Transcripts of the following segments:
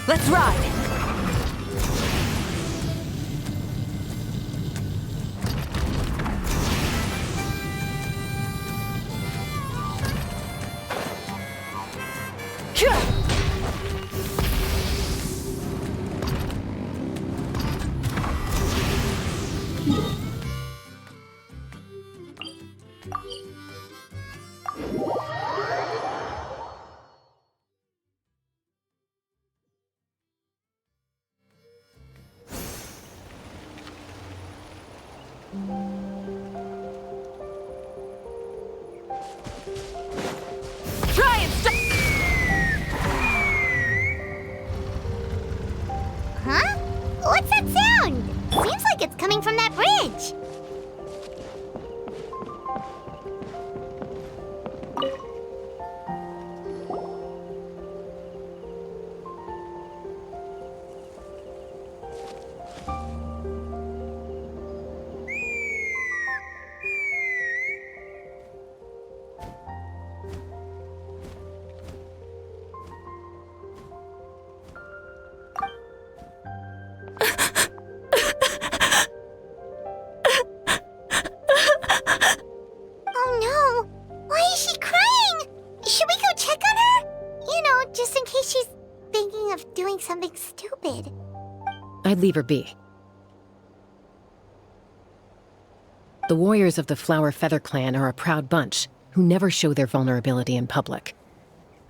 Let's ride! Try and stop! Huh? What's that sound? Seems like it's coming from that bridge. Just in case she's thinking of doing something stupid. I'd leave her be. The warriors of the Flower Feather Clan are a proud bunch who never show their vulnerability in public,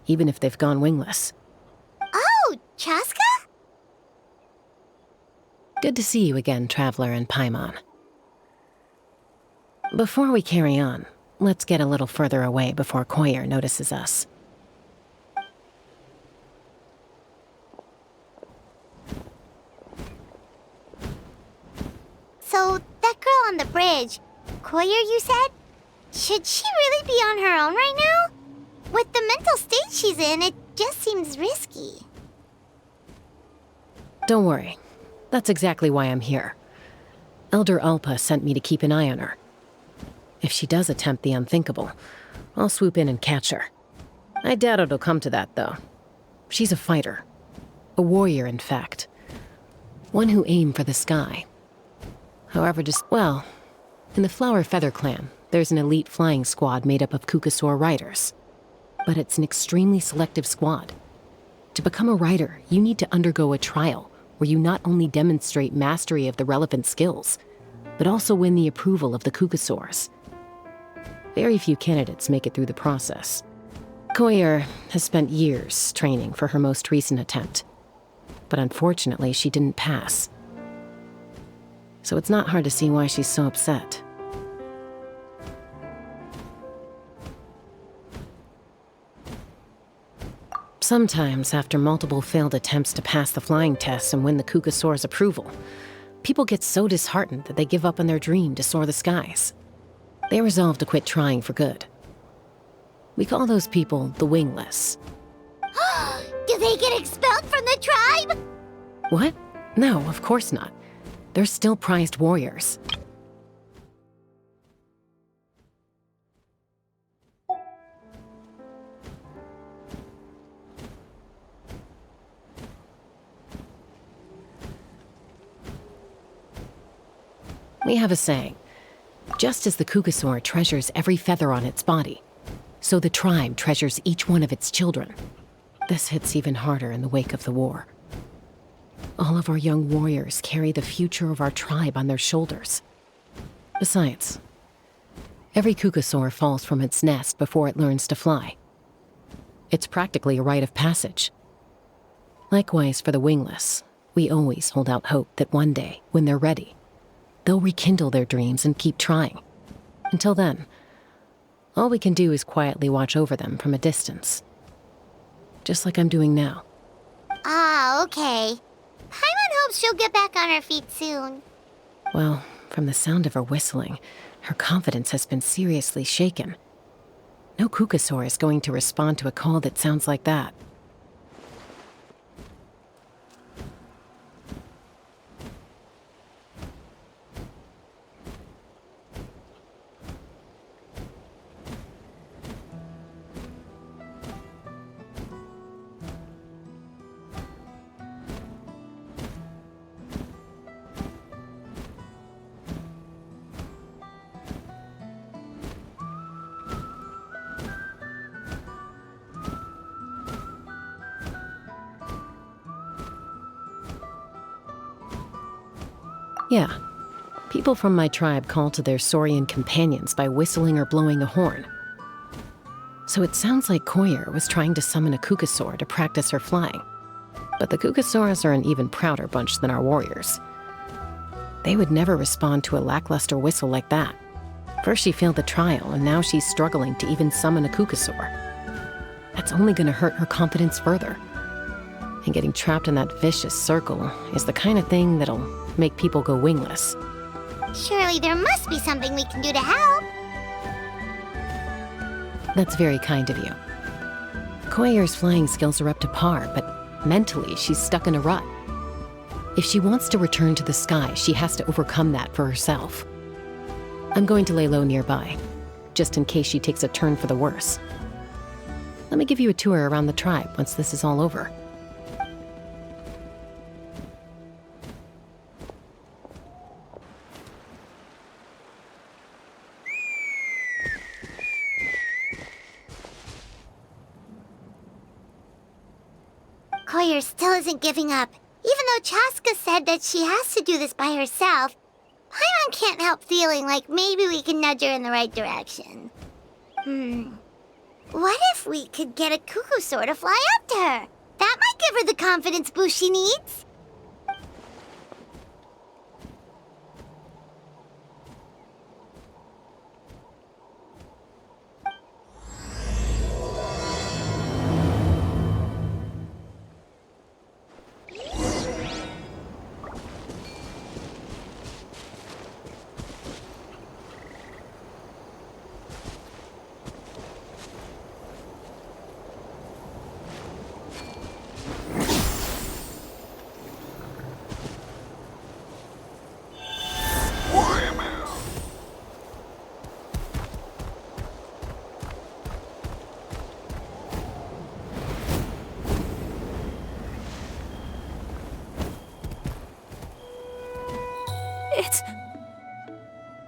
even if they've gone wingless. Oh, Chaska? Good to see you again, Traveler and Paimon. Before we carry on, let's get a little further away before Koyer notices us. So, that girl on the bridge, Koyer, you said? Should she really be on her own right now? With the mental state she's in, it just seems risky. Don't worry. That's exactly why I'm here. Elder Alpa sent me to keep an eye on her. If she does attempt the unthinkable, I'll swoop in and catch her. I doubt it'll come to that, though. She's a fighter. A warrior, in fact. One who aimed for the sky. However, in the Flower Feather Clan, there's an elite flying squad made up of Kukasaur riders. But it's an extremely selective squad. To become a rider, you need to undergo a trial where you not only demonstrate mastery of the relevant skills, but also win the approval of the Kukasaurs. Very few candidates make it through the process. Koyer has spent years training for her most recent attempt, but unfortunately she didn't pass. So it's not hard to see why she's so upset. Sometimes, after multiple failed attempts to pass the flying tests and win the Kukasaur's approval, people get so disheartened that they give up on their dream to soar the skies. They resolve to quit trying for good. We call those people the wingless. Do they get expelled from the tribe? What? No, of course not. They're still prized warriors. We have a saying. Just as the Kukasaur treasures every feather on its body, so the tribe treasures each one of its children. This hits even harder in the wake of the war. All of our young warriors carry the future of our tribe on their shoulders. Besides, every Kukasaur falls from its nest before it learns to fly. It's practically a rite of passage. Likewise for the wingless, we always hold out hope that one day, when they're ready, they'll rekindle their dreams and keep trying. Until then, all we can do is quietly watch over them from a distance. Just like I'm doing now. Ah, okay. Paimon hopes she'll get back on her feet soon. Well, from the sound of her whistling, her confidence has been seriously shaken. No Kukasaur is going to respond to a call that sounds like that. Yeah. People from my tribe call to their Saurian companions by whistling or blowing a horn. So it sounds like Koyer was trying to summon a Kukasaur to practice her flying. But the Kukasaurs are an even prouder bunch than our warriors. They would never respond to a lackluster whistle like that. First she failed the trial, and now she's struggling to even summon a Kukasaur. That's only gonna hurt her confidence further. And getting trapped in that vicious circle is the kind of thing that'll make people go wingless. Surely there must be something we can do to help. That's very kind of you. Koyer's flying skills are up to par, but mentally she's stuck in a rut. If she wants to return to the sky, she has to overcome that for herself. I'm going to lay low nearby, just in case she takes a turn for the worse. Let me give you a tour around the tribe once this is all over. Koyer still isn't giving up. Even though Chaska said that she has to do this by herself, Paimon can't help feeling like maybe we can nudge her in the right direction. What if we could get a Kukusaur to fly up to her? That might give her the confidence boost she needs.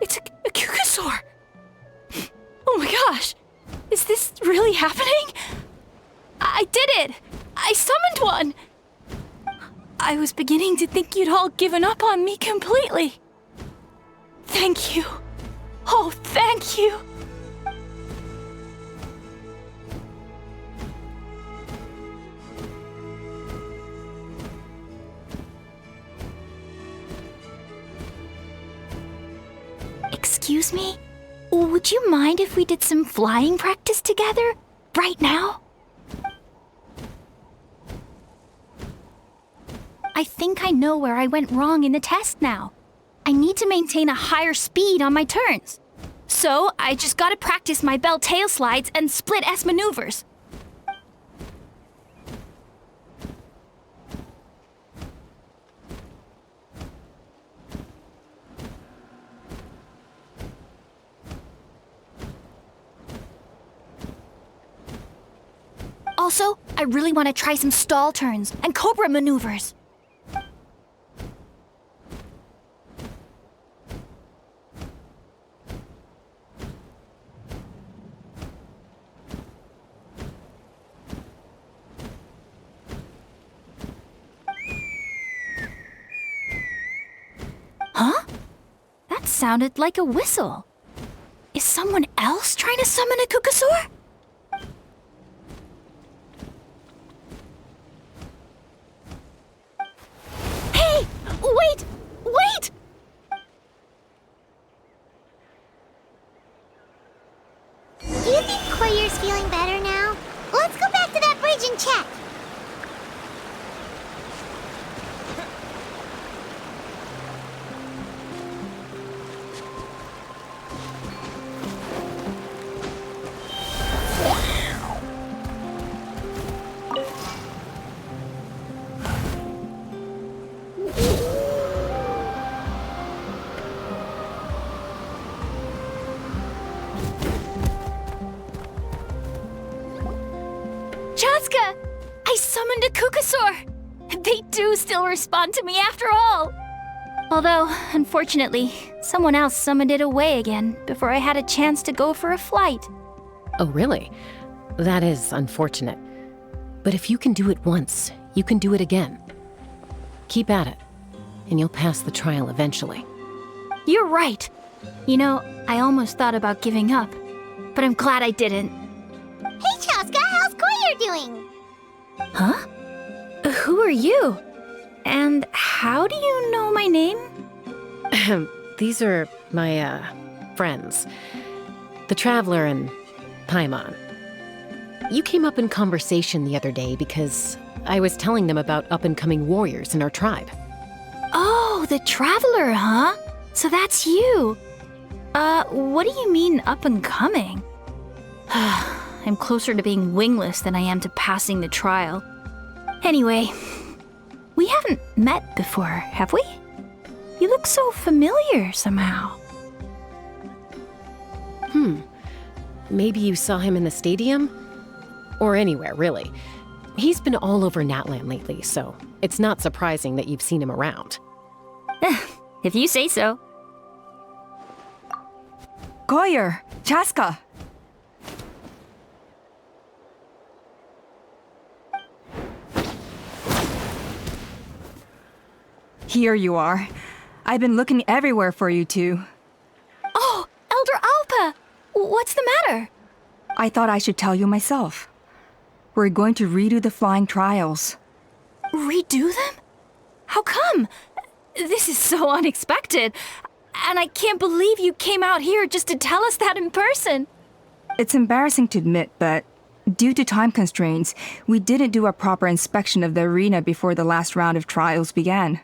It's a Kukasaur! Oh my gosh! Is this really happening? I did it! I summoned one! I was beginning to think you'd all given up on me completely. Thank you. Oh, thank you. Excuse me? Would you mind if we did some flying practice together? Right now? I think I know where I went wrong in the test now. I need to maintain a higher speed on my turns. So I just gotta practice my bell tail slides and split S maneuvers. Also, I really want to try some stall turns and cobra maneuvers. Huh? That sounded like a whistle. Is someone else trying to summon a Kukasaur? Wait! Wait! Do you think Koyer's feeling better now? Let's go back to that bridge and check. Chaska! I summoned a Kukasaur! They do still respond to me after all! Although, unfortunately, someone else summoned it away again before I had a chance to go for a flight. Oh, really? That is unfortunate. But if you can do it once, you can do it again. Keep at it. and you'll pass the trial eventually. You're right. You know, I almost thought about giving up, but I'm glad I didn't. Hey, Chaska, how's Koyer doing? Huh? Who are you? And how do you know my name? These are my, friends. The Traveler and Paimon. You came up in conversation the other day because I was telling them about up-and-coming warriors in our tribe. Oh, the Traveler, huh? So that's you. What do you mean up and coming? I'm closer to being wingless than I am to passing the trial. Anyway, we haven't met before, have we? You look so familiar somehow. Maybe you saw him in the stadium? Or anywhere, really. He's been all over Natlan lately, so it's not surprising that you've seen him around. If you say so. Koyer, Chaska. Here you are. I've been looking everywhere for you two. Oh, Elder Alpa! What's the matter? I thought I should tell you myself. We're going to redo the flying trials. Redo them? How come? This is so unexpected. And I can't believe you came out here just to tell us that in person. It's embarrassing to admit, but due to time constraints, we didn't do a proper inspection of the arena before the last round of trials began.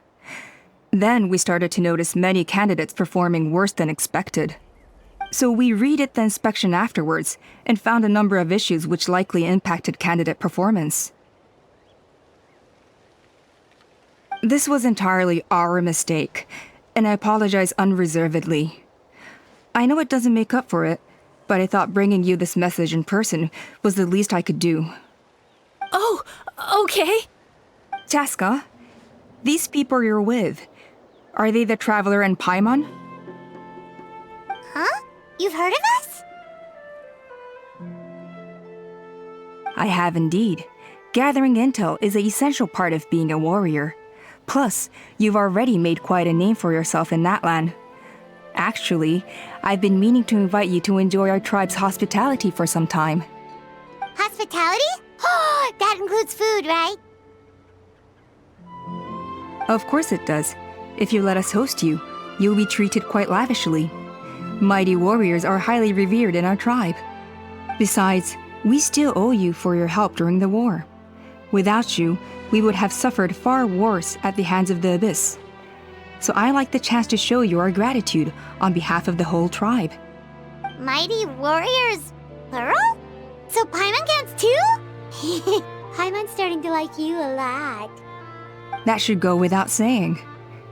Then we started to notice many candidates performing worse than expected. So we redid the inspection afterwards and found a number of issues which likely impacted candidate performance. This was entirely our mistake, and I apologize unreservedly. I know it doesn't make up for it, but I thought bringing you this message in person was the least I could do. Oh, okay. Chaska, these people you're with, are they the Traveler and Paimon? Huh? You've heard of us? I have indeed. Gathering intel is an essential part of being a warrior. Plus, you've already made quite a name for yourself in Natlan. Actually, I've been meaning to invite you to enjoy our tribe's hospitality for some time. Hospitality? Oh, that includes food, right? Of course it does. If you let us host you, you'll be treated quite lavishly. Mighty warriors are highly revered in our tribe. Besides, we still owe you for your help during the war. Without you, we would have suffered far worse at the hands of the Abyss. So I like the chance to show you our gratitude on behalf of the whole tribe. Mighty warriors, plural? So Paimon counts too? Paimon's starting to like you a lot. That should go without saying.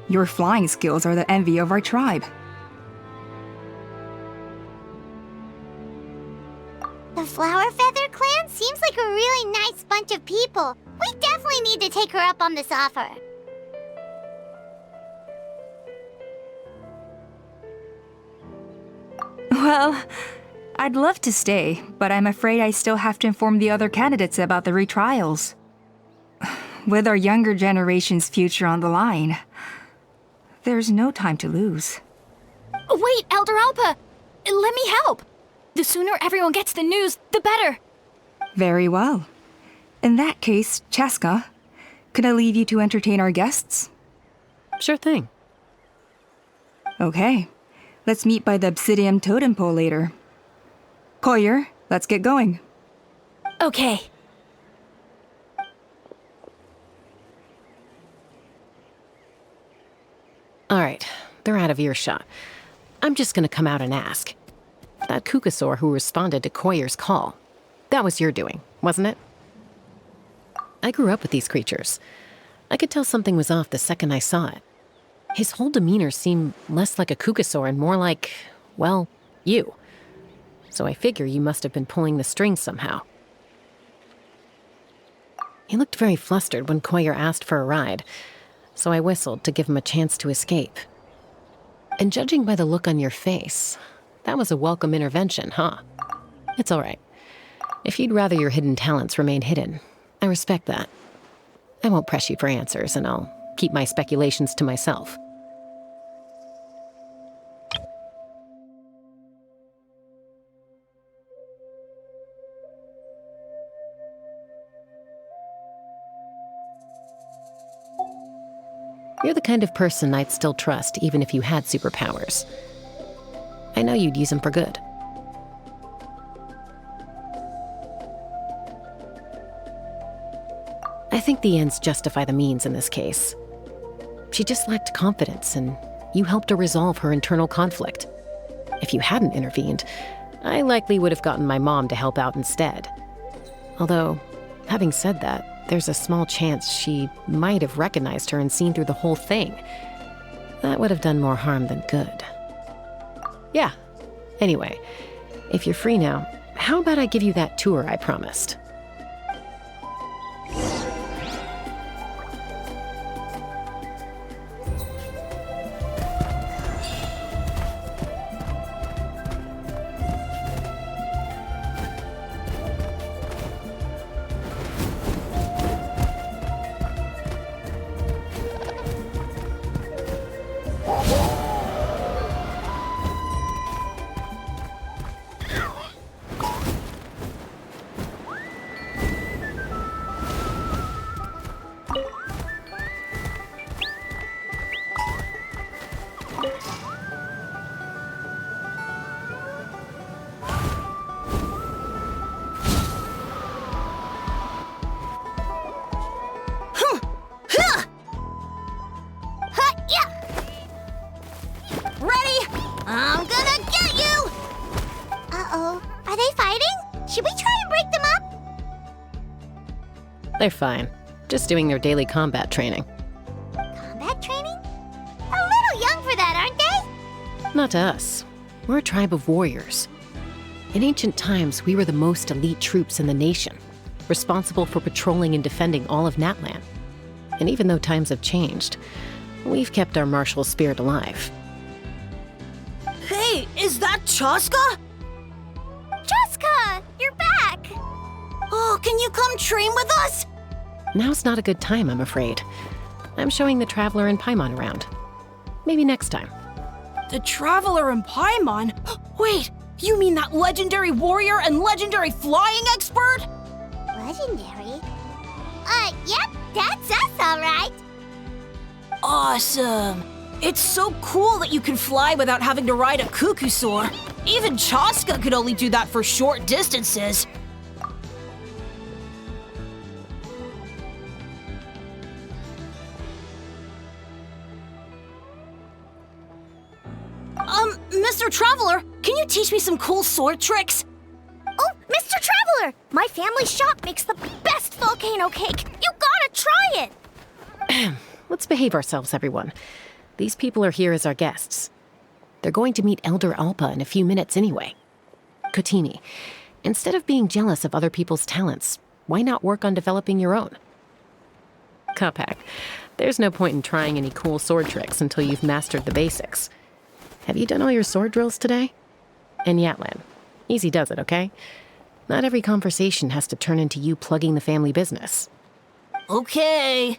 Your flying skills are the envy of our tribe. The Flower Feather clan seems like a really nice bunch of people. We definitely need to take her up on this offer. Well, I'd love to stay, but I'm afraid I still have to inform the other candidates about the retrials. With our younger generation's future on the line, there's no time to lose. Wait, Elder Alpa! Let me help! The sooner everyone gets the news, the better! Very well. In that case, Chaska, could I leave you to entertain our guests? Sure thing. Okay. Let's meet by the Obsidian Totem Pole later. Koyer, let's get going. Okay. All right, they're out of earshot. I'm just gonna come out and ask. That Kukasaur who responded to Koyer's call, that was your doing, wasn't it? I grew up with these creatures. I could tell something was off the second I saw it. His whole demeanor seemed less like a Kukasaur and more like, well, you. So I figure you must have been pulling the strings somehow. He looked very flustered when Koyer asked for a ride, so I whistled to give him a chance to escape. And judging by the look on your face, that was a welcome intervention, huh? It's all right. If you'd rather your hidden talents remain hidden, I respect that. I won't press you for answers, and I'll keep my speculations to myself. You're the kind of person I'd still trust even if you had superpowers. I know you'd use them for good. I think the ends justify the means in this case. She just lacked confidence, and you helped her resolve her internal conflict. If you hadn't intervened, I likely would have gotten my mom to help out instead. Although, having said that, there's a small chance she might have recognized her and seen through the whole thing. That would have done more harm than good. Yeah. Anyway, if you're free now, how about I give you that tour I promised? I'm gonna get you! Uh-oh. Are they fighting? Should we try and break them up? They're fine. Just doing their daily combat training. Combat training? A little young for that, aren't they? Not to us. We're a tribe of warriors. In ancient times, we were the most elite troops in the nation, responsible for patrolling and defending all of Natlan. And even though times have changed, we've kept our martial spirit alive. Hey, is that Chaska? Chaska, you're back! Oh, can you come train with us? Now's not a good time, I'm afraid. I'm showing the Traveler and Paimon around. Maybe next time. The Traveler and Paimon? Wait, you mean that legendary warrior and legendary flying expert? Legendary? Yep, that's us, all right. Awesome. It's so cool that you can fly without having to ride a cuckoosaur. Even Chaska could only do that for short distances. Mr. Traveler, can you teach me some cool sword tricks? Oh, Mr. Traveler! My family shop makes the best volcano cake! You gotta try it! Let's behave ourselves, everyone. These people are here as our guests. They're going to meet Elder Alpa in a few minutes anyway. Kotini, instead of being jealous of other people's talents, why not work on developing your own? Kapak, there's no point in trying any cool sword tricks until you've mastered the basics. Have you done all your sword drills today? And Yatlan, easy does it, okay? Not every conversation has to turn into you plugging the family business. Okay.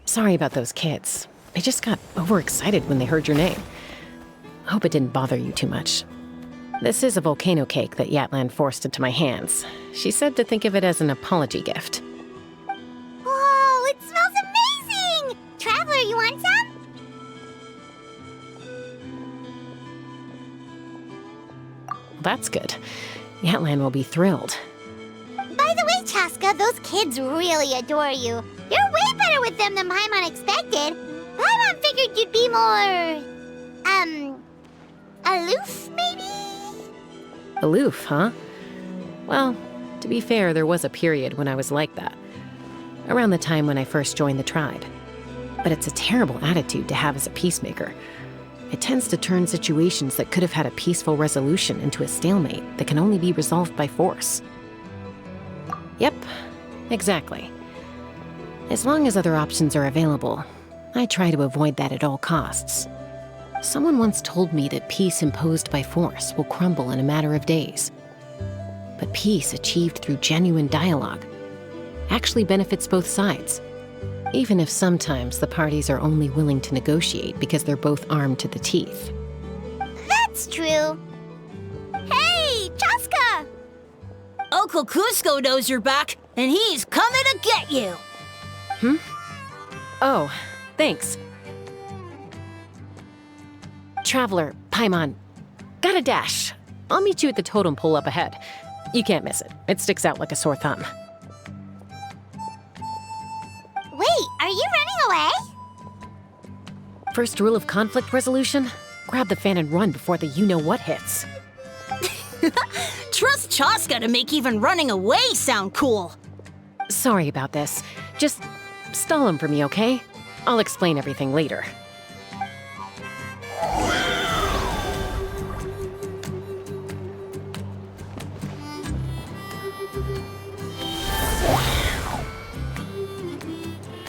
Sorry about those kids. They just got overexcited when they heard your name. Hope it didn't bother you too much. This is a volcano cake that Yatlan forced into my hands. She said to think of it as an apology gift. Whoa, it smells amazing! Traveler, you want some? That's good. Yatlan will be thrilled. By the way, Chaska, those kids really adore you. You're way better with them than Paimon expected. Paimon figured you'd be more... aloof, maybe? Aloof, huh? Well, to be fair, there was a period when I was like that. Around the time when I first joined the tribe. But it's a terrible attitude to have as a peacemaker. It tends to turn situations that could have had a peaceful resolution into a stalemate that can only be resolved by force. Yep, exactly. As long as other options are available, I try to avoid that at all costs. Someone once told me that peace imposed by force will crumble in a matter of days. But peace achieved through genuine dialogue actually benefits both sides. Even if sometimes the parties are only willing to negotiate because they're both armed to the teeth. That's true. Hey, Chaska! Uncle Cusco knows you're back, and he's coming to get you. Oh, thanks. Traveler, Paimon, gotta dash. I'll meet you at the totem pole up ahead. You can't miss it. It sticks out like a sore thumb. Wait, are you running away? First rule of conflict resolution? Grab the fan and run before the you-know-what hits. Trust Chaska to make even running away sound cool. Sorry about this. Just stall him for me, okay? I'll explain everything later.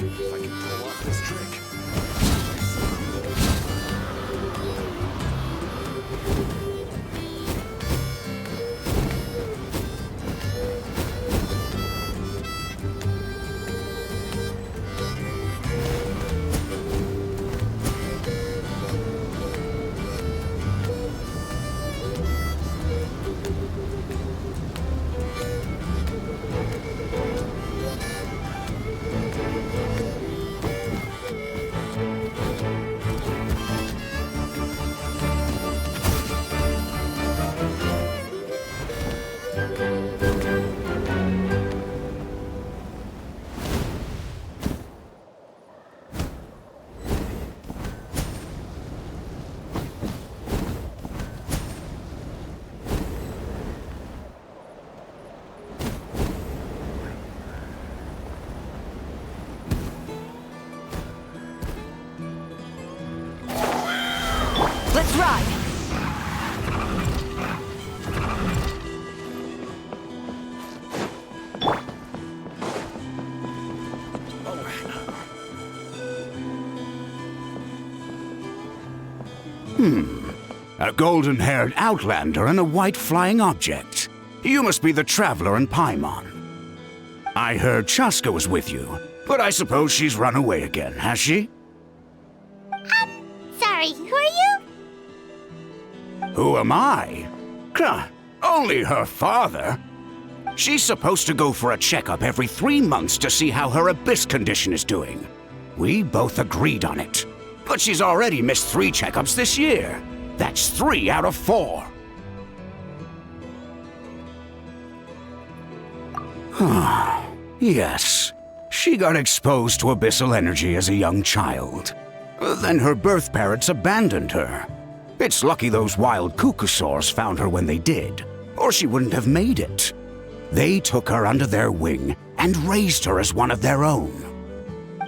If I can pull off this trick. Let's ride. A golden-haired outlander and a white flying object. You must be the traveler in Paimon. I heard Chaska was with you, but I suppose she's run away again, has she? Sorry, who are you? Who am I? Only her father. She's supposed to go for a checkup every 3 months to see how her abyss condition is doing. We both agreed on it. But she's already missed 3 checkups this year. That's 3 out of 4. Yes, she got exposed to abyssal energy as a young child. Then her birth parents abandoned her. It's lucky those wild cuckoosaurs found her when they did, or she wouldn't have made it. They took her under their wing and raised her as one of their own.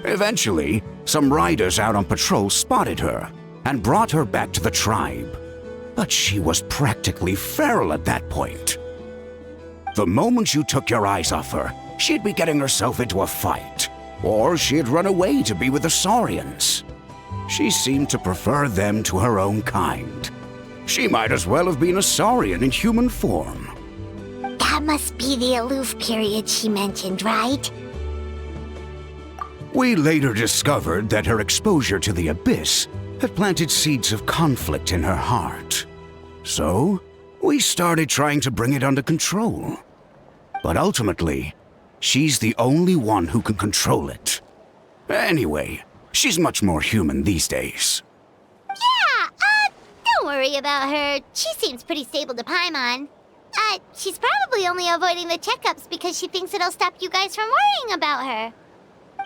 Eventually, some riders out on patrol spotted her and brought her back to the tribe. But she was practically feral at that point. The moment you took your eyes off her, she'd be getting herself into a fight, or she'd run away to be with the Saurians. She seemed to prefer them to her own kind. She might as well have been a Saurian in human form. That must be the aloof period she mentioned, right? We later discovered that her exposure to the abyss had planted seeds of conflict in her heart. So, we started trying to bring it under control. But ultimately, she's the only one who can control it. Anyway, she's much more human these days. Yeah, don't worry about her. She seems pretty stable to Paimon. She's probably only avoiding the checkups because she thinks it'll stop you guys from worrying about her.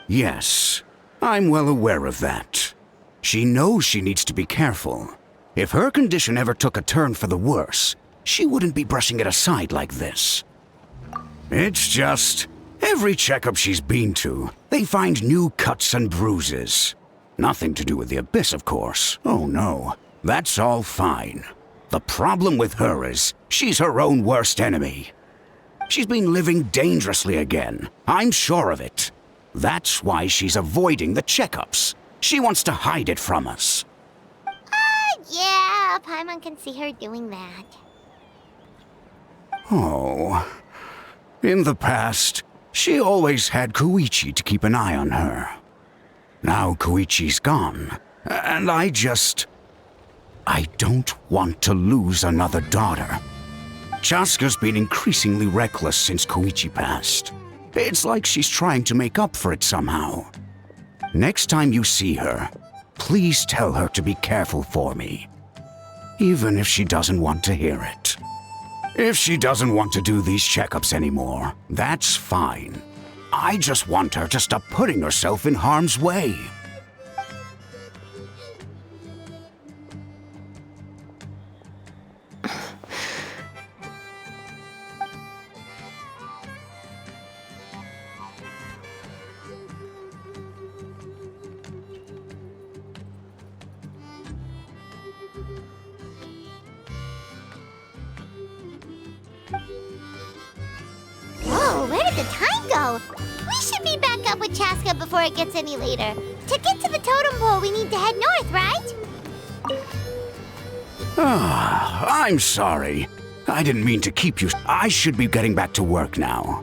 Yes, I'm well aware of that. She knows she needs to be careful. If her condition ever took a turn for the worse, she wouldn't be brushing it aside like this. It's just, every checkup she's been to, they find new cuts and bruises. Nothing to do with the abyss, of course. Oh no, that's all fine. The problem with her is, she's her own worst enemy. She's been living dangerously again, I'm sure of it. That's why she's avoiding the checkups. She wants to hide it from us. Yeah, Paimon can see her doing that. Oh. In the past, She always had Koichi to keep an eye on her. Now Koichi's gone, and I don't want to lose another daughter. Chaska's been increasingly reckless since Koichi passed. It's like she's trying to make up for it somehow. Next time you see her, please tell her to be careful for me. Even if she doesn't want to hear it. If she doesn't want to do these checkups anymore, that's fine. I just want her to stop putting herself in harm's way. Whoa, where did the time go? We should be back up with Chaska before it gets any later. To get to the totem pole, we need to head north, right? I'm sorry. I didn't mean to keep you. I should be getting back to work now.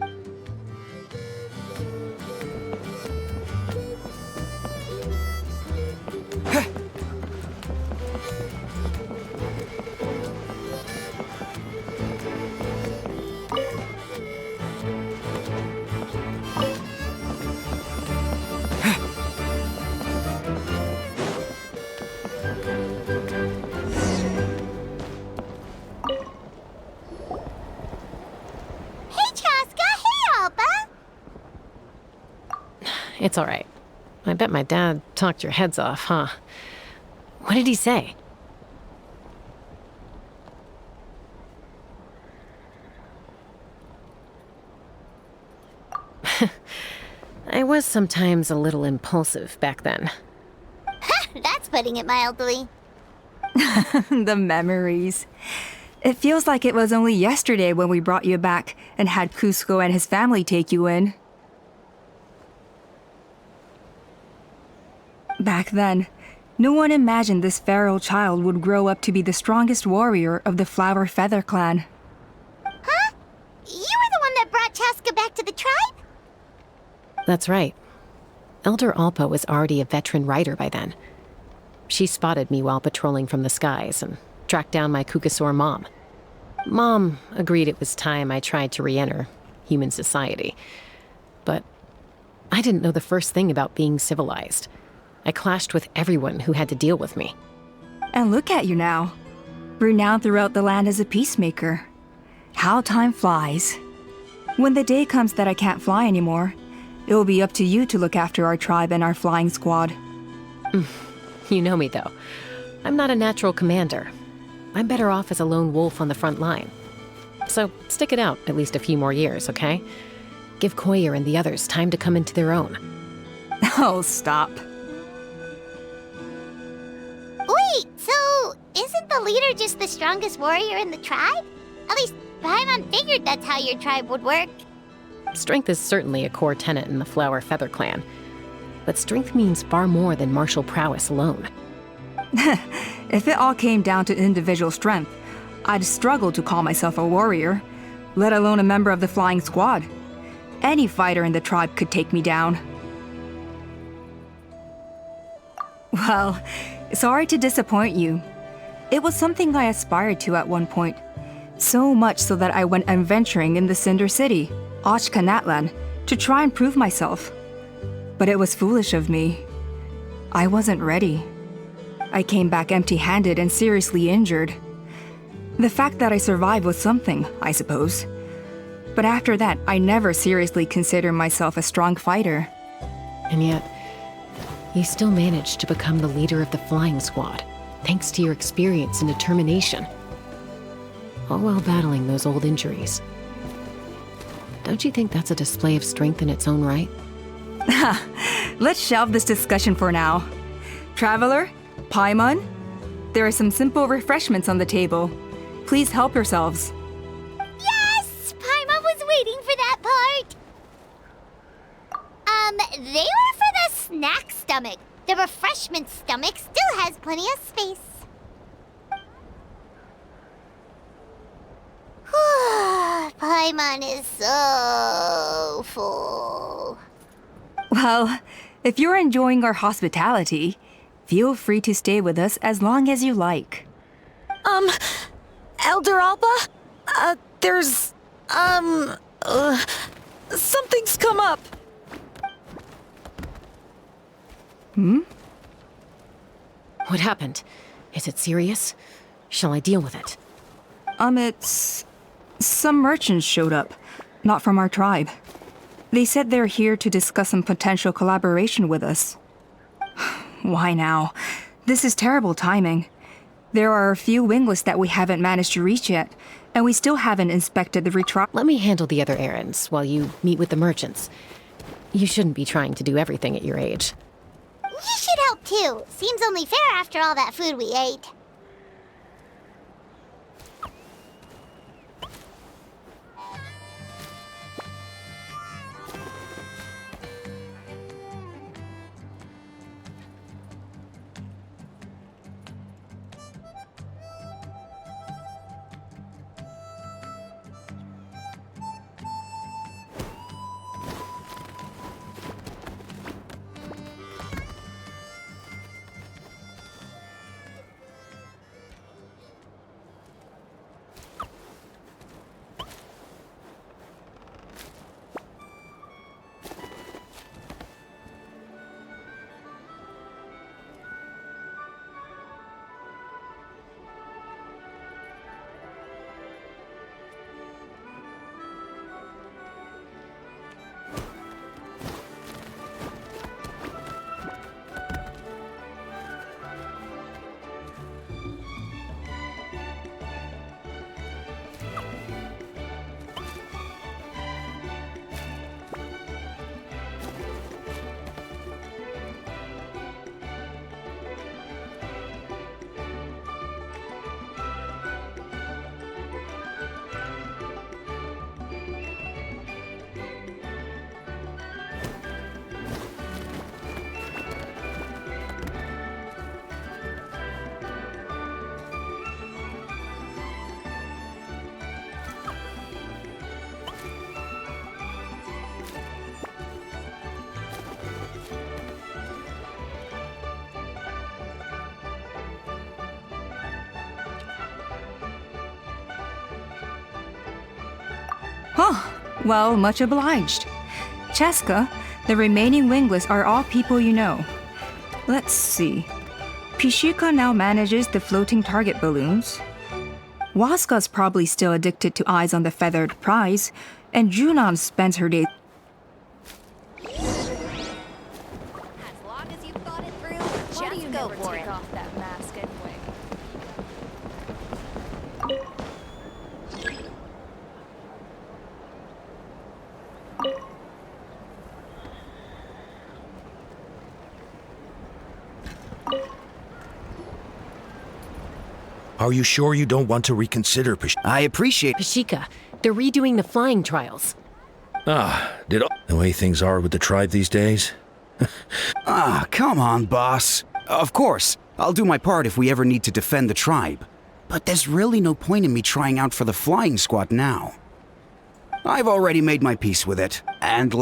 Hey, Chaska! Hey, Alba! It's all right. I bet my dad talked your heads off, huh? What did he say? I was sometimes a little impulsive back then. That's putting it mildly. The memories. It feels like it was only yesterday when we brought you back and had Cusco and his family take you in. Back then, no one imagined this feral child would grow up to be the strongest warrior of the Flower Feather clan. Huh? You were the one that brought Chaska back to the tribe? That's right. Elder Alpa was already a veteran rider by then. She spotted me while patrolling from the skies and tracked down my Kukasaur mom. Mom agreed it was time I tried to re-enter human society. But I didn't know the first thing about being civilized. I clashed with everyone who had to deal with me. And look at you now, renowned throughout the land as a peacemaker. How time flies. When the day comes that I can't fly anymore, it will be up to you to look after our tribe and our flying squad. You know me, though. I'm not a natural commander. I'm better off as a lone wolf on the front line. So stick it out at least a few more years, okay? Give Koyer and the others time to come into their own. Oh, stop. Wait, so isn't the leader just the strongest warrior in the tribe? At least Paimon figured that's how your tribe would work. Strength is certainly a core tenet in the Flower Feather clan. But strength means far more than martial prowess alone. If it all came down to individual strength, I'd struggle to call myself a warrior, let alone a member of the flying squad. Any fighter in the tribe could take me down. Well, sorry to disappoint you. It was something I aspired to at one point. So much so that I went adventuring in the Cinder City, Ochkanatlan, to try and prove myself. But it was foolish of me. I wasn't ready. I came back empty-handed and seriously injured. The fact that I survived was something, I suppose. But after that, I never seriously considered myself a strong fighter. And yet, you still managed to become the leader of the flying squad, thanks to your experience and determination. All while battling those old injuries. Don't you think that's a display of strength in its own right? Let's shelve this discussion for now. Traveler, Paimon, there are some simple refreshments on the table. Please help yourselves. Yes! Paimon was waiting for that part! They were for the snack stomach. The refreshment stomach still has plenty of space. Paimon is so full. Well, if you're enjoying our hospitality, feel free to stay with us as long as you like. Elder Alpa? There's, something's come up. What happened? Is it serious? Shall I deal with it? It's... Some merchants showed up, not from our tribe. They said they're here to discuss some potential collaboration with us. Why now? This is terrible timing. There are a few winglets that we haven't managed to reach yet, and we still haven't inspected the retrial. Let me handle the other errands while you meet with the merchants. You shouldn't be trying to do everything at your age. You should help too. Seems only fair after all that food we ate. Huh. Well, much obliged. Chaska, the remaining winglets are all people you know. Let's see. Pishika now manages the floating target balloons. Waska's probably still addicted to eyes on the feathered prize, and Junon spends her day... As long as you've thought it through, just go for it. Off that mask anyway. Are you sure you don't want to reconsider, I appreciate Pashika, they're redoing the flying trials. the way things are with the tribe these days? Come on, boss. Of course, I'll do my part if we ever need to defend the tribe. But there's really no point in me trying out for the flying squad now. I've already made my peace with it. And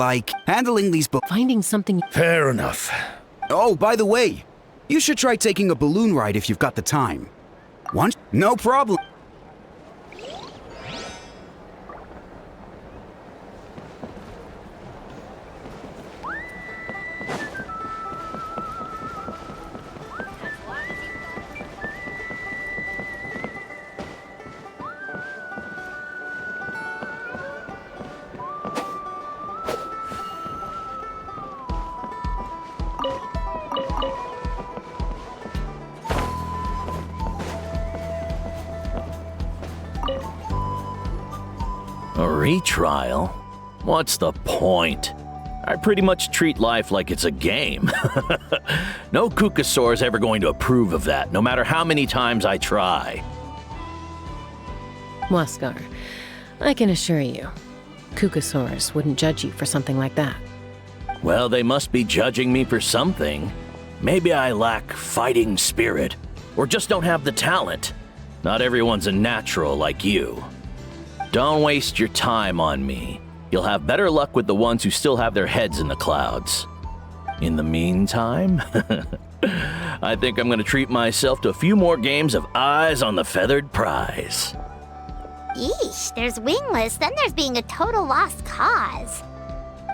handling these Finding something... Fair enough. Oh, by the way, you should try taking a balloon ride if you've got the time. Once? No problem. A retrial? What's the point? I pretty much treat life like it's a game. No Kukasaur is ever going to approve of that, no matter how many times I try. Waskar, I can assure you, Kukasaurs wouldn't judge you for something like that. Well, they must be judging me for something. Maybe I lack fighting spirit, or just don't have the talent. Not everyone's a natural like you. Don't waste your time on me. You'll have better luck with the ones who still have their heads in the clouds. In the meantime, I think I'm gonna treat myself to a few more games of Eyes on the Feathered Prize. Yeesh, there's wingless, then there's being a total lost cause.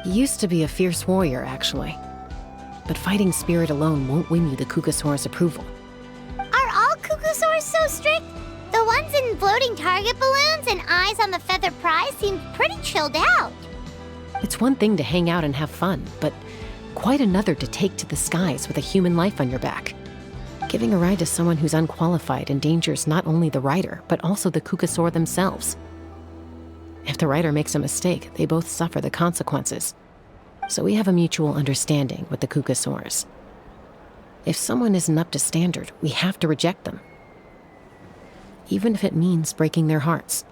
He used to be a fierce warrior, actually. But fighting spirit alone won't win you the Kukusaur's approval. Are all Kukusaurs so strict? The ones in floating target balloons and Eyes on the Feathered Prize seem pretty chilled out. It's one thing to hang out and have fun, but quite another to take to the skies with a human life on your back. Giving a ride to someone who's unqualified endangers not only the rider, but also the Kukusaur themselves. If the rider makes a mistake, they both suffer the consequences. So we have a mutual understanding with the Kukusaurs. If someone isn't up to standard, we have to reject them. Even if it means breaking their hearts.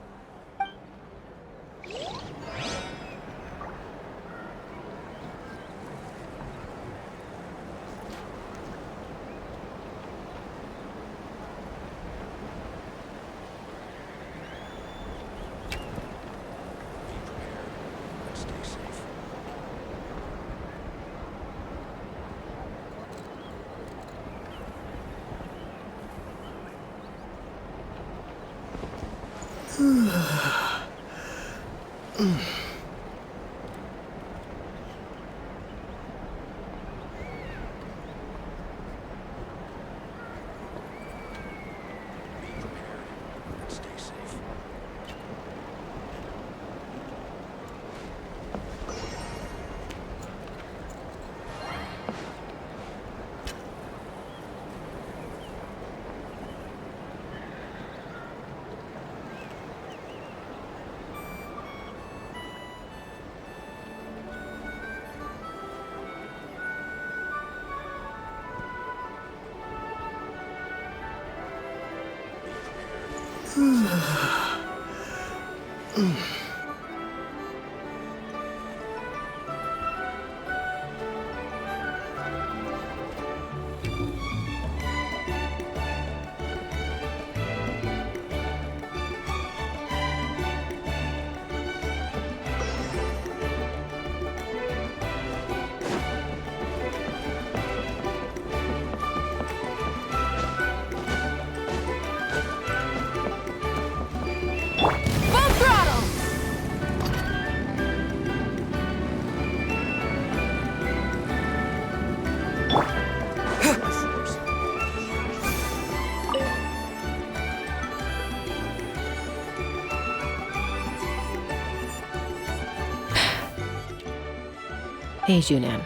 Hey, Junan.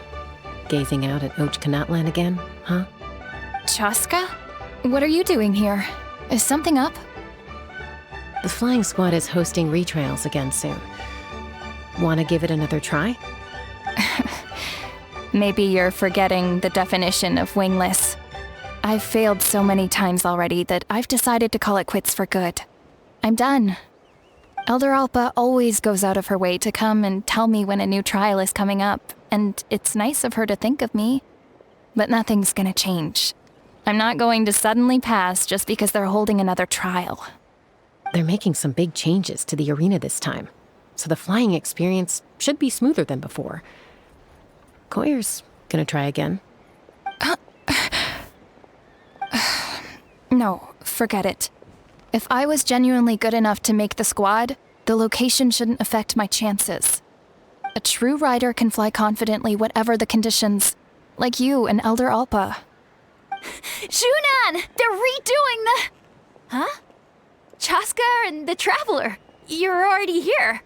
Gazing out at Ochkanatlan again, huh? Chaska? What are you doing here? Is something up? The flying squad is hosting retrials again soon. Wanna give it another try? Maybe you're forgetting the definition of wingless. I've failed so many times already that I've decided to call it quits for good. I'm done. Elder Alpa always goes out of her way to come and tell me when a new trial is coming up, and it's nice of her to think of me. But nothing's gonna change. I'm not going to suddenly pass just because they're holding another trial. They're making some big changes to the arena this time, so the flying experience should be smoother than before. Koyer's gonna try again. No, forget it. If I was genuinely good enough to make the squad, the location shouldn't affect my chances. A true rider can fly confidently whatever the conditions, like you and Elder Alpa. Junan! They're redoing the... Huh? Chaska and the Traveler. You're already here.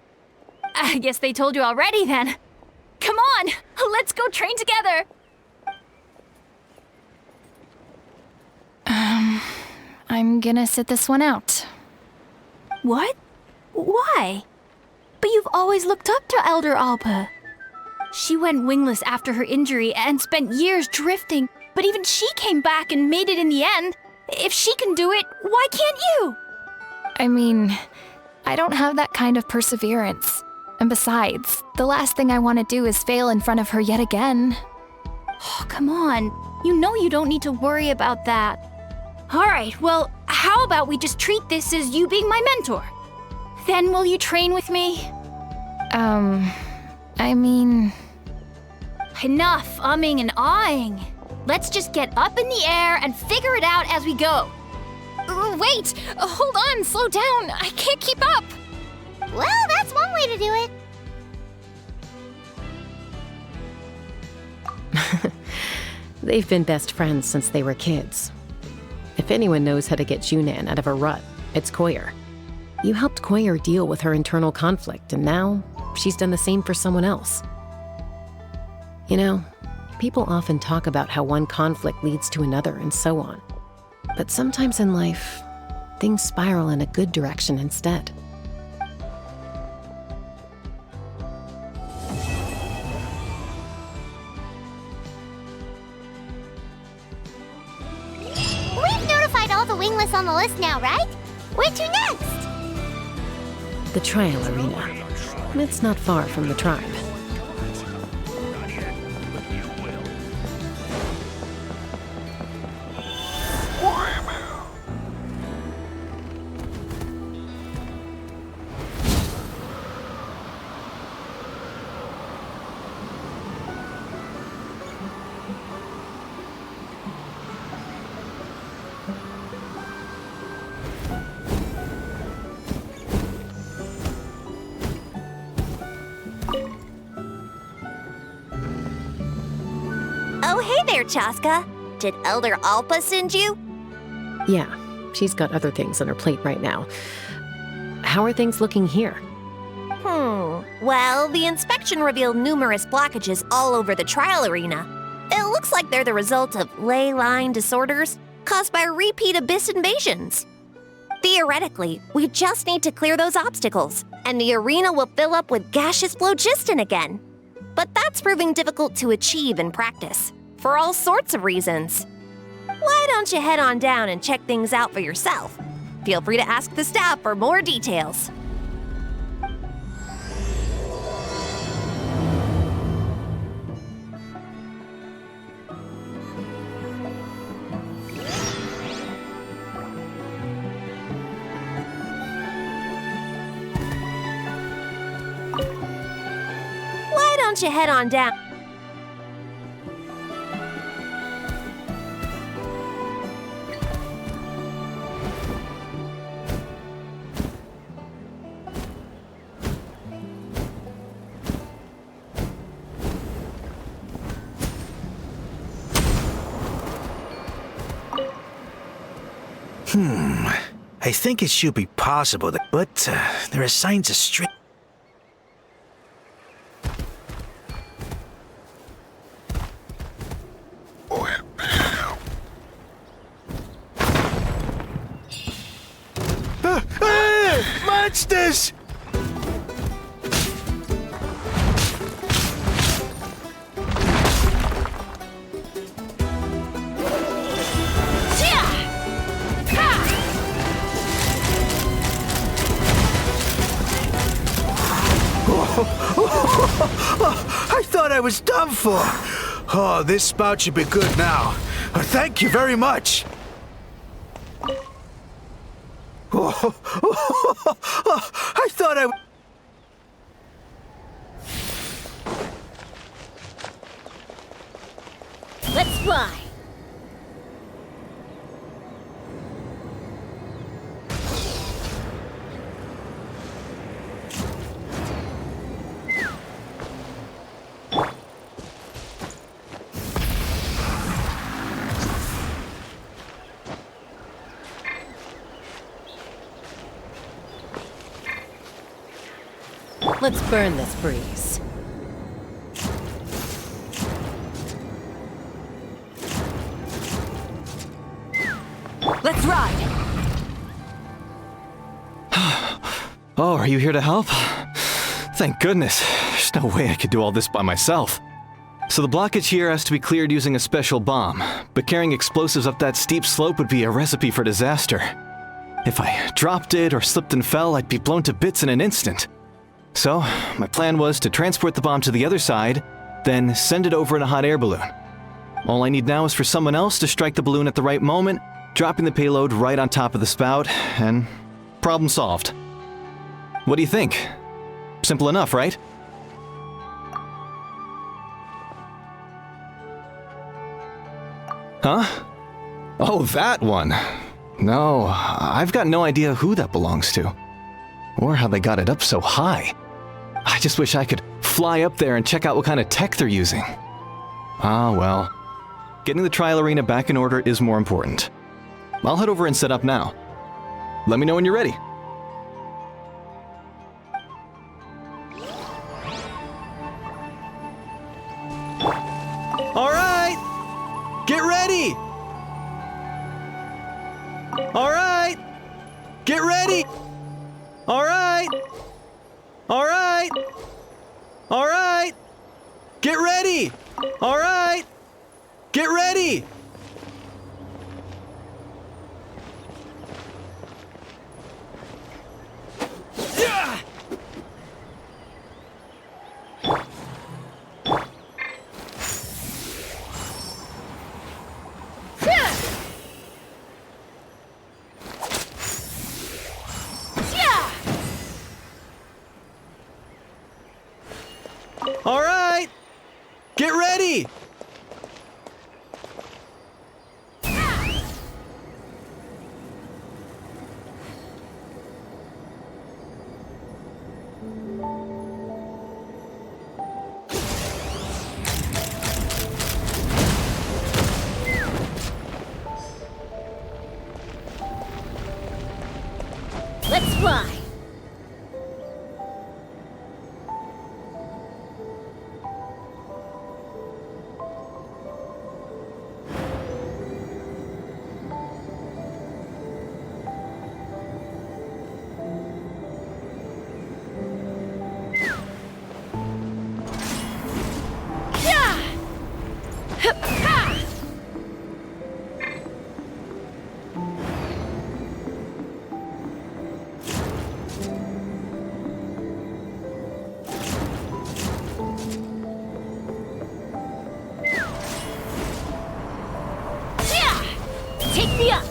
I guess they told you already then. Come on, let's go train together. I'm gonna sit this one out. What? Why? But you've always looked up to Elder Alpa. She went wingless after her injury and spent years drifting, but even she came back and made it in the end. If she can do it, why can't you? I mean, I don't have that kind of perseverance. And besides, the last thing I want to do is fail in front of her yet again. Oh, come on. You know you don't need to worry about that. All right, well, how about we just treat this as you being my mentor? Then will you train with me? I mean... Enough umming and ahhing. Let's just get up in the air and figure it out as we go. Wait! Hold on, slow down. I can't keep up. Well, that's one way to do it. They've been best friends since they were kids. If anyone knows how to get Junan out of a rut, it's Koyer. You helped Koyer deal with her internal conflict, and now she's done the same for someone else. You know, people often talk about how one conflict leads to another and so on. But sometimes in life, things spiral in a good direction instead. We've notified all the wingless on the list now, right? Where to next? The trial arena. It's not far from the tribe. Oh, hey there, Chaska. Did Elder Alpa send you? Yeah, she's got other things on her plate right now. How are things looking here? Well, the inspection revealed numerous blockages all over the trial arena. It looks like they're the result of ley line disorders caused by repeat abyss invasions. Theoretically, we just need to clear those obstacles, and the arena will fill up with gaseous phlogiston again. But that's proving difficult to achieve in practice, for all sorts of reasons. Why don't you head on down and check things out for yourself? Feel free to ask the staff for more details. Why don't you head on down? I think it should be possible, but there are signs of strength. Monsters! I thought I was done for. Oh, this spout should be good now. Thank you very much. I thought I... Let's fly. Let's burn this breeze. Let's ride! Oh, are you here to help? Thank goodness. There's no way I could do all this by myself. So the blockage here has to be cleared using a special bomb, but carrying explosives up that steep slope would be a recipe for disaster. If I dropped it or slipped and fell, I'd be blown to bits in an instant. So, my plan was to transport the bomb to the other side, then send it over in a hot air balloon. All I need now is for someone else to strike the balloon at the right moment, dropping the payload right on top of the spout, and problem solved. What do you think? Simple enough, right? Huh? Oh, that one. No, I've got no idea who that belongs to. Or how they got it up so high. I just wish I could fly up there and check out what kind of tech they're using. Ah, well. Getting the trial arena back in order is more important. I'll head over and set up now. Let me know when you're ready. All right! Get ready! All right! Get ready! All right! All right! All right! Get ready! All right! Get ready! Yeah! All right! Get ready! Let's fly! Take me up!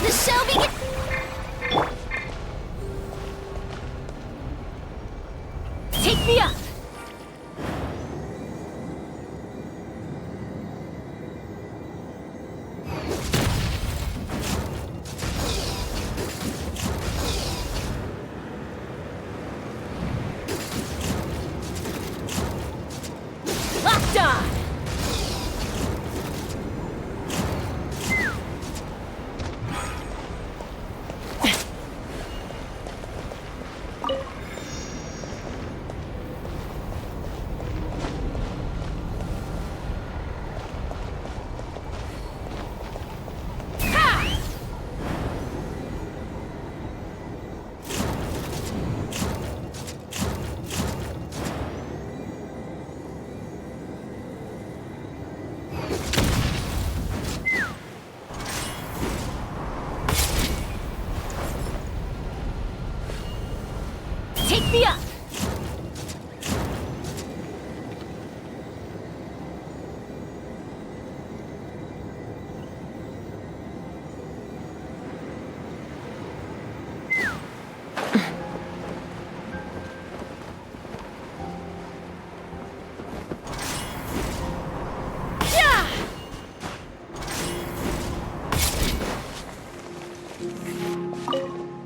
The show begins! Take me up! Locked on! Take me up!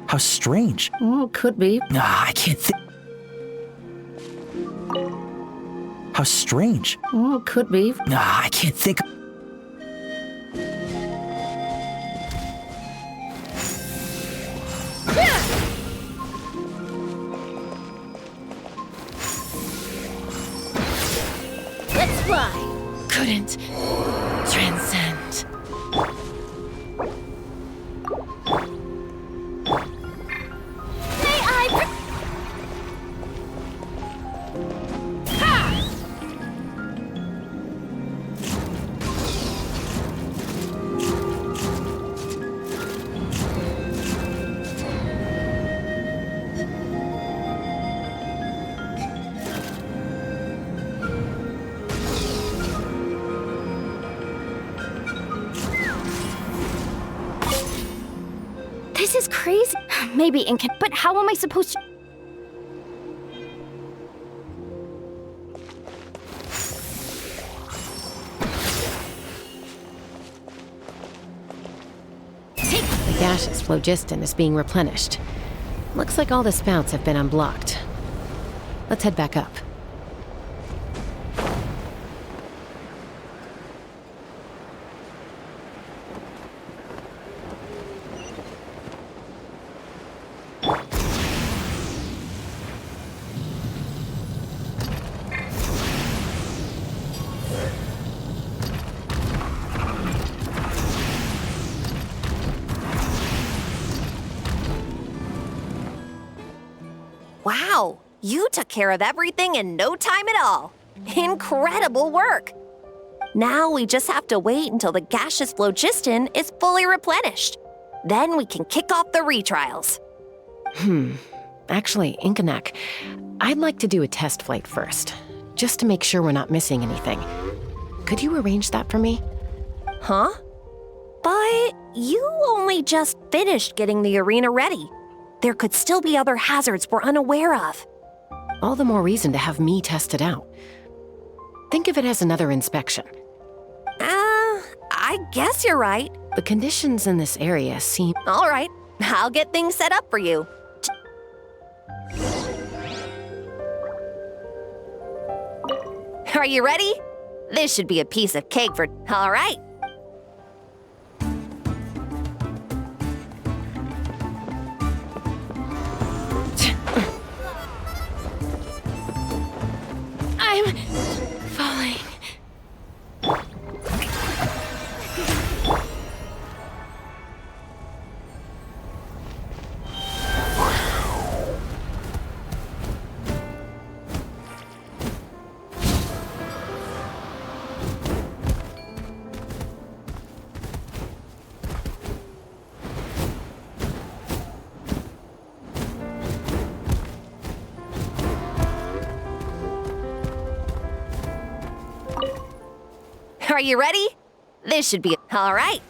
How strange. Oh, could be. I can't think. How strange. Oh, could be. I can't think. Let's fly! Couldn't transcend. May I... Ha! crazy. Maybe but how am I supposed to... The gaseous phlogiston is being replenished. Looks like all the spouts have been unblocked. Let's head back up. Wow, you took care of everything in no time at all. Incredible work. Now we just have to wait until the gaseous phlogiston is fully replenished. Then we can kick off the retrials. Actually, Inkanak, I'd like to do a test flight first, just to make sure we're not missing anything. Could you arrange that for me? Huh? But you only just finished getting the arena ready. There could still be other hazards we're unaware of. All the more reason to have me test it out. Think of it as another inspection. I guess you're right. The conditions in this area seem... All right, I'll get things set up for you. Are you ready? This should be a piece of cake for... All right. I'm falling. Are you ready? This should be... All right.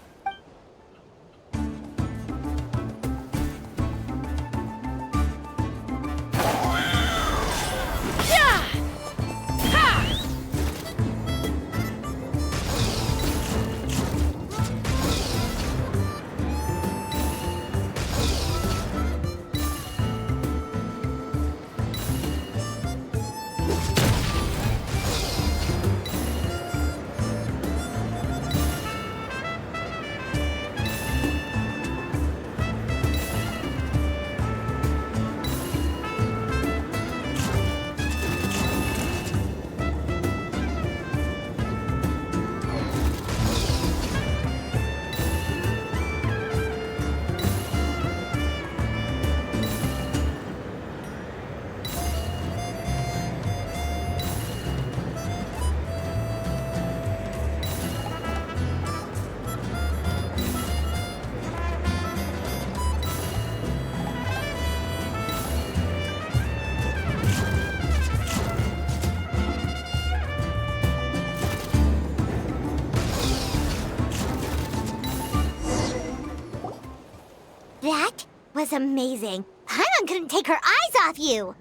That was amazing. Paimon couldn't take her eyes off you.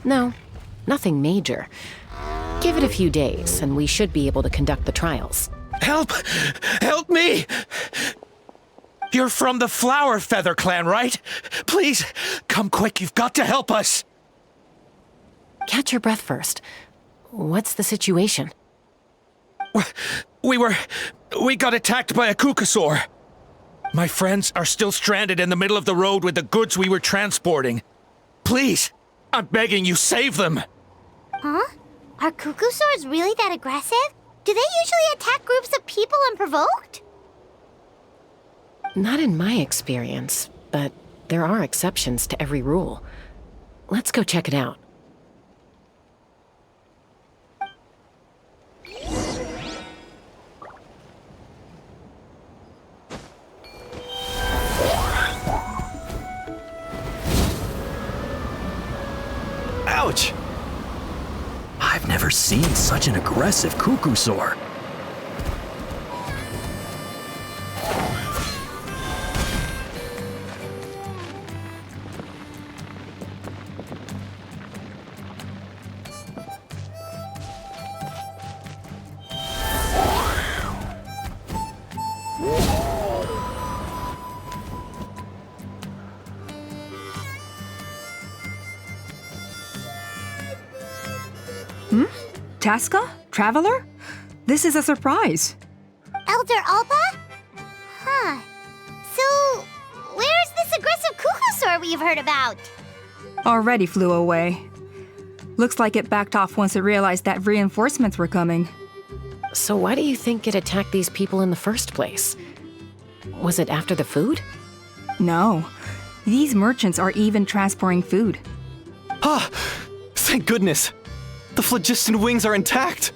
No, nothing major. Give it a few days, and we should be able to conduct the trials. Help! Help me! You're from the Flower Feather clan, right? Please, come quick, you've got to help us! Catch your breath first. What's the situation? We got attacked by a Kukasaur. My friends are still stranded in the middle of the road with the goods we were transporting. Please, I'm begging you, save them! Huh? Are Kukusaurs really that aggressive? Do they usually attack groups of people unprovoked? Not in my experience, but there are exceptions to every rule. Let's go check it out. Ouch! I've never seen such an aggressive Kukusaur. Chaska? Traveler? This is a surprise. Elder Alba? Huh. So, where's this aggressive cuckoosaur we've heard about? Already flew away. Looks like it backed off once it realized that reinforcements were coming. So why do you think it attacked these people in the first place? Was it after the food? No. These merchants are even transporting food. Ah! Thank goodness! The phlogiston wings are intact!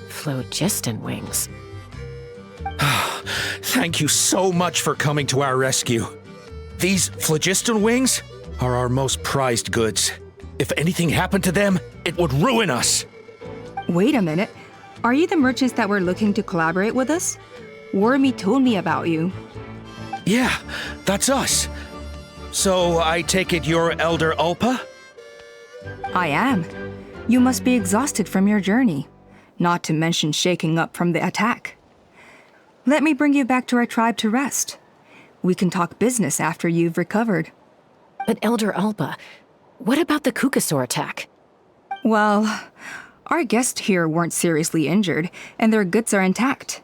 Phlogiston wings. Thank you so much for coming to our rescue. These phlogiston wings are our most prized goods. If anything happened to them, it would ruin us. Wait a minute. Are you the merchants that were looking to collaborate with us? Wormy told me about you. Yeah, that's us. So I take it you're Elder Ulpa? I am. You must be exhausted from your journey, not to mention shaking up from the attack. Let me bring you back to our tribe to rest. We can talk business after you've recovered. But Elder Alpa, what about the Kukasaur attack? Well, our guests here weren't seriously injured, and their goods are intact.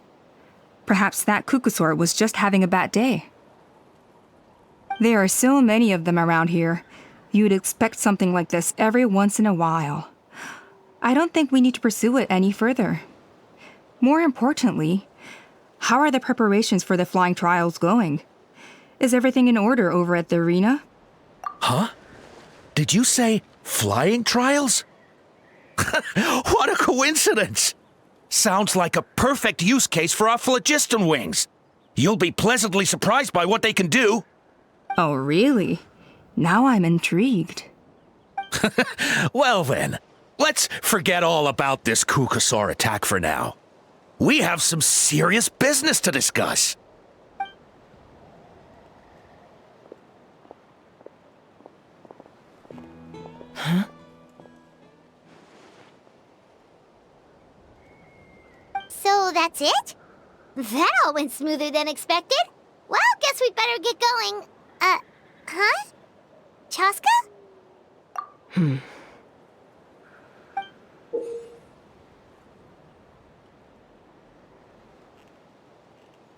Perhaps that Kukasaur was just having a bad day. There are so many of them around here. You'd expect something like this every once in a while. I don't think we need to pursue it any further. More importantly, how are the preparations for the flying trials going? Is everything in order over at the arena? Huh? Did you say flying trials? What a coincidence! Sounds like a perfect use case for our phlogiston wings. You'll be pleasantly surprised by what they can do. Oh, really? Now I'm intrigued. Well then, let's forget all about this Kukasaur attack for now. We have some serious business to discuss. Huh? So that's it? That all went smoother than expected. Well, guess we'd better get going. Huh? Chaska?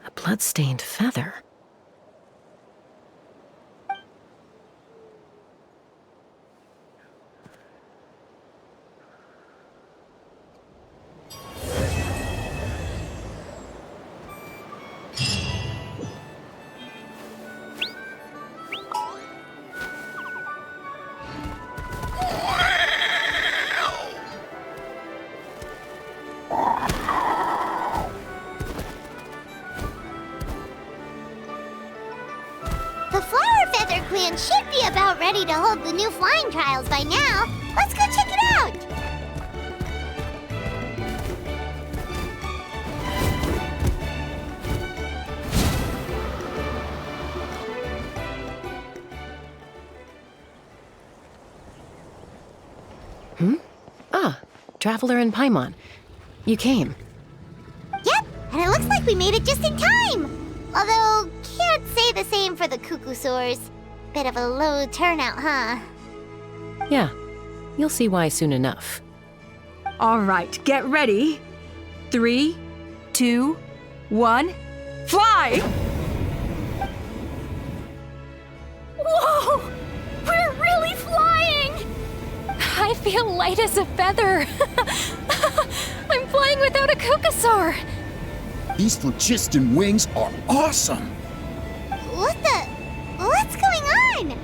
A blood-stained feather. The Flower Feather Clan should be about ready to hold the new flying trials by now. Let's go check it out! Ah, Traveler and Paimon. You came. Yep, and it looks like we made it just in time! Although, can't say the same for the Kukusaurs. Bit of a low turnout, huh? Yeah, you'll see why soon enough. All right, get ready. 3, 2, 1, fly! Whoa! We're really flying! I feel light as a feather. I'm flying without a Kukasaur. These phlogiston wings are awesome! What's going on?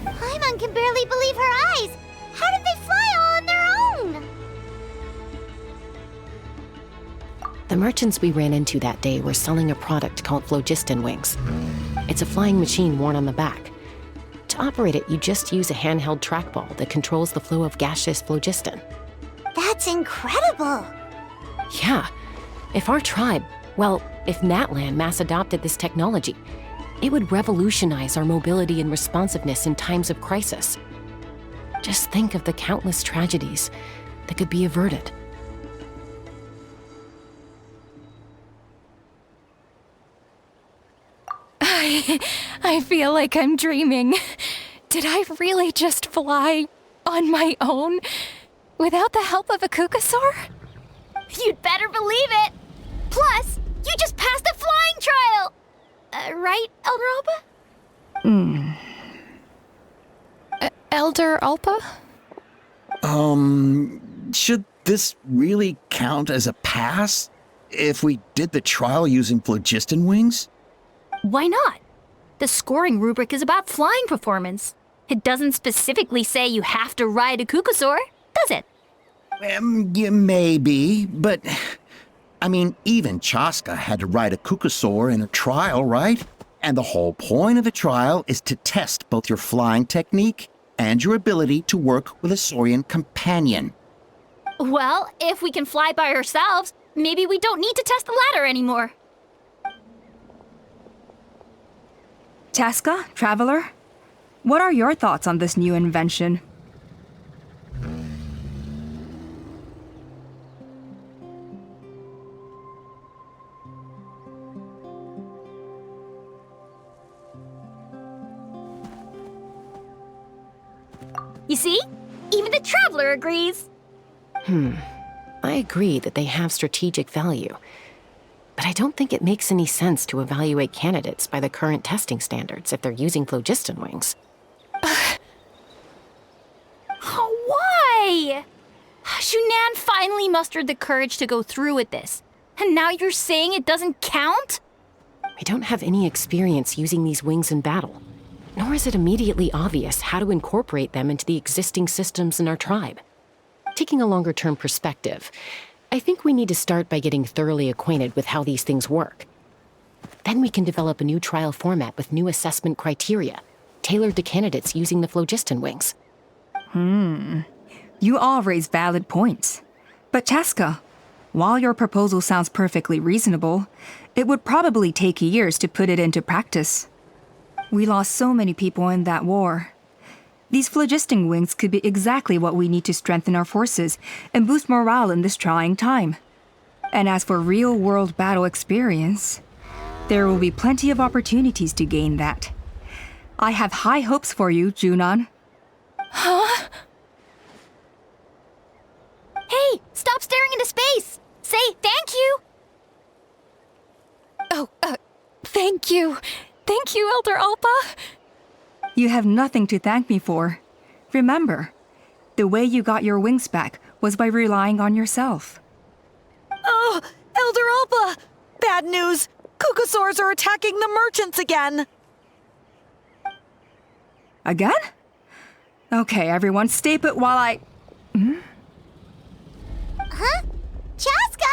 Paimon can barely believe her eyes. How did they fly all on their own? The merchants we ran into that day were selling a product called phlogiston wings. It's a flying machine worn on the back. To operate it, you just use a handheld trackball that controls the flow of gaseous phlogiston. That's incredible. Yeah, if our tribe, well, if Natlan mass adopted this technology, it would revolutionize our mobility and responsiveness in times of crisis. Just think of the countless tragedies that could be averted. I feel like I'm dreaming. Did I really just fly on my own without the help of a Kukasaur? You'd better believe it! Plus, you just passed the flying trial! Right, Elder Alpa? Elder Alpa? Should this really count as a pass if we did the trial using phlogiston wings? Why not? The scoring rubric is about flying performance. It doesn't specifically say you have to ride a Kukasaur, does it? Yeah, maybe, but I mean, even Chaska had to ride a Kukasaur in a trial, right? And the whole point of the trial is to test both your flying technique and your ability to work with a Saurian companion. Well, if we can fly by ourselves, maybe we don't need to test the ladder anymore. Chaska, Traveler, what are your thoughts on this new invention? You see? Even the Traveler agrees. I agree that they have strategic value, but I don't think it makes any sense to evaluate candidates by the current testing standards if they're using phlogiston wings. Why? Shunan finally mustered the courage to go through with this, and now you're saying it doesn't count? We don't have any experience using these wings in battle, nor is it immediately obvious how to incorporate them into the existing systems in our tribe. Taking a longer-term perspective, I think we need to start by getting thoroughly acquainted with how these things work. Then we can develop a new trial format with new assessment criteria, tailored to candidates using the phlogiston wings. You all raise valid points. But Chaska, while your proposal sounds perfectly reasonable, it would probably take years to put it into practice. We lost so many people in that war. These phlogiston wings could be exactly what we need to strengthen our forces and boost morale in this trying time. And as for real-world battle experience, there will be plenty of opportunities to gain that. I have high hopes for you, Junon. Huh? Hey, stop staring into space! Say thank you! Oh, thank you. Thank you, Elder Alpa. You have nothing to thank me for. Remember, the way you got your wings back was by relying on yourself. Oh, Elder Alpa! Bad news! Kukasaurs are attacking the merchants again! Again? Okay, everyone, stay put while I... Huh? Chaska?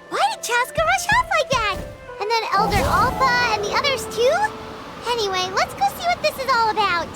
Why did Chaska rush off like that? And then Elder Alpa and the others too? Anyway, let's go see what this is all about.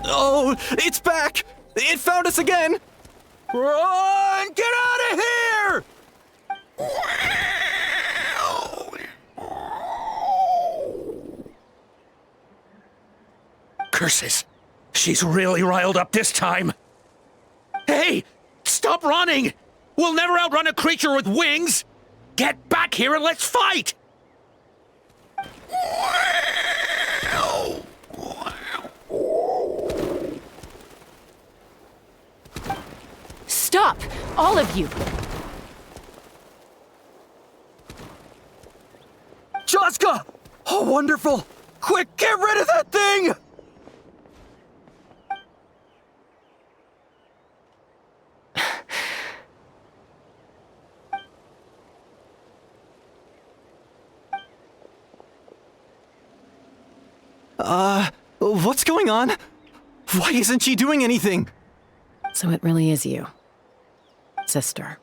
Oh, it's back! It found us again! Run! Get out of here! Curses! She's really riled up this time. Hey! Stop running! We'll never outrun a creature with wings! Get back here and let's fight! Stop! All of you! Chaska! Oh, wonderful! Quick, get rid of that thing! What's going on? Why isn't she doing anything? So it really is you. Sister.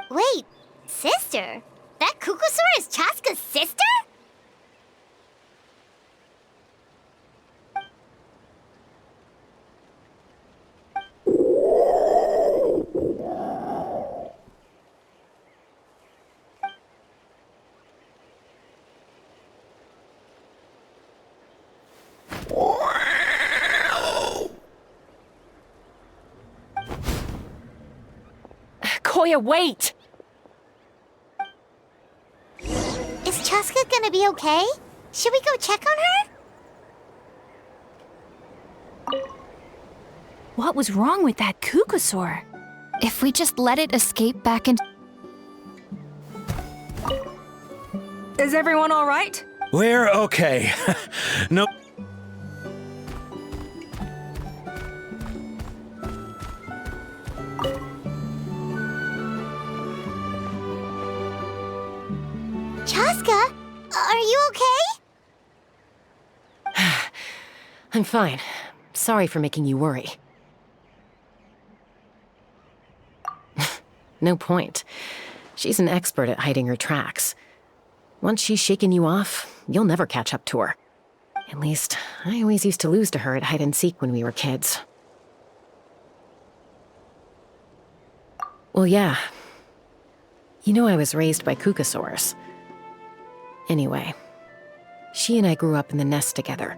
Wait, sister? That Kukusaur is Chaska's sister? Koya, wait! Is Chaska gonna be okay? Should we go check on her? What was wrong with that Kukusaur? If we just let it escape back into... Is everyone all right? We're okay. No. Chaska, are you okay? I'm fine. Sorry for making you worry. No point. She's an expert at hiding her tracks. Once she's shaken you off, you'll never catch up to her. At least, I always used to lose to her at hide-and-seek when we were kids. Well, yeah. You know I was raised by Kukusaurs. Anyway, she and I grew up in the nest together.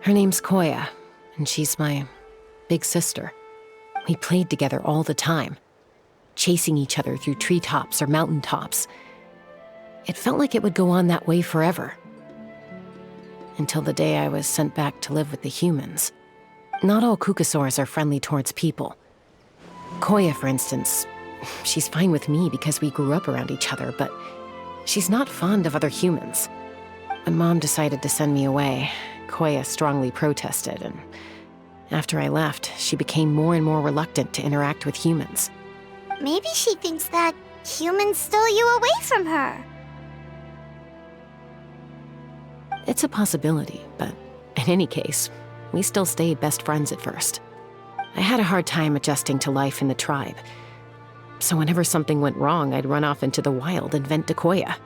Her name's Koya, and she's my big sister. We played together all the time, chasing each other through treetops or mountaintops. It felt like it would go on that way forever. Until the day I was sent back to live with the humans. Not all Kukusaurs are friendly towards people. Koya, for instance, she's fine with me because we grew up around each other, but she's not fond of other humans. When Mom decided to send me away, Koya strongly protested, and after I left, she became more and more reluctant to interact with humans. Maybe she thinks that humans stole you away from her. It's a possibility, but in any case, we still stayed best friends at first. I had a hard time adjusting to life in the tribe. So whenever something went wrong, I'd run off into the wild and vent to Koya.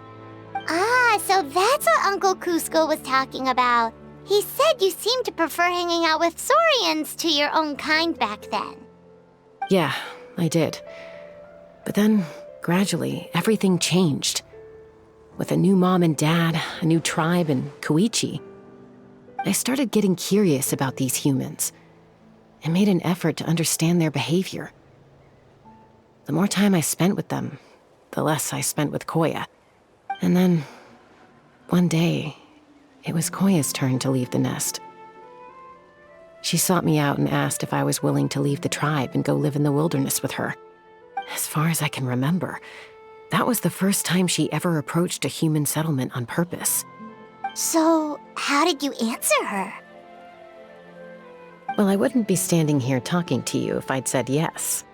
Ah, so that's what Uncle Cusco was talking about. He said you seemed to prefer hanging out with Saurians to your own kind back then. Yeah, I did. But then, gradually, everything changed. With a new mom and dad, a new tribe, and Koichi, I started getting curious about these humans and made an effort to understand their behavior. The more time I spent with them, the less I spent with Koya. And then, one day, it was Koya's turn to leave the nest. She sought me out and asked if I was willing to leave the tribe and go live in the wilderness with her. As far as I can remember, that was the first time she ever approached a human settlement on purpose. So, how did you answer her? Well, I wouldn't be standing here talking to you if I'd said yes.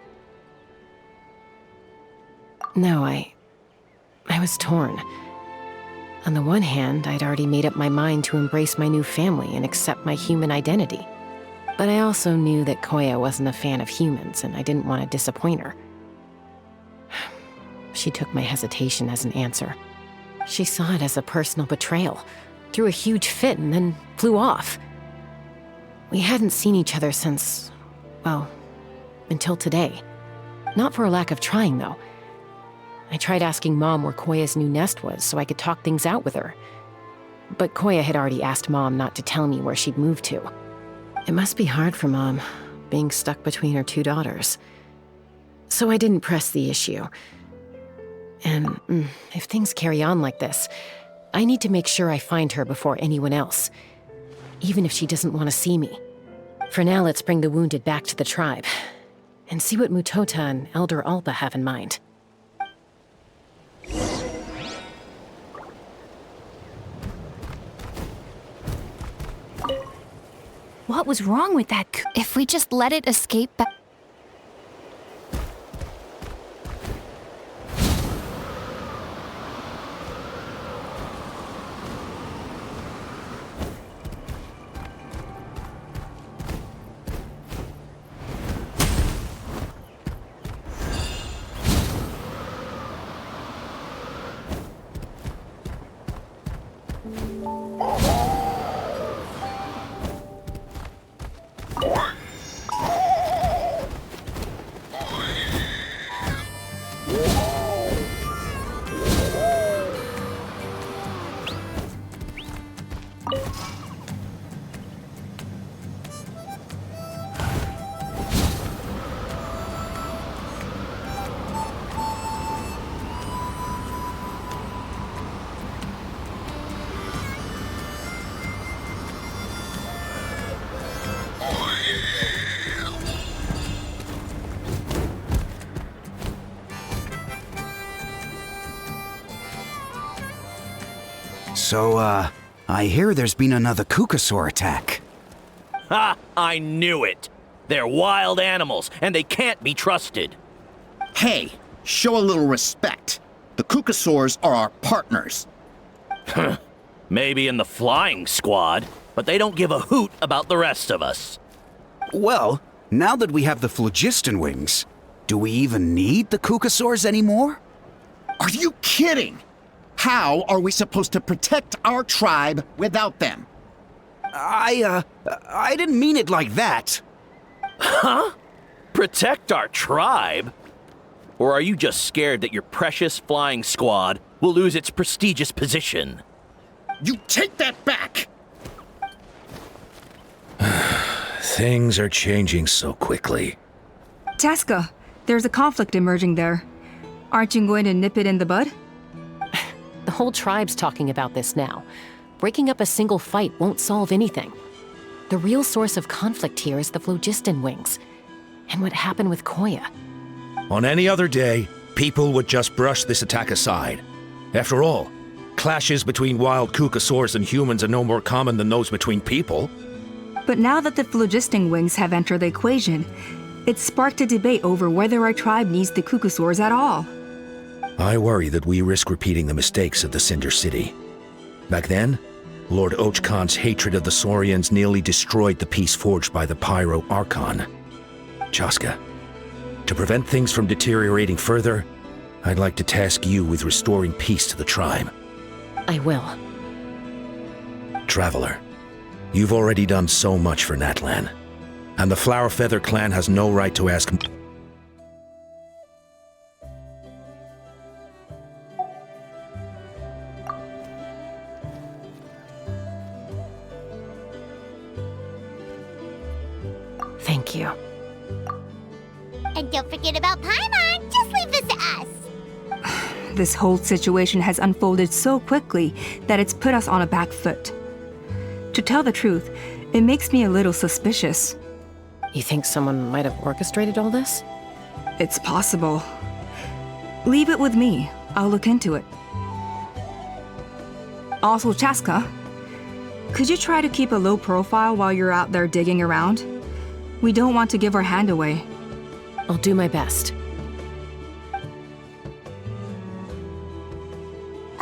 No, I was torn. On the one hand, I'd already made up my mind to embrace my new family and accept my human identity. But I also knew that Koya wasn't a fan of humans, and I didn't want to disappoint her. She took my hesitation as an answer. She saw it as a personal betrayal, threw a huge fit, and then flew off. We hadn't seen each other since, well, until today. Not for a lack of trying, though. I tried asking Mom where Koya's new nest was so I could talk things out with her. But Koya had already asked Mom not to tell me where she'd moved to. It must be hard for Mom, being stuck between her two daughters. So I didn't press the issue. And if things carry on like this, I need to make sure I find her before anyone else, even if she doesn't want to see me. For now, let's bring the wounded back to the tribe and see what Mutota and Elder Alpa have in mind. What was wrong with that? If we just let it escape back... So, I hear there's been another Kukasaur attack. Ha! I knew it! They're wild animals, and they can't be trusted. Hey, show a little respect. The Kukasaurs are our partners. Maybe in the flying squad, but they don't give a hoot about the rest of us. Well, now that we have the phlogiston wings, do we even need the Kukasaurs anymore? Are you kidding? How are we supposed to protect our tribe without them? I didn't mean it like that. Huh? Protect our tribe? Or are you just scared that your precious flying squad will lose its prestigious position? You take that back! Things are changing so quickly. Chaska, there's a conflict emerging there. Aren't you going to nip it in the bud? The whole tribe's talking about this now. Breaking up a single fight won't solve anything. The real source of conflict here is the phlogiston wings, and what happened with Koya. On any other day, people would just brush this attack aside. After all, clashes between wild Kukasaurs and humans are no more common than those between people. But now that the phlogiston wings have entered the equation, it's sparked a debate over whether our tribe needs the Kukasaurs at all. I worry that we risk repeating the mistakes of the Cinder City. Back then, Lord Ochkan's hatred of the Saurians nearly destroyed the peace forged by the Pyro Archon. Chaska, to prevent things from deteriorating further, I'd like to task you with restoring peace to the tribe. I will. Traveler, you've already done so much for Natlan, and the Flower Feather clan has no right to ask. Thank you. And don't forget about Paimon. Just leave this to us. This whole situation has unfolded so quickly that it's put us on a back foot. To tell the truth, it makes me a little suspicious. You think someone might have orchestrated all this? It's possible. Leave it with me. I'll look into it. Also, Chaska, could you try to keep a low profile while you're out there digging around? We don't want to give our hand away. I'll do my best.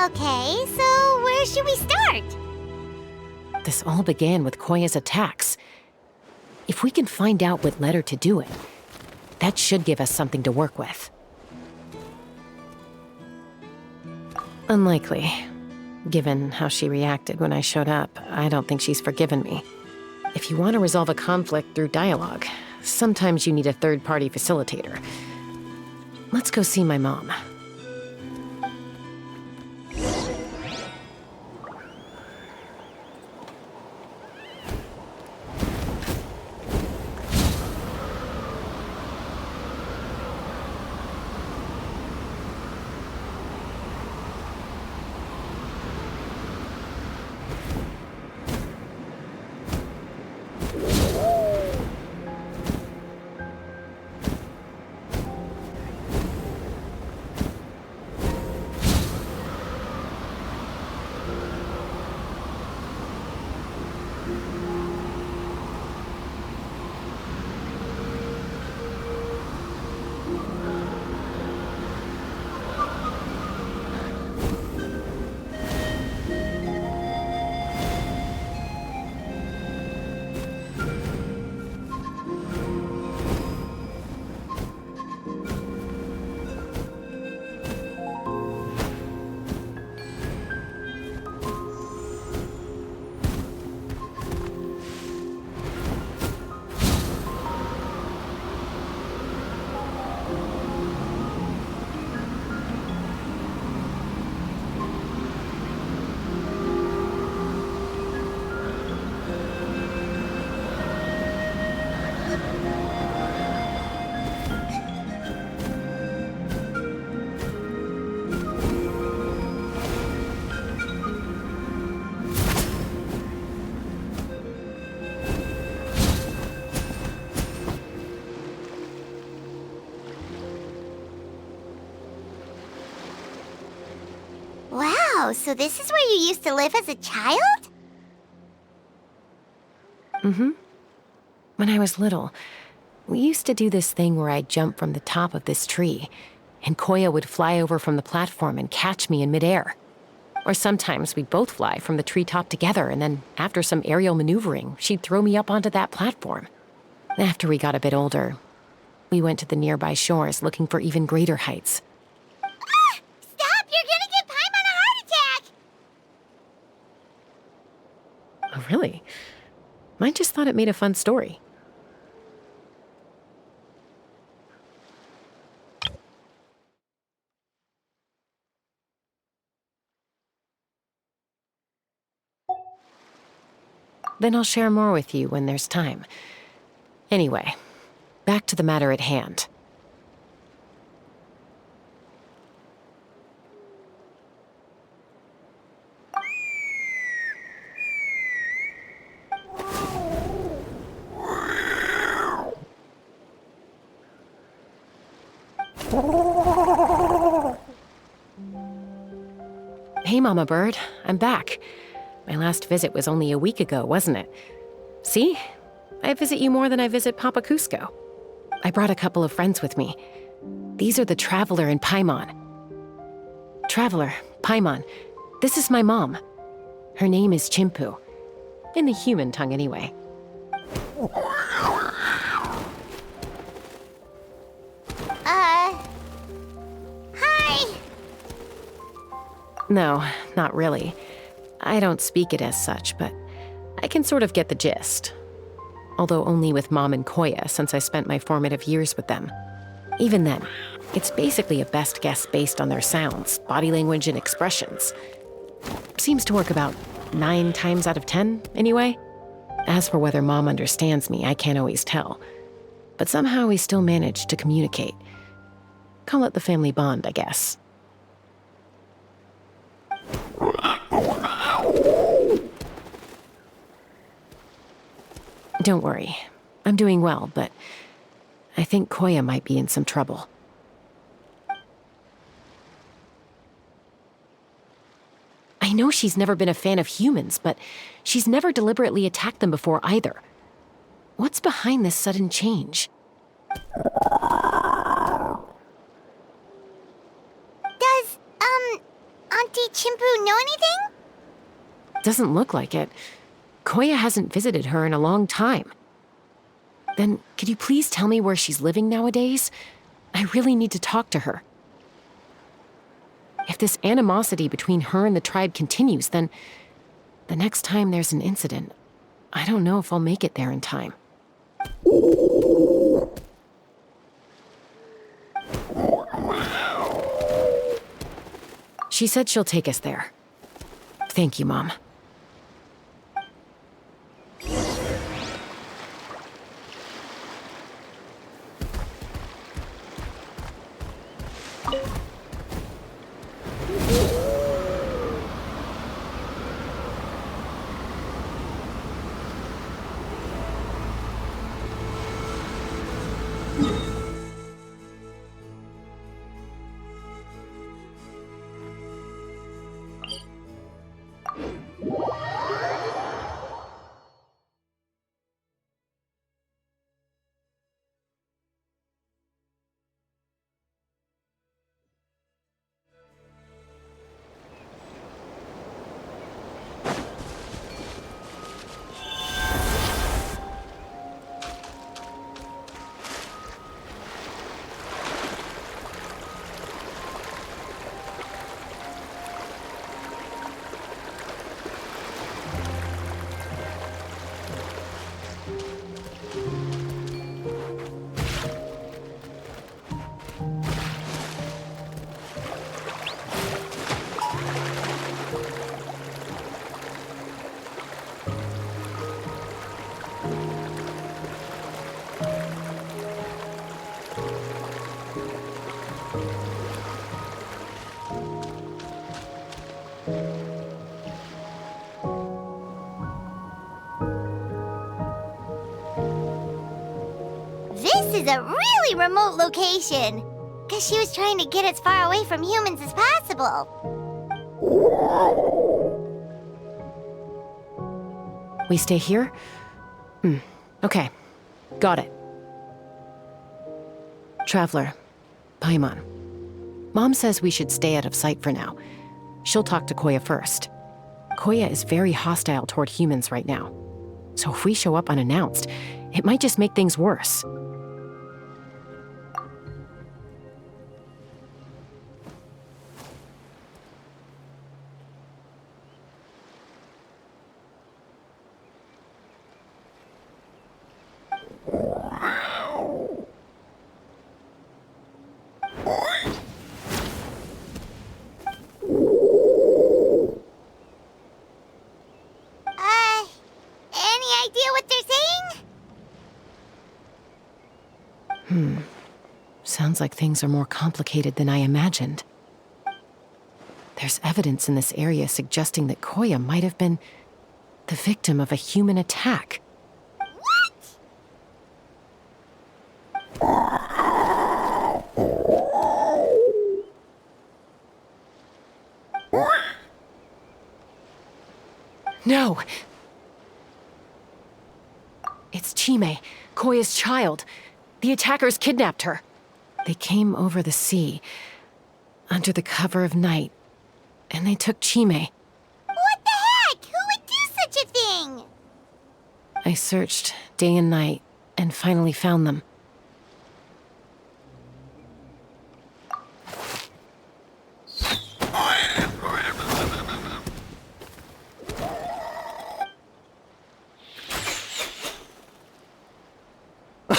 Okay, so where should we start? This all began with Koya's attacks. If we can find out what led her to do it, that should give us something to work with. Unlikely. Given how she reacted when I showed up, I don't think she's forgiven me. If you want to resolve a conflict through dialogue, sometimes you need a third-party facilitator. Let's go see my mom. Oh, so this is where you used to live as a child? Mm-hmm. When I was little, we used to do this thing where I'd jump from the top of this tree, and Koya would fly over from the platform and catch me in midair. Or sometimes we'd both fly from the treetop together, and then after some aerial maneuvering, she'd throw me up onto that platform. After we got a bit older, we went to the nearby shores looking for even greater heights. Ah! Stop! You're gonna give Paimon a heart attack! Oh, really? I just thought it made a fun story. Then I'll share more with you when there's time. Anyway, back to the matter at hand. Hey, Mama Bird, I'm back. My last visit was only a week ago, wasn't it? See? I visit you more than I visit Papa Cusco. I brought a couple of friends with me. These are the Traveler and Paimon. Traveler, Paimon, this is my mom. Her name is Chimpu. In the human tongue, anyway. Hi! No, not really. I don't speak it as such, but I can sort of get the gist. Although only with Mom and Koya, since I spent my formative years with them. Even then, it's basically a best guess based on their sounds, body language, and expressions. Seems to work about 9 times out of 10, anyway. As for whether Mom understands me, I can't always tell. But somehow we still manage to communicate. Call it the family bond, I guess. Don't worry. I'm doing well, but I think Koya might be in some trouble. I know she's never been a fan of humans, but she's never deliberately attacked them before either. What's behind this sudden change? Does, Auntie Chimpu know anything? Doesn't look like it. Koya hasn't visited her in a long time. Then, could you please tell me where she's living nowadays? I really need to talk to her. If this animosity between her and the tribe continues, then the next time there's an incident, I don't know if I'll make it there in time. She said she'll take us there. Thank you, Mom. This is a really remote location. Guess she was trying to get as far away from humans as possible. We stay here? Okay. Got it. Traveler, Paimon. Mom says we should stay out of sight for now. She'll talk to Koya first. Koya is very hostile toward humans right now. So if we show up unannounced, it might just make things worse. Any idea what they're saying? Sounds like things are more complicated than I imagined. There's evidence in this area suggesting that Koya might have been the victim of a human attack. No! It's Chime, Koya's child. The attackers kidnapped her. They came over the sea, under the cover of night, and they took Chime. What the heck? Who would do such a thing? I searched day and night, and finally found them.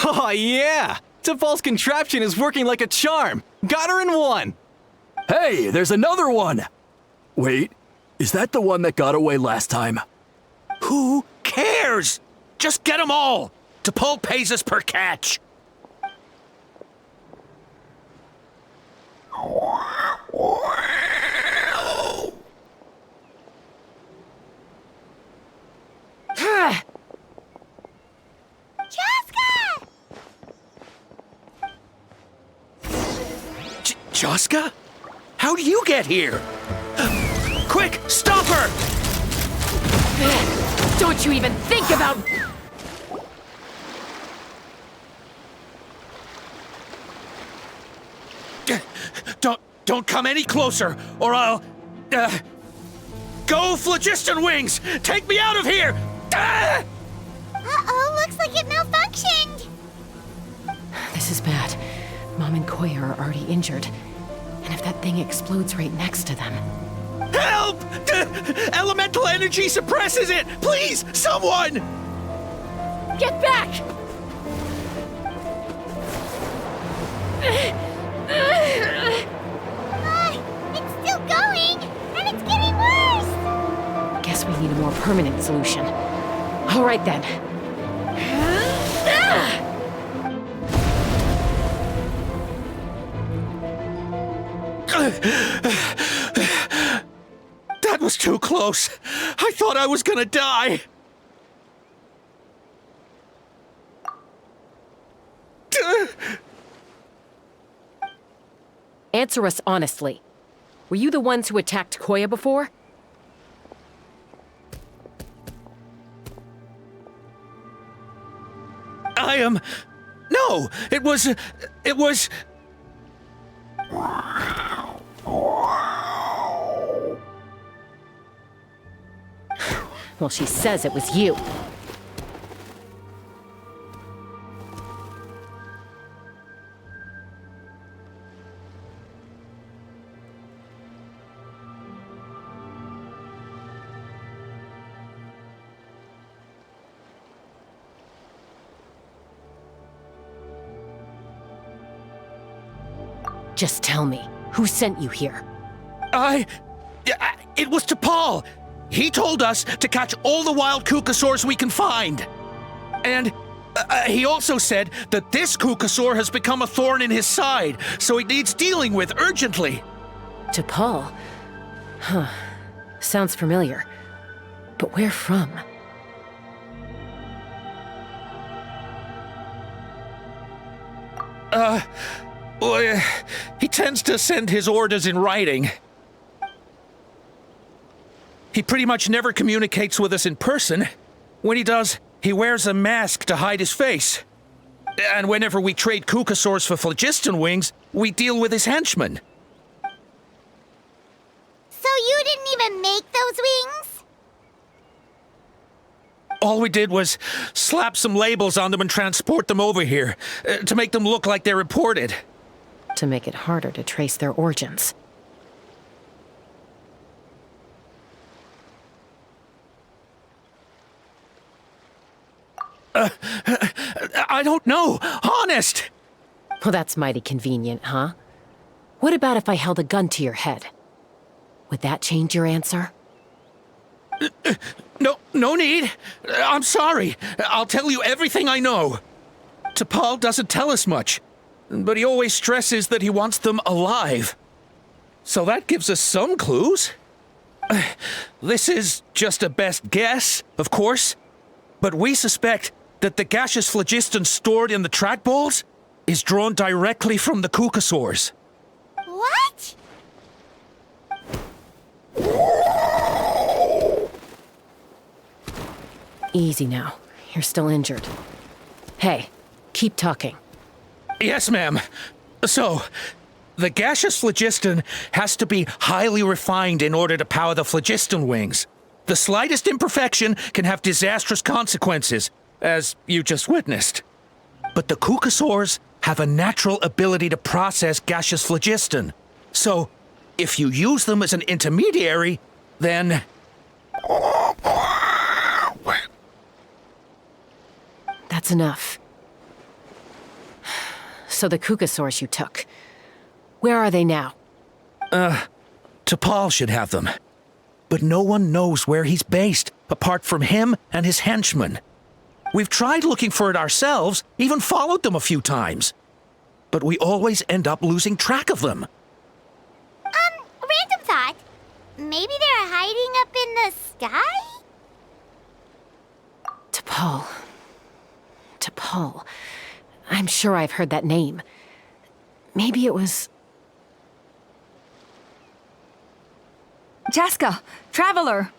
Oh, yeah! T'Pol's contraption is working like a charm! Got her in one! Hey, there's another one! Wait, is that the one that got away last time? Who cares? Just get them all. T'Pol pays us per catch. Joska? How do you get here? Quick, stop her! Don't you even think about... Don't come any closer, or I'll... Go, Phlogiston Wings! Take me out of here! Uh-oh, looks like it malfunctioned. This is bad. Mom and Koya are already injured. And if that thing explodes right next to them... Help! Elemental energy suppresses it! Please, someone! Get back! It's still going, and it's getting worse. Guess we need a more permanent solution. All right then. That was too close. I thought I was gonna die. Answer us honestly. Were you the ones who attacked Koya before? I am... No, it was... Well, she says it was you. Just tell me, who sent you here? It was T'Pol. He told us to catch all the wild Kukasaurs we can find. And he also said that this Kukasaur has become a thorn in his side, so it needs dealing with urgently. T'Pol? Huh. Sounds familiar. But where from? Well, he tends to send his orders in writing. He pretty much never communicates with us in person. When he does, he wears a mask to hide his face. And whenever we trade Kukasaurs for phlogiston wings, we deal with his henchmen. So you didn't even make those wings? All we did was slap some labels on them and transport them over here, to make them look like they're imported. To make it harder to trace their origins. I don't know, honest! Well, that's mighty convenient, huh? What about if I held a gun to your head? Would that change your answer? No need. I'm sorry. I'll tell you everything I know. T'Pol doesn't tell us much, but he always stresses that he wants them alive. So that gives us some clues. This is just a best guess, of course, but we suspect that the gaseous phlogiston stored in the track balls is drawn directly from the Kukasaurs. What? Easy now. You're still injured. Hey, keep talking. Yes, ma'am. So, the gaseous phlogiston has to be highly refined in order to power the phlogiston wings. The slightest imperfection can have disastrous consequences, as you just witnessed. But the Kukasaurs have a natural ability to process gaseous phlogiston. So, if you use them as an intermediary, then... That's enough. So the Kukasaurs you took, where are they now? T'Pol should have them. But no one knows where he's based, apart from him and his henchmen. We've tried looking for it ourselves, even followed them a few times. But we always end up losing track of them. Random thought. Maybe they're hiding up in the sky? T'Pol. T'Pol. I'm sure I've heard that name. Maybe it was... Chaska! Traveler!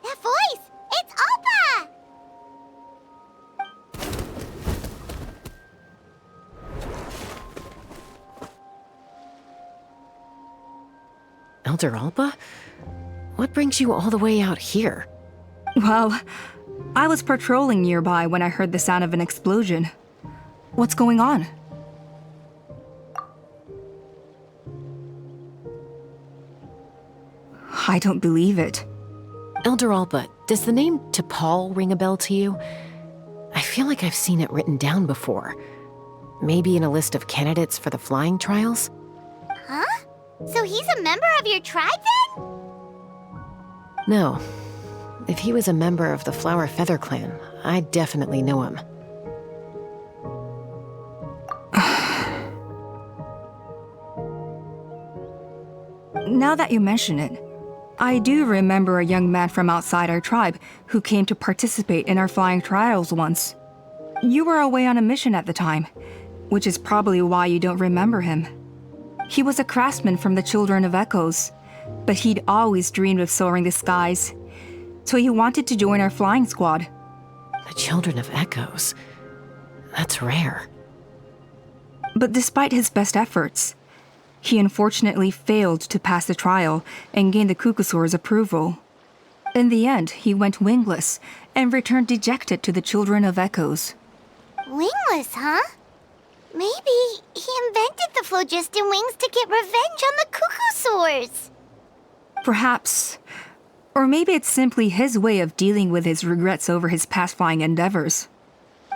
That voice! It's Oppa! Elder Alba? What brings you all the way out here? Well, I was patrolling nearby when I heard the sound of an explosion. What's going on? I don't believe it. Elder Alba, does the name T'Pol ring a bell to you? I feel like I've seen it written down before. Maybe in a list of candidates for the flying trials? Huh? So he's a member of your tribe then? No. If he was a member of the Flower Feather Clan, I'd definitely know him. Now that you mention it, I do remember a young man from outside our tribe who came to participate in our flying trials once. You were away on a mission at the time, which is probably why you don't remember him. He was a craftsman from the Children of Echoes, but he'd always dreamed of soaring the skies, so he wanted to join our flying squad. The Children of Echoes? That's rare. But despite his best efforts, he unfortunately failed to pass the trial and gain the Kukasaur's approval. In the end, he went wingless and returned dejected to the Children of Echoes. Wingless, huh? Maybe he invented the phlogiston wings to get revenge on the Kukasaurs. Perhaps. Or maybe it's simply his way of dealing with his regrets over his past flying endeavors.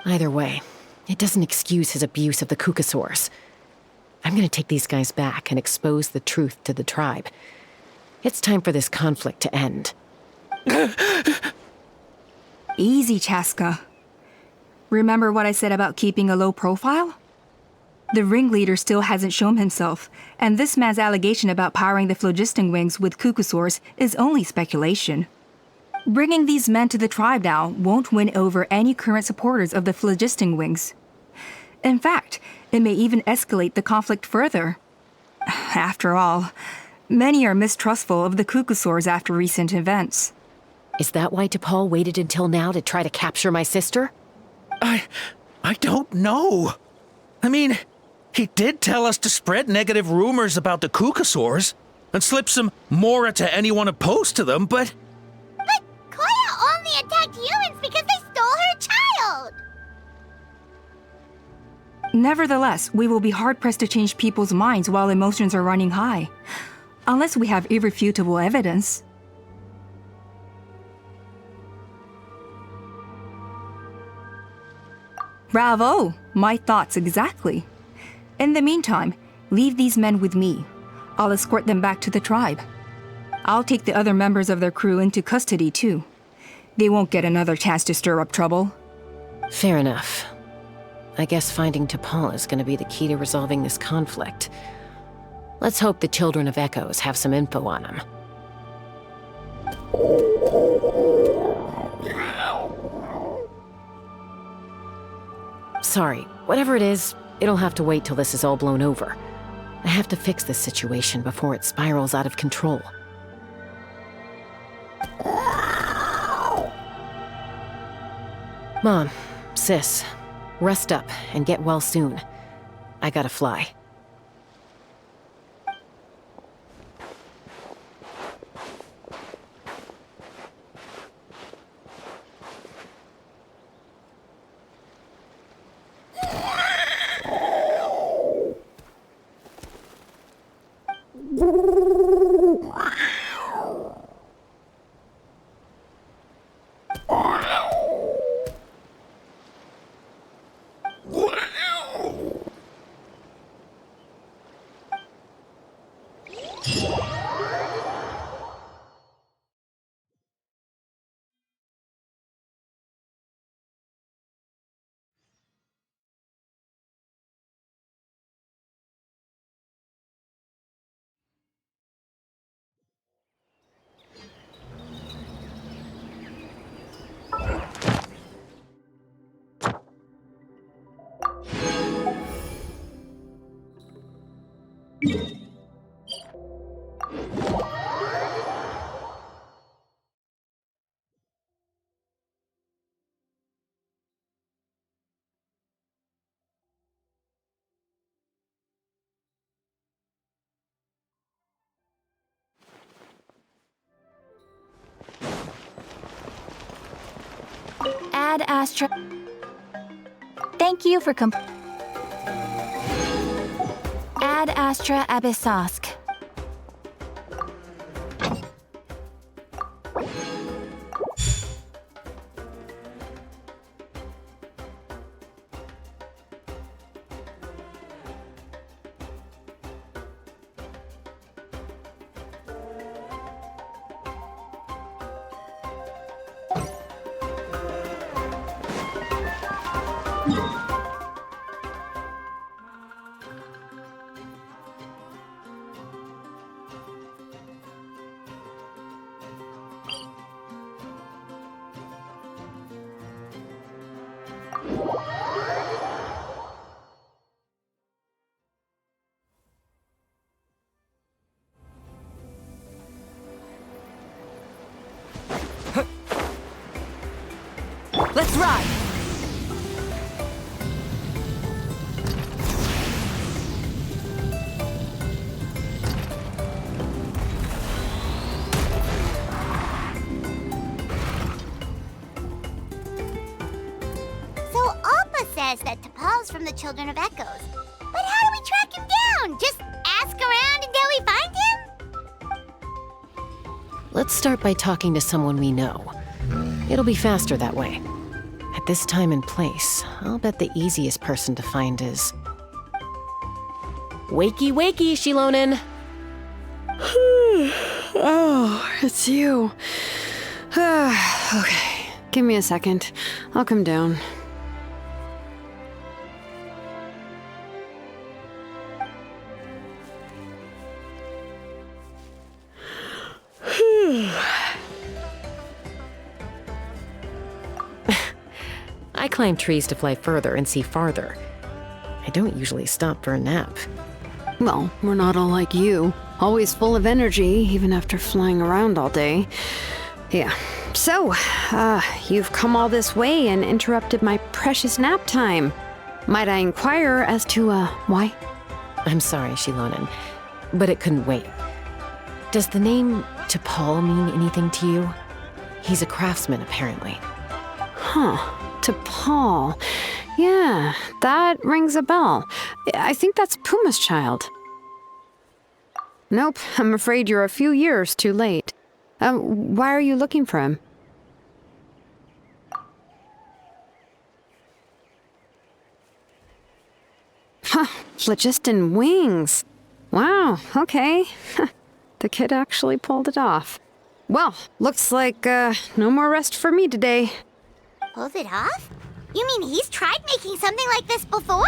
Either way, it doesn't excuse his abuse of the Kukasaurs. I'm gonna take these guys back and expose the truth to the tribe. It's time for this conflict to end. Easy, Chaska. Remember what I said about keeping a low profile? The ringleader still hasn't shown himself, and this man's allegation about powering the phlogiston wings with Kukasaurs is only speculation. Bringing these men to the tribe now won't win over any current supporters of the phlogiston wings. In fact, it may even escalate the conflict further. After all, many are mistrustful of the Cuckoosaurs after recent events. Is that why T'Pol waited until now to try to capture my sister? I don't know. I mean, he did tell us to spread negative rumors about the Cuckoosaurs and slip some Mora to anyone opposed to them, but... But Koya only attacked humans because they stole her child! Nevertheless, we will be hard-pressed to change people's minds while emotions are running high. Unless we have irrefutable evidence. Bravo! My thoughts exactly. In the meantime, leave these men with me. I'll escort them back to the tribe. I'll take the other members of their crew into custody too. They won't get another chance to stir up trouble. Fair enough. I guess finding T'Pol is going to be the key to resolving this conflict. Let's hope the Children of Echoes have some info on him. Sorry, whatever it is, it'll have to wait till this is all blown over. I have to fix this situation before it spirals out of control. Mom, sis, rest up and get well soon. I gotta fly. Ad Astra. Thank you for Ad Astra Abyssosk. Let's ride! So Alpa says that T'Pol's from the Children of Echoes. But how do we track him down? Just ask around until we find him? Let's start by talking to someone we know. It'll be faster that way. At this time and place, I'll bet the easiest person to find is... Wakey, wakey, Shilonin! Oh, it's you. Okay, give me a second. I'll come down. I climb trees to fly further and see farther. I don't usually stop for a nap. Well, we're not all like you. Always full of energy, even after flying around all day. Yeah. So, you've come all this way and interrupted my precious nap time. Might I inquire as to, why? I'm sorry, Shilonen, but it couldn't wait. Does the name T'Pol mean anything to you? He's a craftsman, apparently. Huh. T'Pol. Yeah, that rings a bell. I think that's Puma's child. Nope, I'm afraid you're a few years too late. Why are you looking for him? Huh, phlogiston wings. Wow, okay. The kid actually pulled it off. Well, looks like, no more rest for me today. Pulled it off? You mean he's tried making something like this before?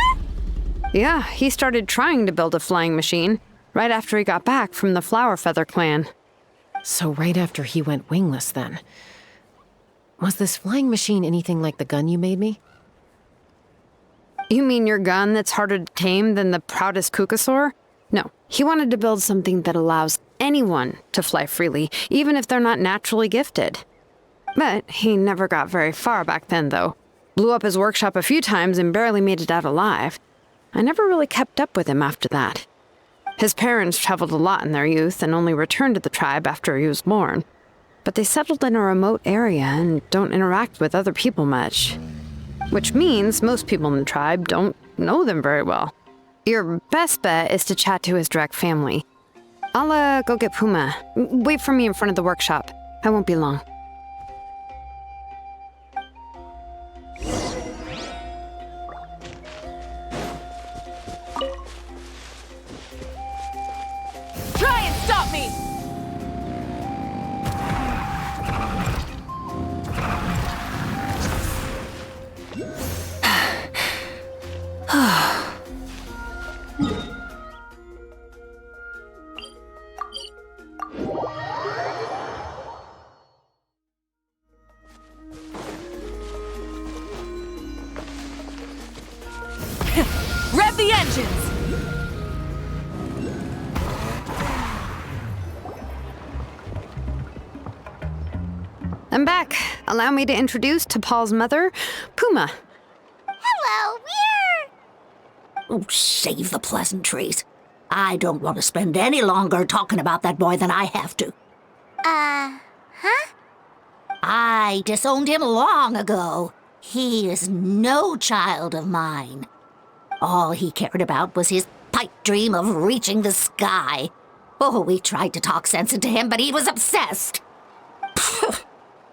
Yeah, he started trying to build a flying machine right after he got back from the Flower Feather clan. So right after he went wingless, then. Was this flying machine anything like the gun you made me? You mean your gun that's harder to tame than the proudest Kukasaur? No, he wanted to build something that allows anyone to fly freely, even if they're not naturally gifted. But he never got very far back then, though. Blew up his workshop a few times and barely made it out alive. I never really kept up with him after that. His parents traveled a lot in their youth and only returned to the tribe after he was born. But they settled in a remote area and don't interact with other people much. Which means most people in the tribe don't know them very well. Your best bet is to chat to his direct family. I'll, go get Puma. Wait for me in front of the workshop. I won't be long. Try and stop me! Rev the engines! I'm back. Allow me to introduce T'Pol's mother, Puma. Hello, Oh, save the pleasantries. I don't want to spend any longer talking about that boy than I have to. Huh? I disowned him long ago. He is no child of mine. All he cared about was his pipe dream of reaching the sky. Oh, we tried to talk sense into him, but he was obsessed.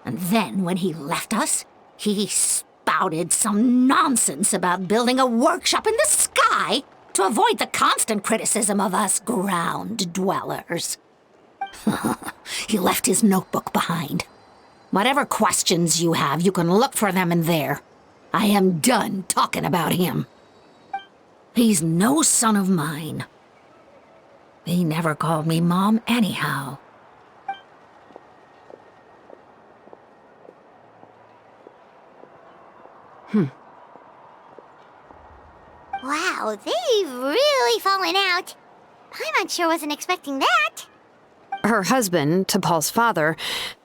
And then when he left us, he spouted some nonsense about building a workshop in the sky to avoid the constant criticism of us ground dwellers. He left his notebook behind. Whatever questions you have, you can look for them in there. I am done talking about him. He's no son of mine. He never called me Mom anyhow. Wow, they've really fallen out. Paimon sure wasn't expecting that. Her husband, T'Pol's father,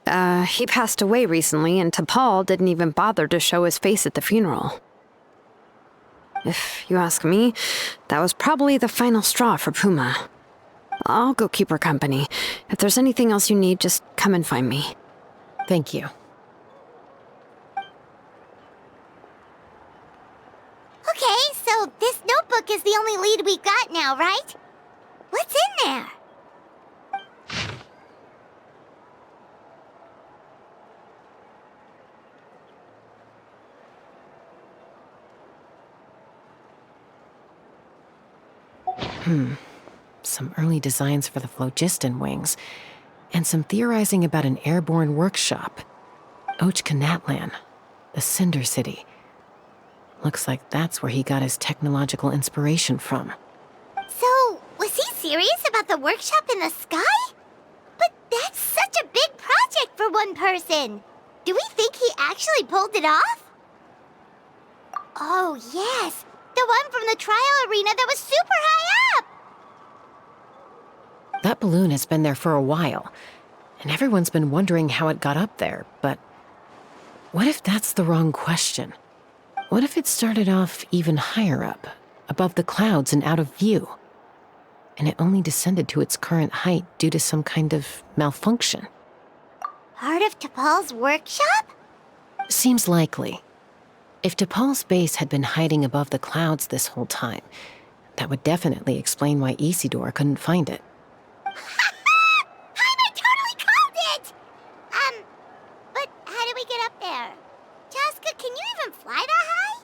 he passed away recently, and T'Pol didn't even bother to show his face at the funeral. If you ask me, that was probably the final straw for Puma. I'll go keep her company. If there's anything else you need, just come and find me. Thank you. Okay, so this notebook is the only lead we got now, right? What's in there? Some early designs for the phlogiston wings, and some theorizing about an airborne workshop. Ochkanatlan, the Cinder City. Looks like that's where he got his technological inspiration from. So, was he serious about the workshop in the sky? But that's such a big project for one person. Do we think he actually pulled it off? Oh, yes! The one from the trial arena that was super high up! That balloon has been there for a while, and everyone's been wondering how it got up there, but what if that's the wrong question? What if it started off even higher up, above the clouds and out of view, and it only descended to its current height due to some kind of malfunction? Part of T'Pol's workshop? Seems likely. If T'Pol's base had been hiding above the clouds this whole time, that would definitely explain why Isidore couldn't find it. Paimon totally called it! But how do we get up there? Chaska, can you even fly that high?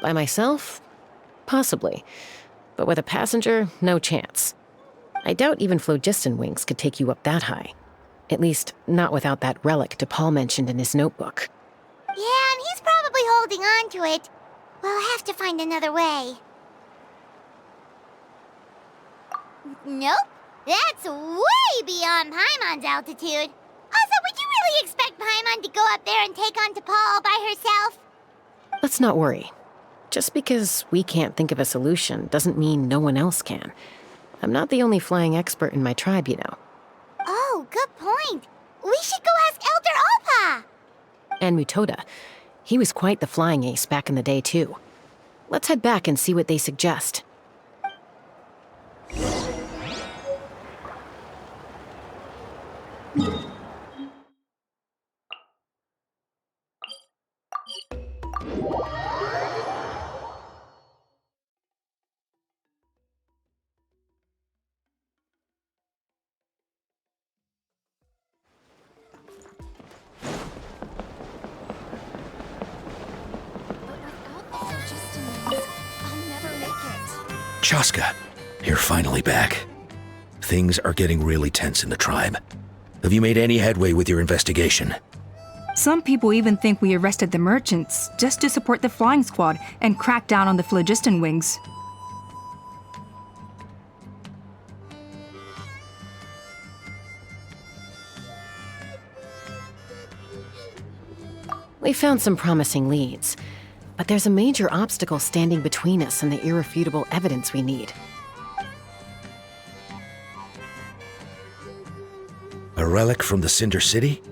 By myself? Possibly. But with a passenger, no chance. I doubt even phlogiston wings could take you up that high. At least, not without that relic T'Pol mentioned in his notebook. Yeah, and he's probably holding on to it. We'll have to find another way. Nope. That's way beyond Paimon's altitude. Also, would you really expect Paimon to go up there and take on T'Pol all by herself? Let's not worry. Just because we can't think of a solution doesn't mean no one else can. I'm not the only flying expert in my tribe, you know. Oh, good point. We should go ask Elder Alpa! And Mutoda. He was quite the flying ace back in the day, too. Let's head back and see what they suggest. Chaska, you're finally back. Things are getting really tense in the tribe. Have you made any headway with your investigation? Some people even think we arrested the merchants just to support the flying squad and crack down on the phlogiston wings. We found some promising leads, but there's a major obstacle standing between us and the irrefutable evidence we need. A relic from the Cinder City?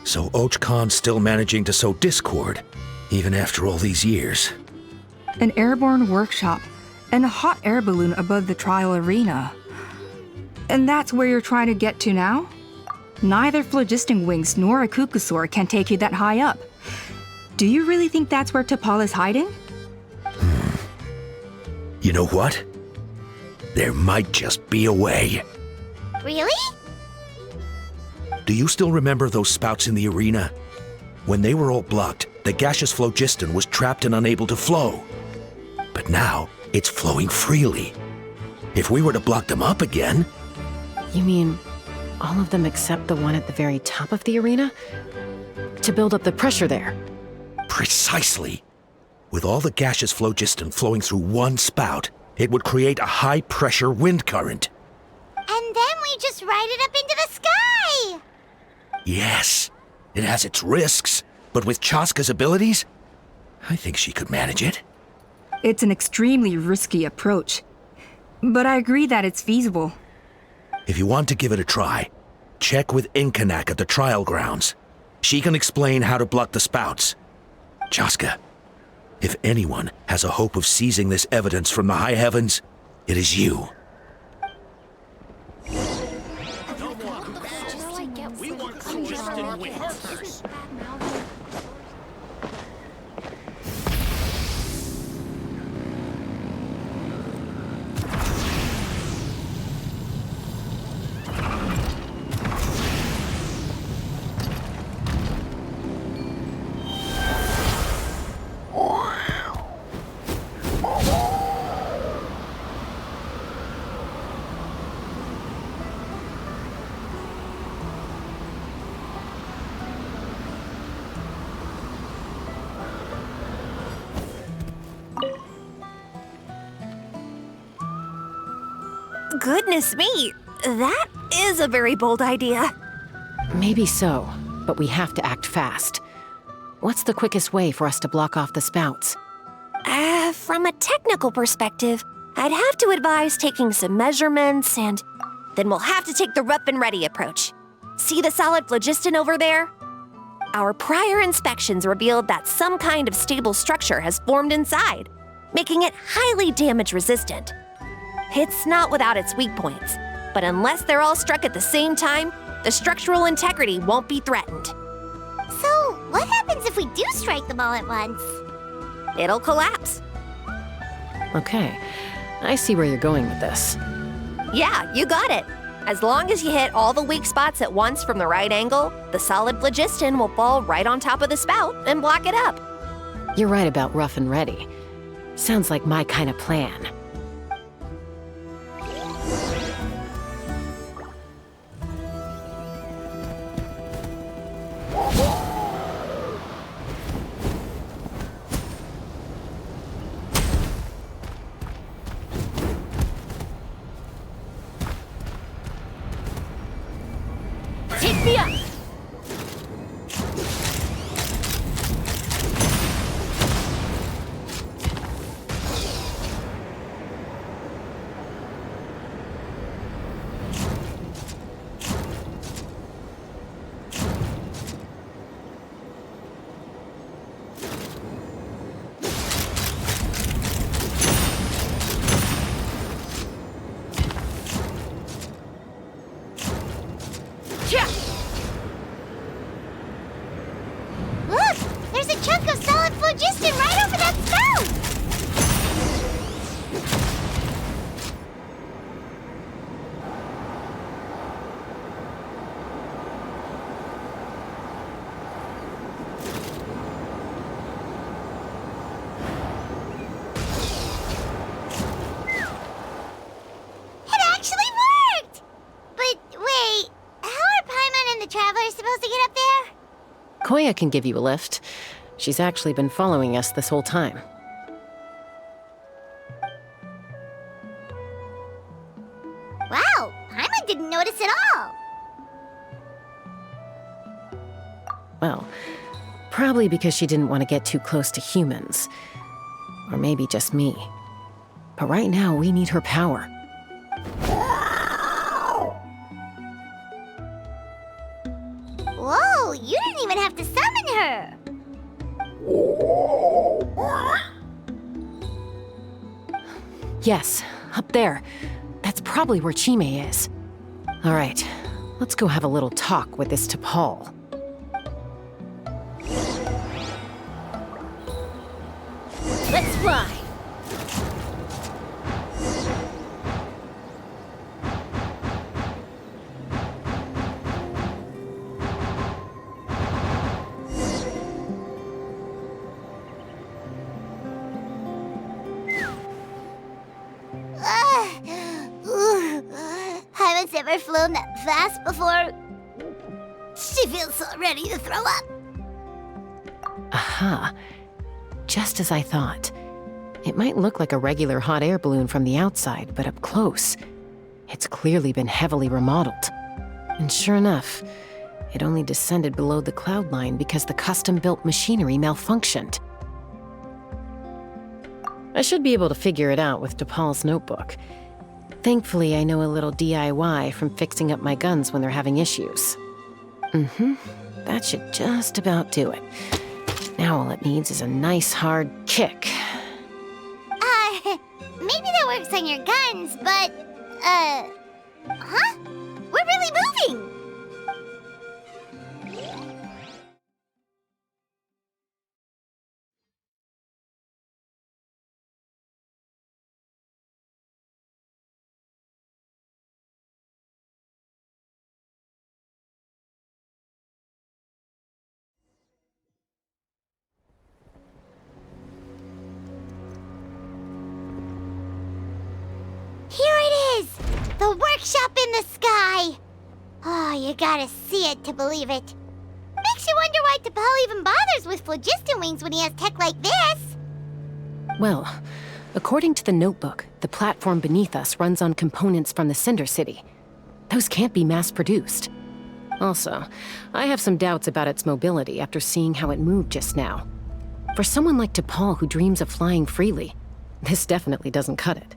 So Och Khan's still managing to sow discord, even after all these years. An airborne workshop and a hot air balloon above the trial arena. And that's where you're trying to get to now? Neither phlogiston wings nor a Kukusaur can take you that high up. Do you really think that's where T'Pol is hiding? You know what? There might just be a way. Really? Do you still remember those spouts in the arena? When they were all blocked, the gaseous phlogiston was trapped and unable to flow. But now, it's flowing freely. If we were to block them up again... You mean all of them except the one at the very top of the arena? To build up the pressure there? Precisely. With all the gaseous phlogiston flowing through one spout, it would create a high-pressure wind current. And then we just ride it up into the sky! Yes, it has its risks, but with Chaska's abilities, I think she could manage it. It's an extremely risky approach, but I agree that it's feasible. If you want to give it a try, check with Inkanak at the trial grounds. She can explain how to block the spouts. Chaska, if anyone has a hope of seizing this evidence from the high heavens, it is you. Goodness me, that is a very bold idea. Maybe so, but we have to act fast. What's the quickest way for us to block off the spouts? From a technical perspective, I'd have to advise taking some measurements, and then we'll have to take the rough and ready approach. See the solid phlogiston over there? Our prior inspections revealed that some kind of stable structure has formed inside, making it highly damage resistant. It's not without its weak points, but unless they're all struck at the same time, the structural integrity won't be threatened. So, what happens if we do strike them all at once? It'll collapse. Okay, I see where you're going with this. Yeah, you got it. As long as you hit all the weak spots at once from the right angle, the solid phlogiston will fall right on top of the spout and block it up. You're right about rough and ready. Sounds like my kind of plan. Take me up! Look! There's a chunk of solid phlogiston right over that spout! It actually worked! But wait, how are Paimon and the Travelers supposed to get up there? Koya can give you a lift. She's actually been following us this whole time. Wow, Paimon didn't notice at all. Well, probably because she didn't want to get too close to humans. Or maybe just me. But right now, we need her power. Whoa, you didn't even have to summon her! Yes, up there. That's probably where Chime is. All right, let's go have a little talk with this T'Pol. Let's fly! Haven't ever flown that fast before. She feels so ready to throw up. Aha. Just as I thought. It might look like a regular hot air balloon from the outside, but up close, it's clearly been heavily remodeled. And sure enough, it only descended below the cloud line because the custom-built machinery malfunctioned. I should be able to figure it out with T'Pol's notebook. Thankfully, I know a little DIY from fixing up my guns when they're having issues. That should just about do it. Now all it needs is a nice hard kick. Maybe that works on your guns, but, huh? We're really moving! Here it is! The workshop in the sky! Oh, you gotta see it to believe it. Makes you wonder why T'Pol even bothers with phlogiston wings when he has tech like this. Well, according to the notebook, the platform beneath us runs on components from the Cinder City. Those can't be mass-produced. Also, I have some doubts about its mobility after seeing how it moved just now. For someone like T'Pol who dreams of flying freely, this definitely doesn't cut it.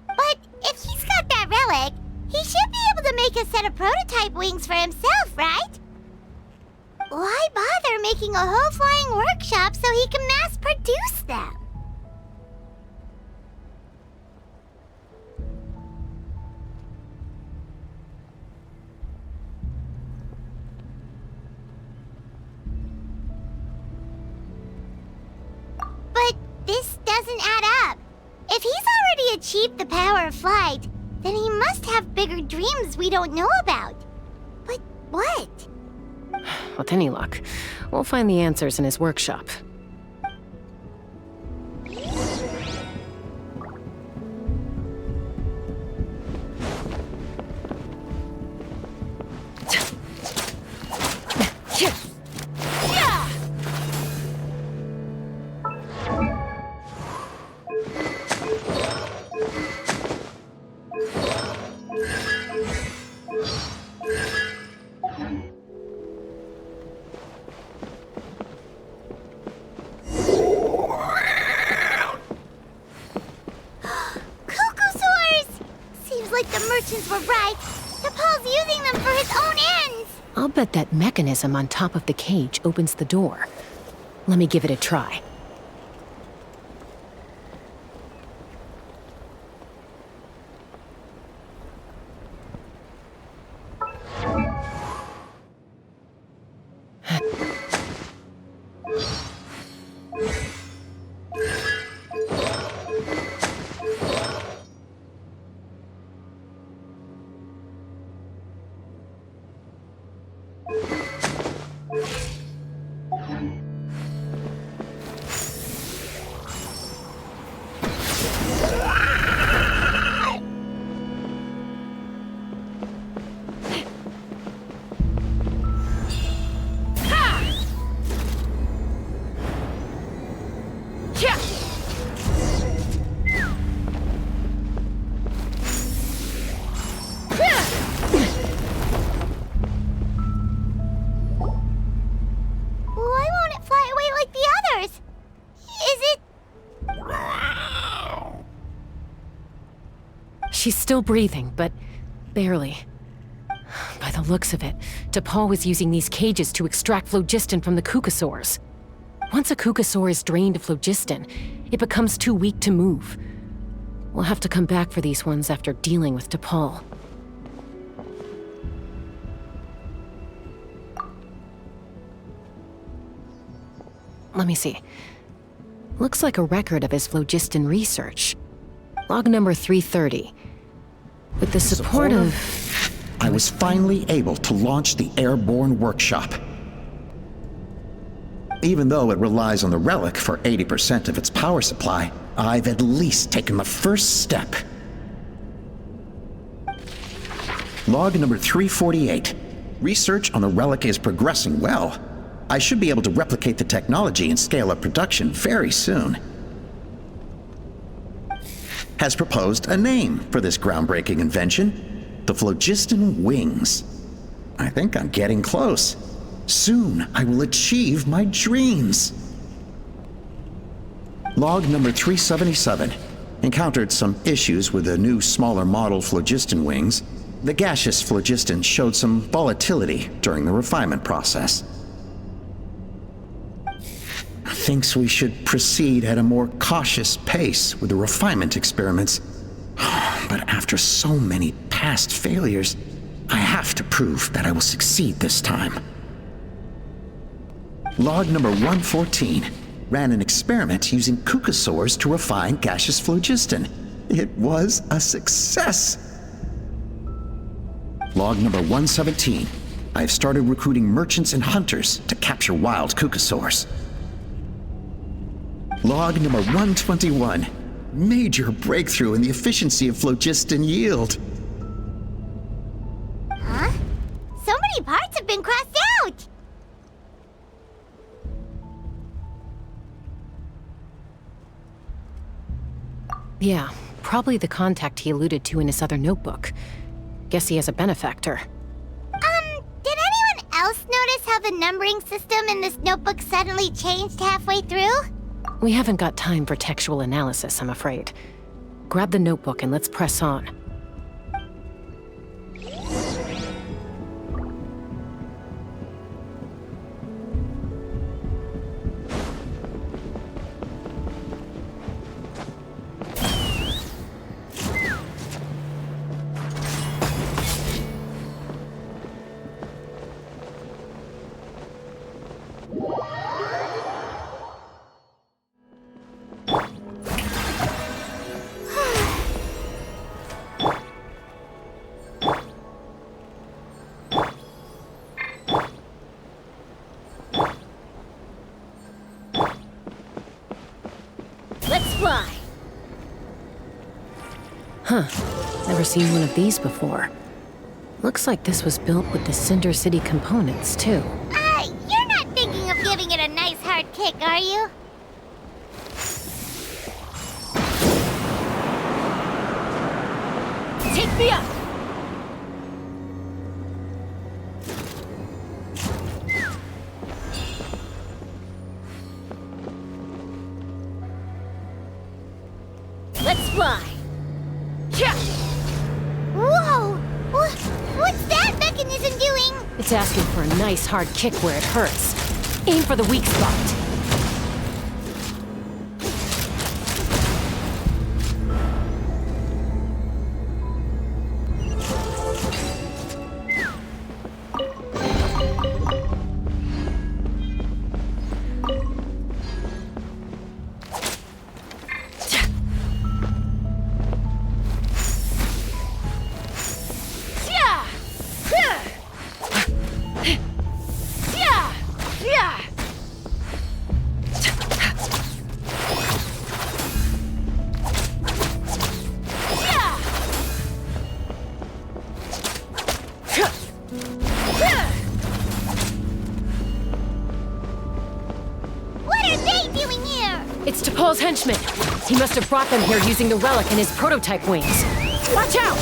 But if he's got that relic, he should be able to make a set of prototype wings for himself, right? Why bother making a whole flying workshop so he can mass produce them? But this doesn't add up. If he's already achieved the power of flight, then he must have bigger dreams we don't know about. But what? With any luck, we'll find the answers in his workshop. Were right. T'Pol's using them for his own ends. I'll bet that mechanism on top of the cage opens the door. Let me give it a try. She's still breathing, but barely. By the looks of it, T'Pol was using these cages to extract phlogiston from the Kukasaurs. Once a Kukasaur is drained of phlogiston, it becomes too weak to move. We'll have to come back for these ones after dealing with T'Pol. Let me see. Looks like a record of his phlogiston research. Log number 330. With the support of... I was finally able to launch the airborne workshop. Even though it relies on the relic for 80% of its power supply, I've at least taken the first step. Log number 348. Research on the relic is progressing well. I should be able to replicate the technology and scale up production very soon. Has proposed a name for this groundbreaking invention, the phlogiston wings. I think I'm getting close. Soon I will achieve my dreams. Log number 377. Encountered some issues with the new smaller model phlogiston wings. The gaseous phlogiston showed some volatility during the refinement process. Thinks we should proceed at a more cautious pace with the refinement experiments. But after so many past failures, I have to prove that I will succeed this time. Log number 114. Ran an experiment using Kukasaurs to refine gaseous phlogiston. It was a success. Log number 117. I have started recruiting merchants and hunters to capture wild Kukasaurs. Log number 121. Major breakthrough in the efficiency of phlogiston yield. Huh? So many parts have been crossed out! Yeah, probably the contact he alluded to in his other notebook. Guess he has a benefactor. Did anyone else notice how the numbering system in this notebook suddenly changed halfway through? We haven't got time for textual analysis, I'm afraid. Grab the notebook and let's press on. Let's fly! Huh. Never seen one of these before. Looks like this was built with the Cinder City components, too. You're not thinking of giving it a nice hard kick, are you? Take me up! Let's fly! Yeah! Whoa! What's that mechanism doing? It's asking for a nice hard kick where it hurts. Aim for the weak spot. It's T'Pol's henchman. He must have brought them here using the relic in his prototype wings. Watch out!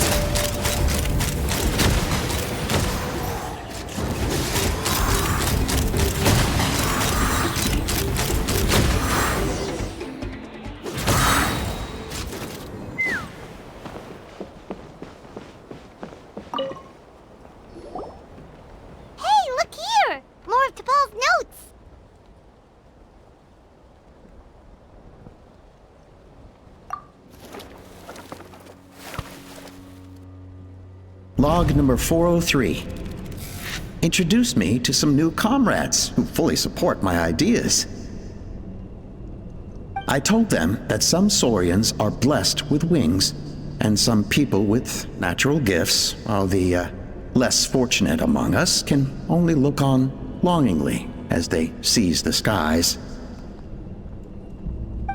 Hey, look here! More of T'Pol's notes! Log number 403. Introduce me to some new comrades who fully support my ideas. I told them that some Saurians are blessed with wings, and some people with natural gifts, while the less fortunate among us can only look on longingly as they seize the skies.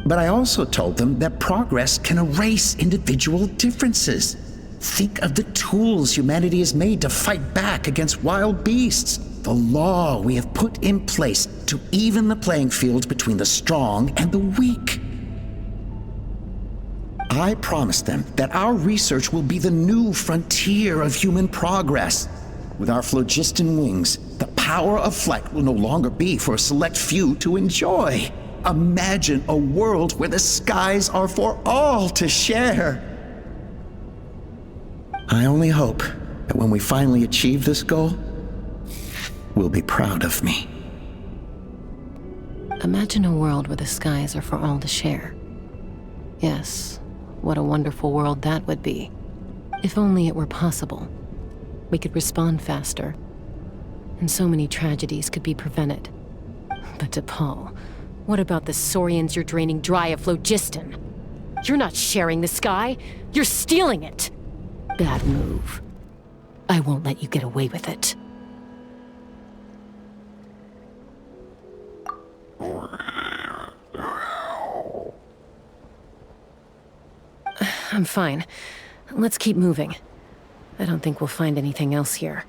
But I also told them that progress can erase individual differences. Think of the tools humanity has made to fight back against wild beasts. The law we have put in place to even the playing field between the strong and the weak. I promised them that our research will be the new frontier of human progress. With our phlogiston wings, the power of flight will no longer be for a select few to enjoy. Imagine a world where the skies are for all to share. I only hope that when we finally achieve this goal, we'll be proud of me. Imagine a world where the skies are for all to share. Yes, what a wonderful world that would be. If only it were possible. We could respond faster, and so many tragedies could be prevented. But T'Pol, what about the Saurians you're draining dry of phlogiston? You're not sharing the sky, you're stealing it! Bad move. I won't let you get away with it. I'm fine. Let's keep moving. I don't think we'll find anything else here.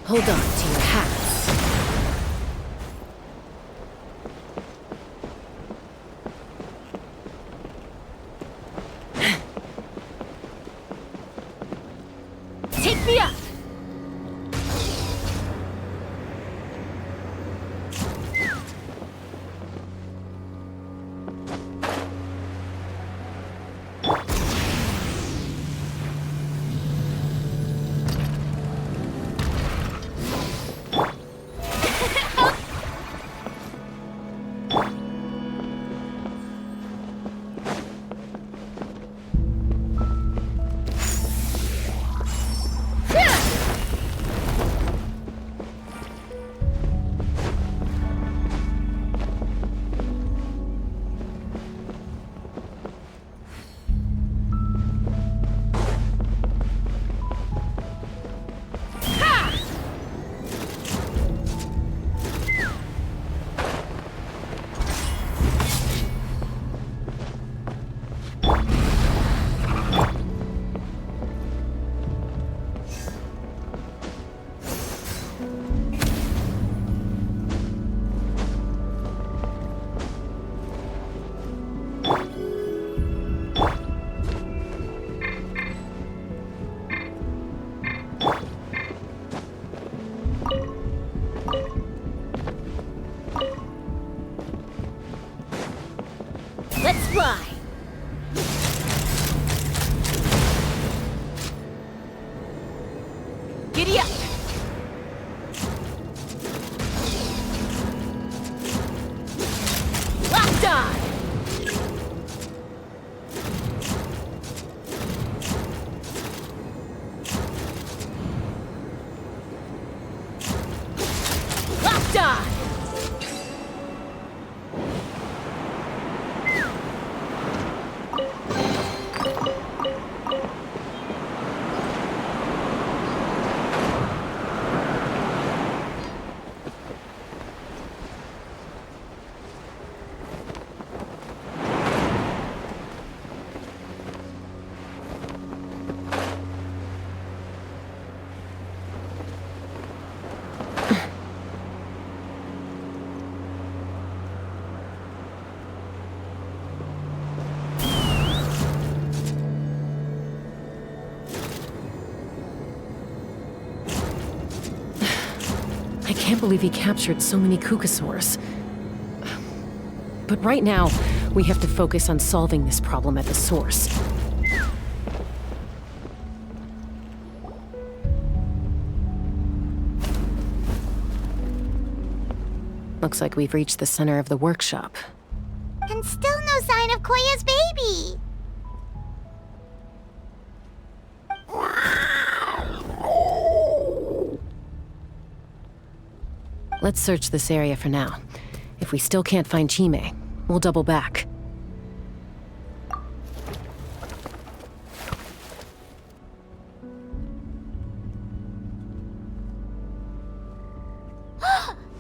Hold on to your hats. can't believe he captured so many Kukasaurs. But right now, we have to focus on solving this problem at the source. Looks like we've reached the center of the workshop. And still no sign of Koya's baby. Let's search this area for now. If we still can't find Chime, we'll double back.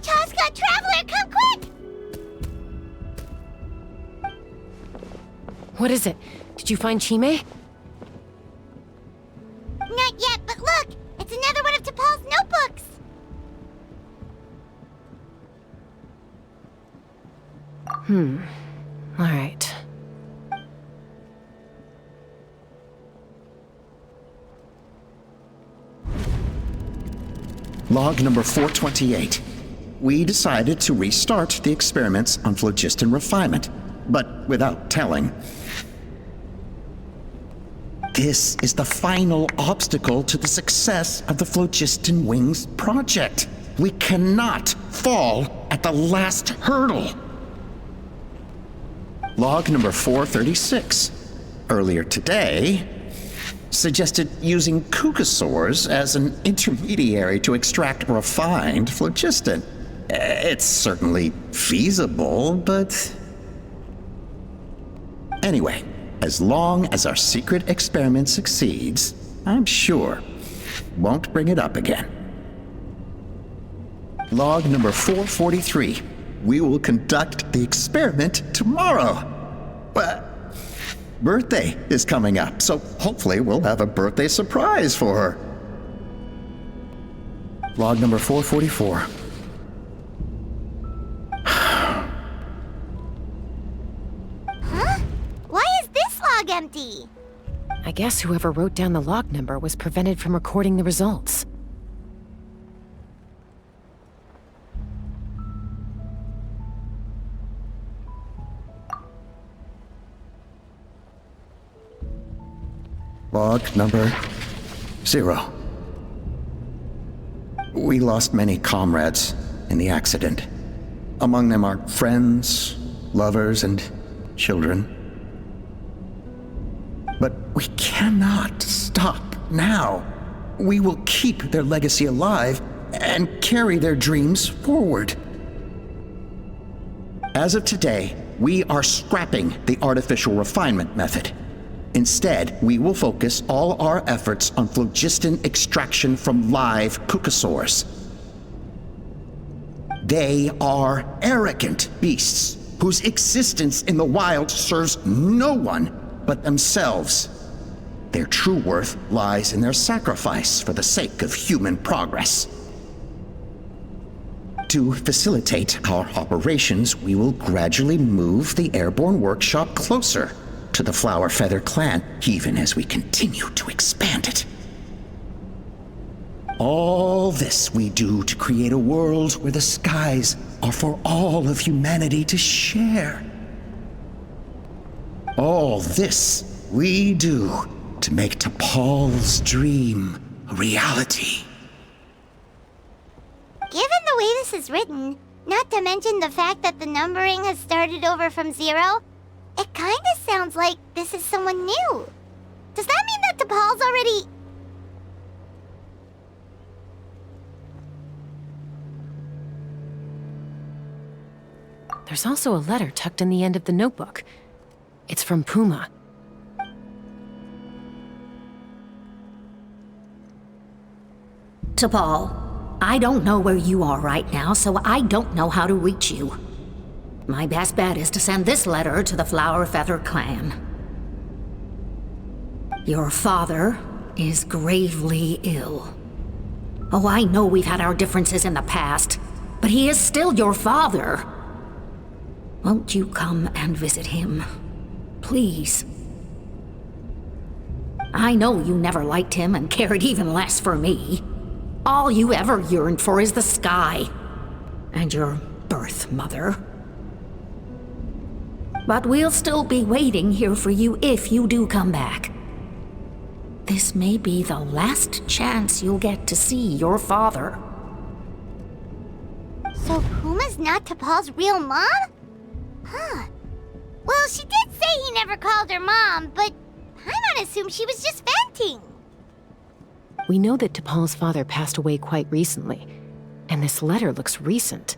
Chaska, Traveler, come quick! What is it? Did you find Chime? Not yet, but look! It's another one of T'Pol's notebooks! All right. Log number 428. We decided to restart the experiments on phlogiston refinement, but without telling. This is the final obstacle to the success of the Phlogiston Wings project. We cannot fall at the last hurdle. Log number 436. Earlier today, suggested using Kukasaurs as an intermediary to extract refined phlogiston. It's certainly feasible, but... Anyway, as long as our secret experiment succeeds, I'm sure won't bring it up again. Log number 443. We will conduct the experiment tomorrow. Well, birthday is coming up, so hopefully we'll have a birthday surprise for her. Log number 444. Huh? Why is this log empty? I guess whoever wrote down the log number was prevented from recording the results. Log number 0. We lost many comrades in the accident. Among them are friends, lovers, and children. But we cannot stop now. We will keep their legacy alive and carry their dreams forward. As of today, we are scrapping the artificial refinement method. Instead, we will focus all our efforts on phlogiston extraction from live Kukasaurs. They are arrogant beasts whose existence in the wild serves no one but themselves. Their true worth lies in their sacrifice for the sake of human progress. To facilitate our operations, we will gradually move the airborne workshop closer to the Flower Feather clan, even as we continue to expand it. All this we do to create a world where the skies are for all of humanity to share. All this we do to make T'Pol's dream a reality. Given the way this is written, not to mention the fact that the numbering has started over from 0, it kinda sounds like this is someone new. Does that mean that T'Pol's already... There's also a letter tucked in the end of the notebook. It's from Puma. T'Pol, I don't know where you are right now, so I don't know how to reach you. My best bet is to send this letter to the Flower Feather clan. Your father is gravely ill. Oh, I know we've had our differences in the past, but he is still your father. Won't you come and visit him? Please. I know you never liked him and cared even less for me. All you ever yearned for is the sky. And your birth mother. But we'll still be waiting here for you if you do come back. This may be the last chance you'll get to see your father. So Puma's not T'Pol's real mom? Huh. Well, she did say he never called her mom, but Paimon assumed she was just venting. We know that T'Pol's father passed away quite recently, and this letter looks recent.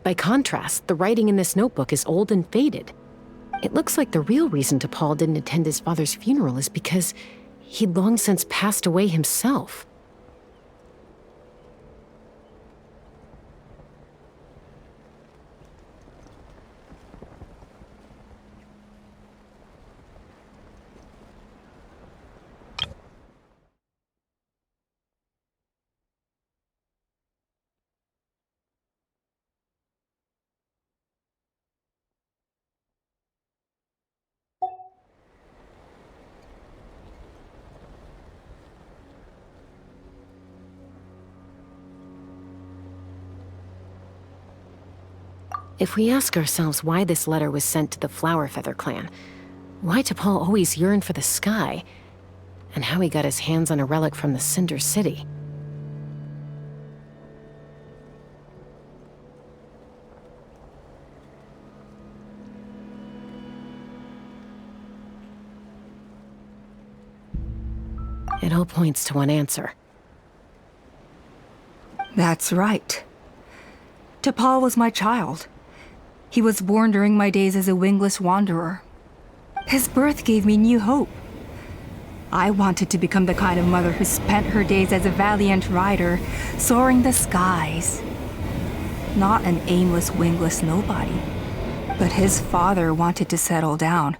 By contrast, the writing in this notebook is old and faded. It looks like the real reason T'Pol didn't attend his father's funeral is because he'd long since passed away himself. If we ask ourselves why this letter was sent to the Flower Feather clan, why T'Pol always yearned for the sky, and how he got his hands on a relic from the Cinder City. It all points to one answer. That's right. T'Pol was my child. He was born during my days as a wingless wanderer. His birth gave me new hope. I wanted to become the kind of mother who spent her days as a valiant rider, soaring the skies. Not an aimless, wingless nobody. But his father wanted to settle down,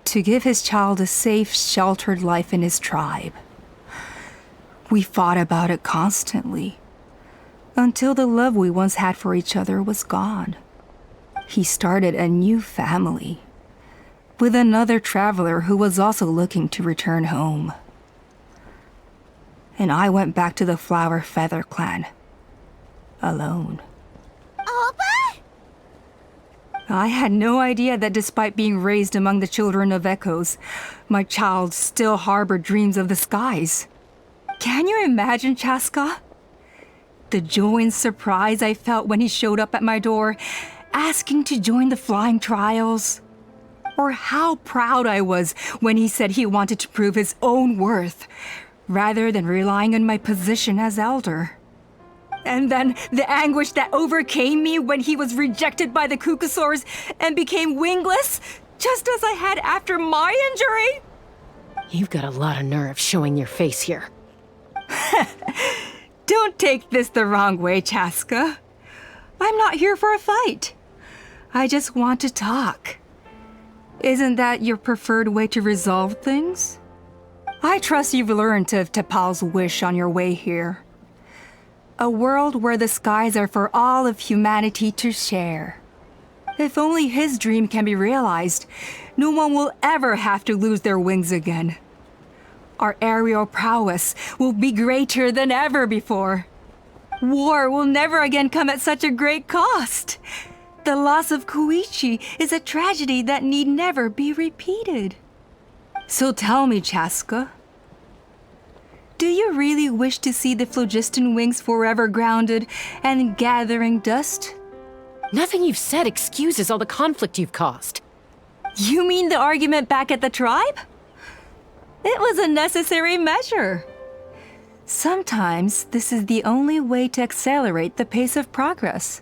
to give his child a safe, sheltered life in his tribe. We fought about it constantly, until the love we once had for each other was gone. He started a new family, with another traveler who was also looking to return home. And I went back to the Flower Feather clan, alone. Oppa? I had no idea that despite being raised among the children of echoes, my child still harbored dreams of the skies. Can you imagine, Chaska? The joy and surprise I felt when he showed up at my door, asking to join the flying trials. Or how proud I was when he said he wanted to prove his own worth, rather than relying on my position as elder. And then the anguish that overcame me when he was rejected by the Cucusaurs and became wingless, just as I had after my injury. You've got a lot of nerve showing your face here. Don't take this the wrong way, Chaska. I'm not here for a fight. I just want to talk. Isn't that your preferred way to resolve things? I trust you've learned of T'Pol's wish on your way here. A world where the skies are for all of humanity to share. If only his dream can be realized, no one will ever have to lose their wings again. Our aerial prowess will be greater than ever before. War will never again come at such a great cost. The loss of Koichi is a tragedy that need never be repeated. So tell me, Chaska, do you really wish to see the phlogiston wings forever grounded and gathering dust? Nothing you've said excuses all the conflict you've caused. You mean the argument back at the tribe? It was a necessary measure. Sometimes this is the only way to accelerate the pace of progress.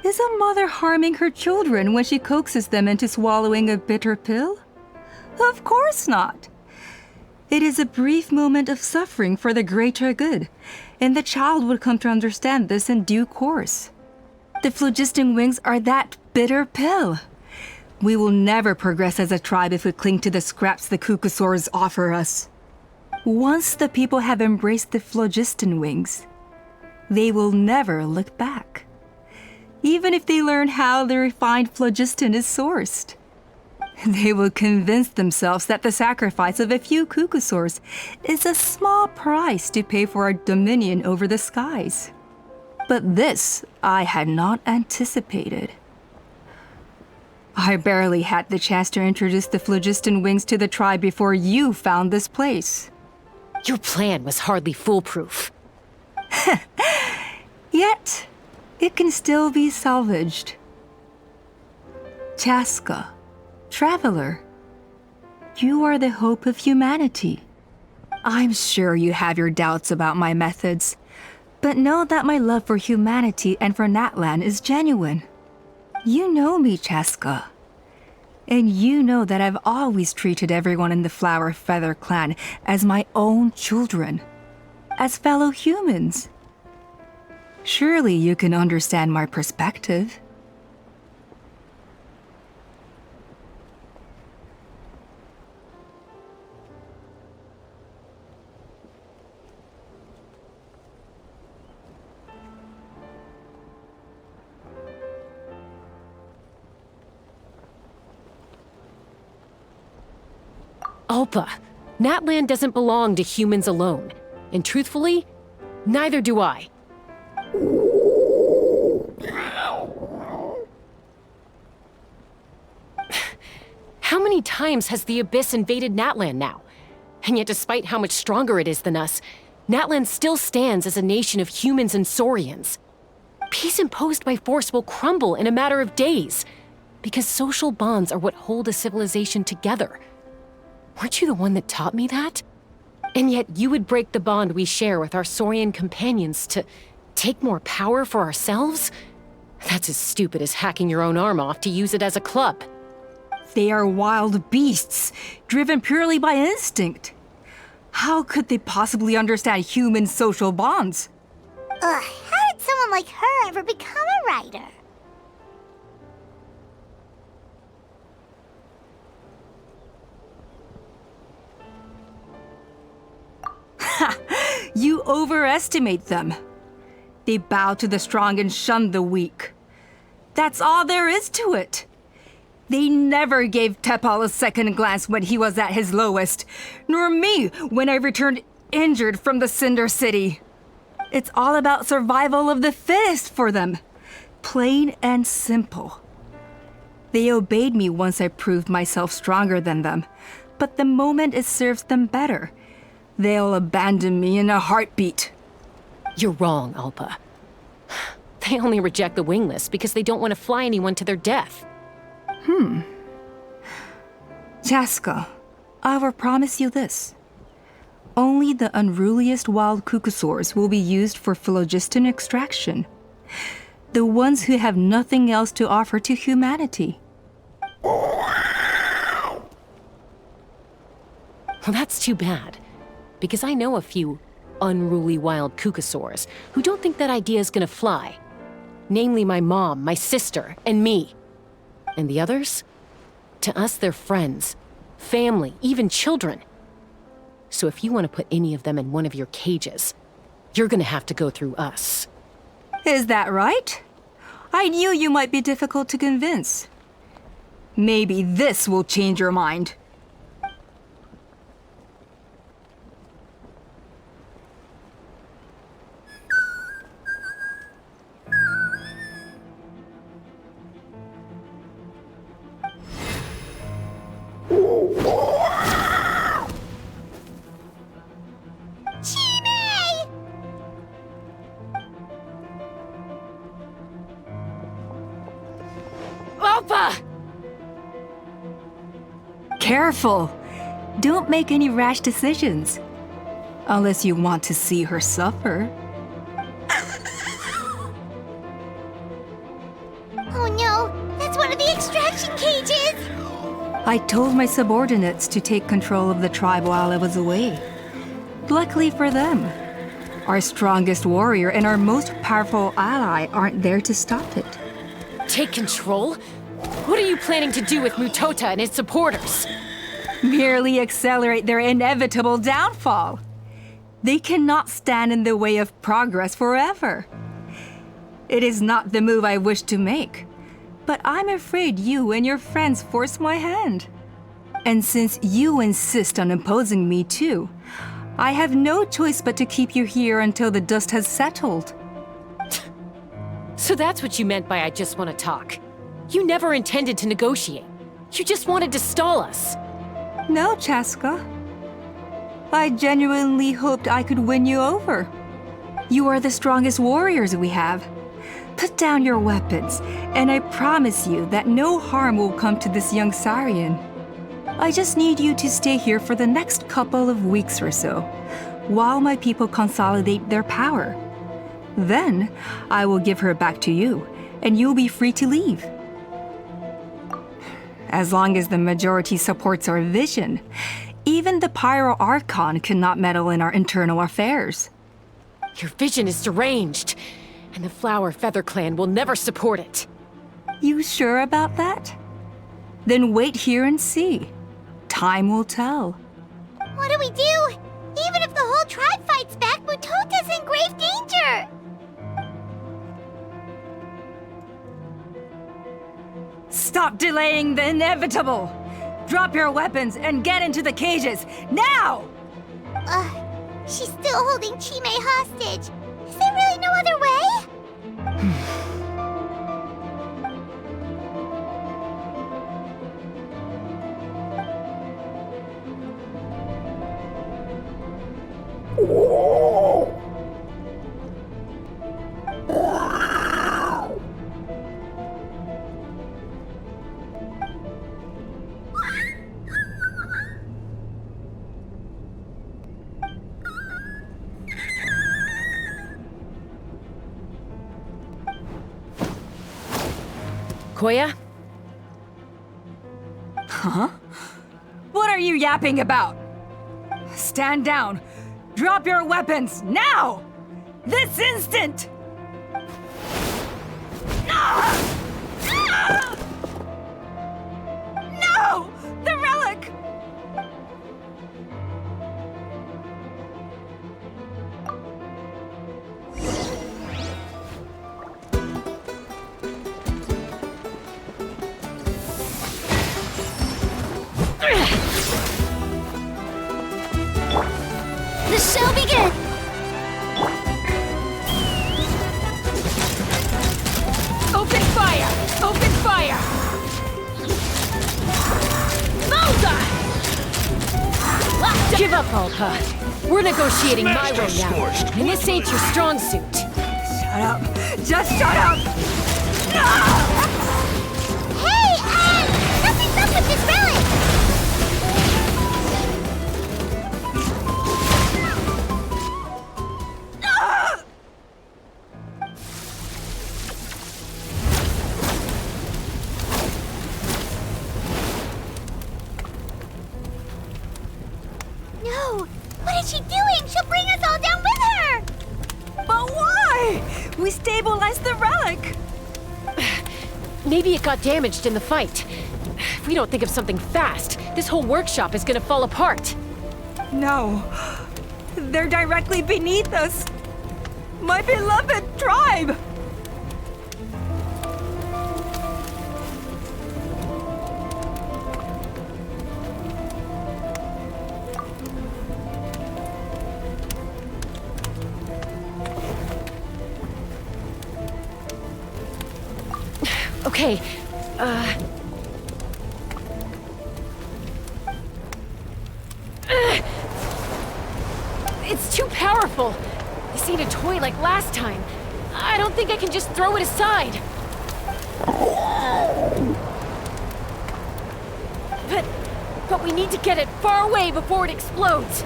Is a mother harming her children when she coaxes them into swallowing a bitter pill? Of course not. It is a brief moment of suffering for the greater good, and the child would come to understand this in due course. The phlogiston wings are that bitter pill. We will never progress as a tribe if we cling to the scraps the Cucusaurs offer us. Once the people have embraced the phlogiston wings, they will never look back, even if they learn how the refined phlogiston is sourced. They will convince themselves that the sacrifice of a few cuckoosaurs is a small price to pay for our dominion over the skies. But this I had not anticipated. I barely had the chance to introduce the phlogiston wings to the tribe before you found this place. Your plan was hardly foolproof. Yet, it can still be salvaged. Chaska, traveler, you are the hope of humanity. I'm sure you have your doubts about my methods, but know that my love for humanity and for Natlan is genuine. You know me, Chaska. And you know that I've always treated everyone in the Flower Feather clan as my own children, as fellow humans. Surely you can understand my perspective. Alpa, Natlan doesn't belong to humans alone. And truthfully, neither do I. How many times has the Abyss invaded Natlan now? And yet despite how much stronger it is than us, Natlan still stands as a nation of humans and Saurians. Peace imposed by force will crumble in a matter of days, because social bonds are what hold a civilization together. Weren't you the one that taught me that? And yet you would break the bond we share with our Saurian companions to take more power for ourselves? That's as stupid as hacking your own arm off to use it as a club. They are wild beasts, driven purely by instinct. How could they possibly understand human social bonds? Ugh, how did someone like her ever become a writer? You overestimate them. They bow to the strong and shun the weak. That's all there is to it. They never gave Tepal a second glance when he was at his lowest, nor me when I returned injured from the Cinder City. It's all about survival of the fittest for them. Plain and simple. They obeyed me once I proved myself stronger than them, but the moment it serves them better, they'll abandon me in a heartbeat. You're wrong, Alpa. They only reject the wingless because they don't want to fly anyone to their death. Chaska, I will promise you this. Only the unruliest wild cuckoosaurs will be used for phlogiston extraction. The ones who have nothing else to offer to humanity. Well, that's too bad. Because I know a few unruly wild cuckoosaurs who don't think that idea is gonna fly. Namely my mom, my sister, and me. And the others? To us, they're friends, family, even children. So if you want to put any of them in one of your cages, you're gonna have to go through us. Is that right? I knew you might be difficult to convince. Maybe this will change your mind. Alpa! Careful! Don't make any rash decisions. Unless you want to see her suffer. Oh no, that's one of the extraction cages! I told my subordinates to take control of the tribe while I was away. Luckily for them, our strongest warrior and our most powerful ally aren't there to stop it. Take control? What are you planning to do with Mutota and his supporters? Merely accelerate their inevitable downfall. They cannot stand in the way of progress forever. It is not the move I wish to make, But I'm afraid you and your friends forced my hand. And since you insist on imposing me too, I have no choice but to keep you here until the dust has settled. So that's what you meant by I just want to talk. You never intended to negotiate. You just wanted to stall us. No, Chaska. I genuinely hoped I could win you over. You are the strongest warriors we have. Put down your weapons, and I promise you that no harm will come to this young Sarian. I just need you to stay here for the next couple of weeks or so, while my people consolidate their power. Then, I will give her back to you, and you'll be free to leave. As long as the majority supports our vision, even the Pyro Archon cannot meddle in our internal affairs. Your vision is deranged, and the Flower Feather Clan will never support it. You sure about that? Then wait here and see. Time will tell. What do we do? Even if the whole tribe fights back, Mutota's in grave danger! Stop delaying the inevitable! Drop your weapons and get into the cages, now! She's still holding Chime hostage. Is there really no other way? Koya? Huh? What are you yapping about? Stand down. Drop your weapons, now! This instant! No! The relic! The show begins! Open fire! Open fire! Bullseye! Give up, Alpa. We're negotiating my way now, and this ain't your strong suit. Shut up! Just shut up! Hey, something's up with this relic! No! What is she doing? She'll bring us all down with her! But why? We stabilized the relic! Maybe it got damaged in the fight. If we don't think of something fast, this whole workshop is gonna fall apart. No. They're directly beneath us. My beloved tribe! Okay, it's too powerful. This ain't a toy like last time. I don't think I can just throw it aside. But we need to get it far away before it explodes.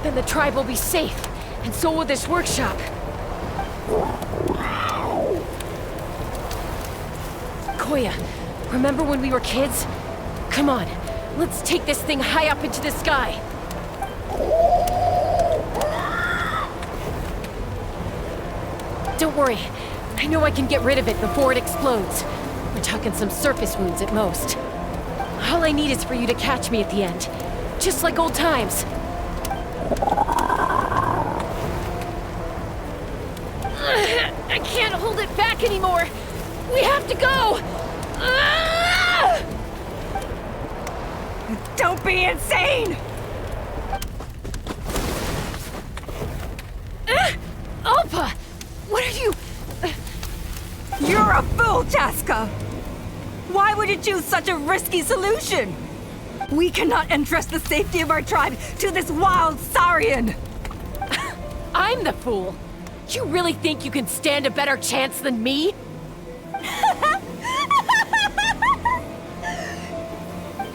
Then the tribe will be safe, and so will this workshop. Koya, remember when we were kids? Come on, let's take this thing high up into the sky. Don't worry, I know I can get rid of it before it explodes. We're talking some surface wounds at most. All I need is for you to catch me at the end, just like old times. I can't hold it back anymore. We have to go! Don't be insane! Alpa! What are you... You're a fool, Chaska! Why would you choose such a risky solution? We cannot entrust the safety of our tribe to this wild Saurian! I'm the fool! You really think you can stand a better chance than me?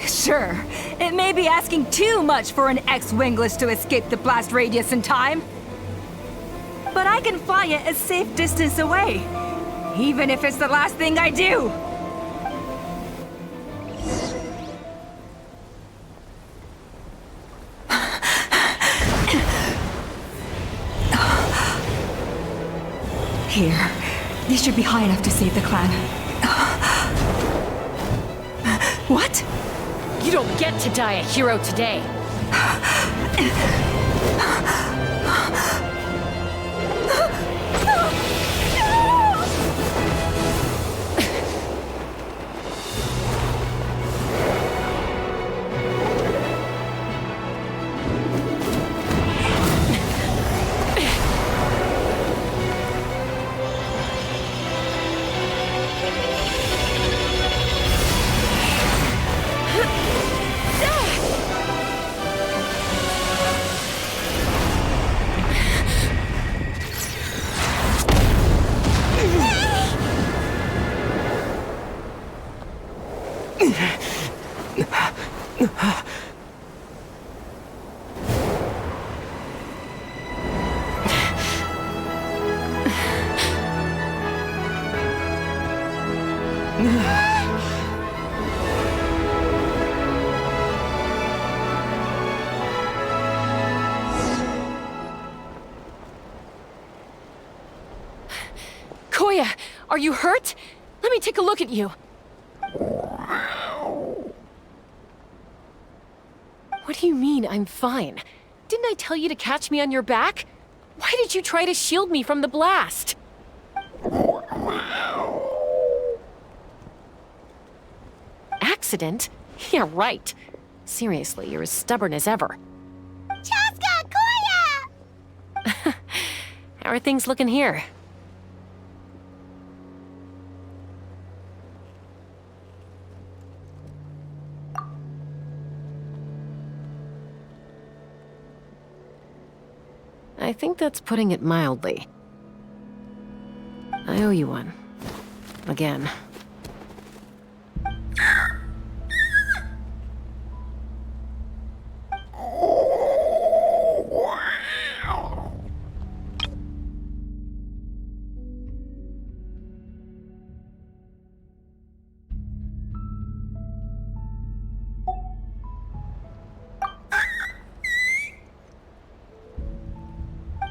Sure, it may be asking too much for an ex-wingless to escape the blast radius in time. But I can fly it a safe distance away, even if it's the last thing I do. Here, these should be high enough to save the clan. What? You don't get to die a hero today. Koya, are you hurt? Let me take a look at you. What do you mean, I'm fine? Didn't I tell you to catch me on your back? Why did you try to shield me from the blast? Accident? Yeah, right. Seriously, you're as stubborn as ever. Chaska, Koya! How are things looking here? I think that's putting it mildly. I owe you one. Again.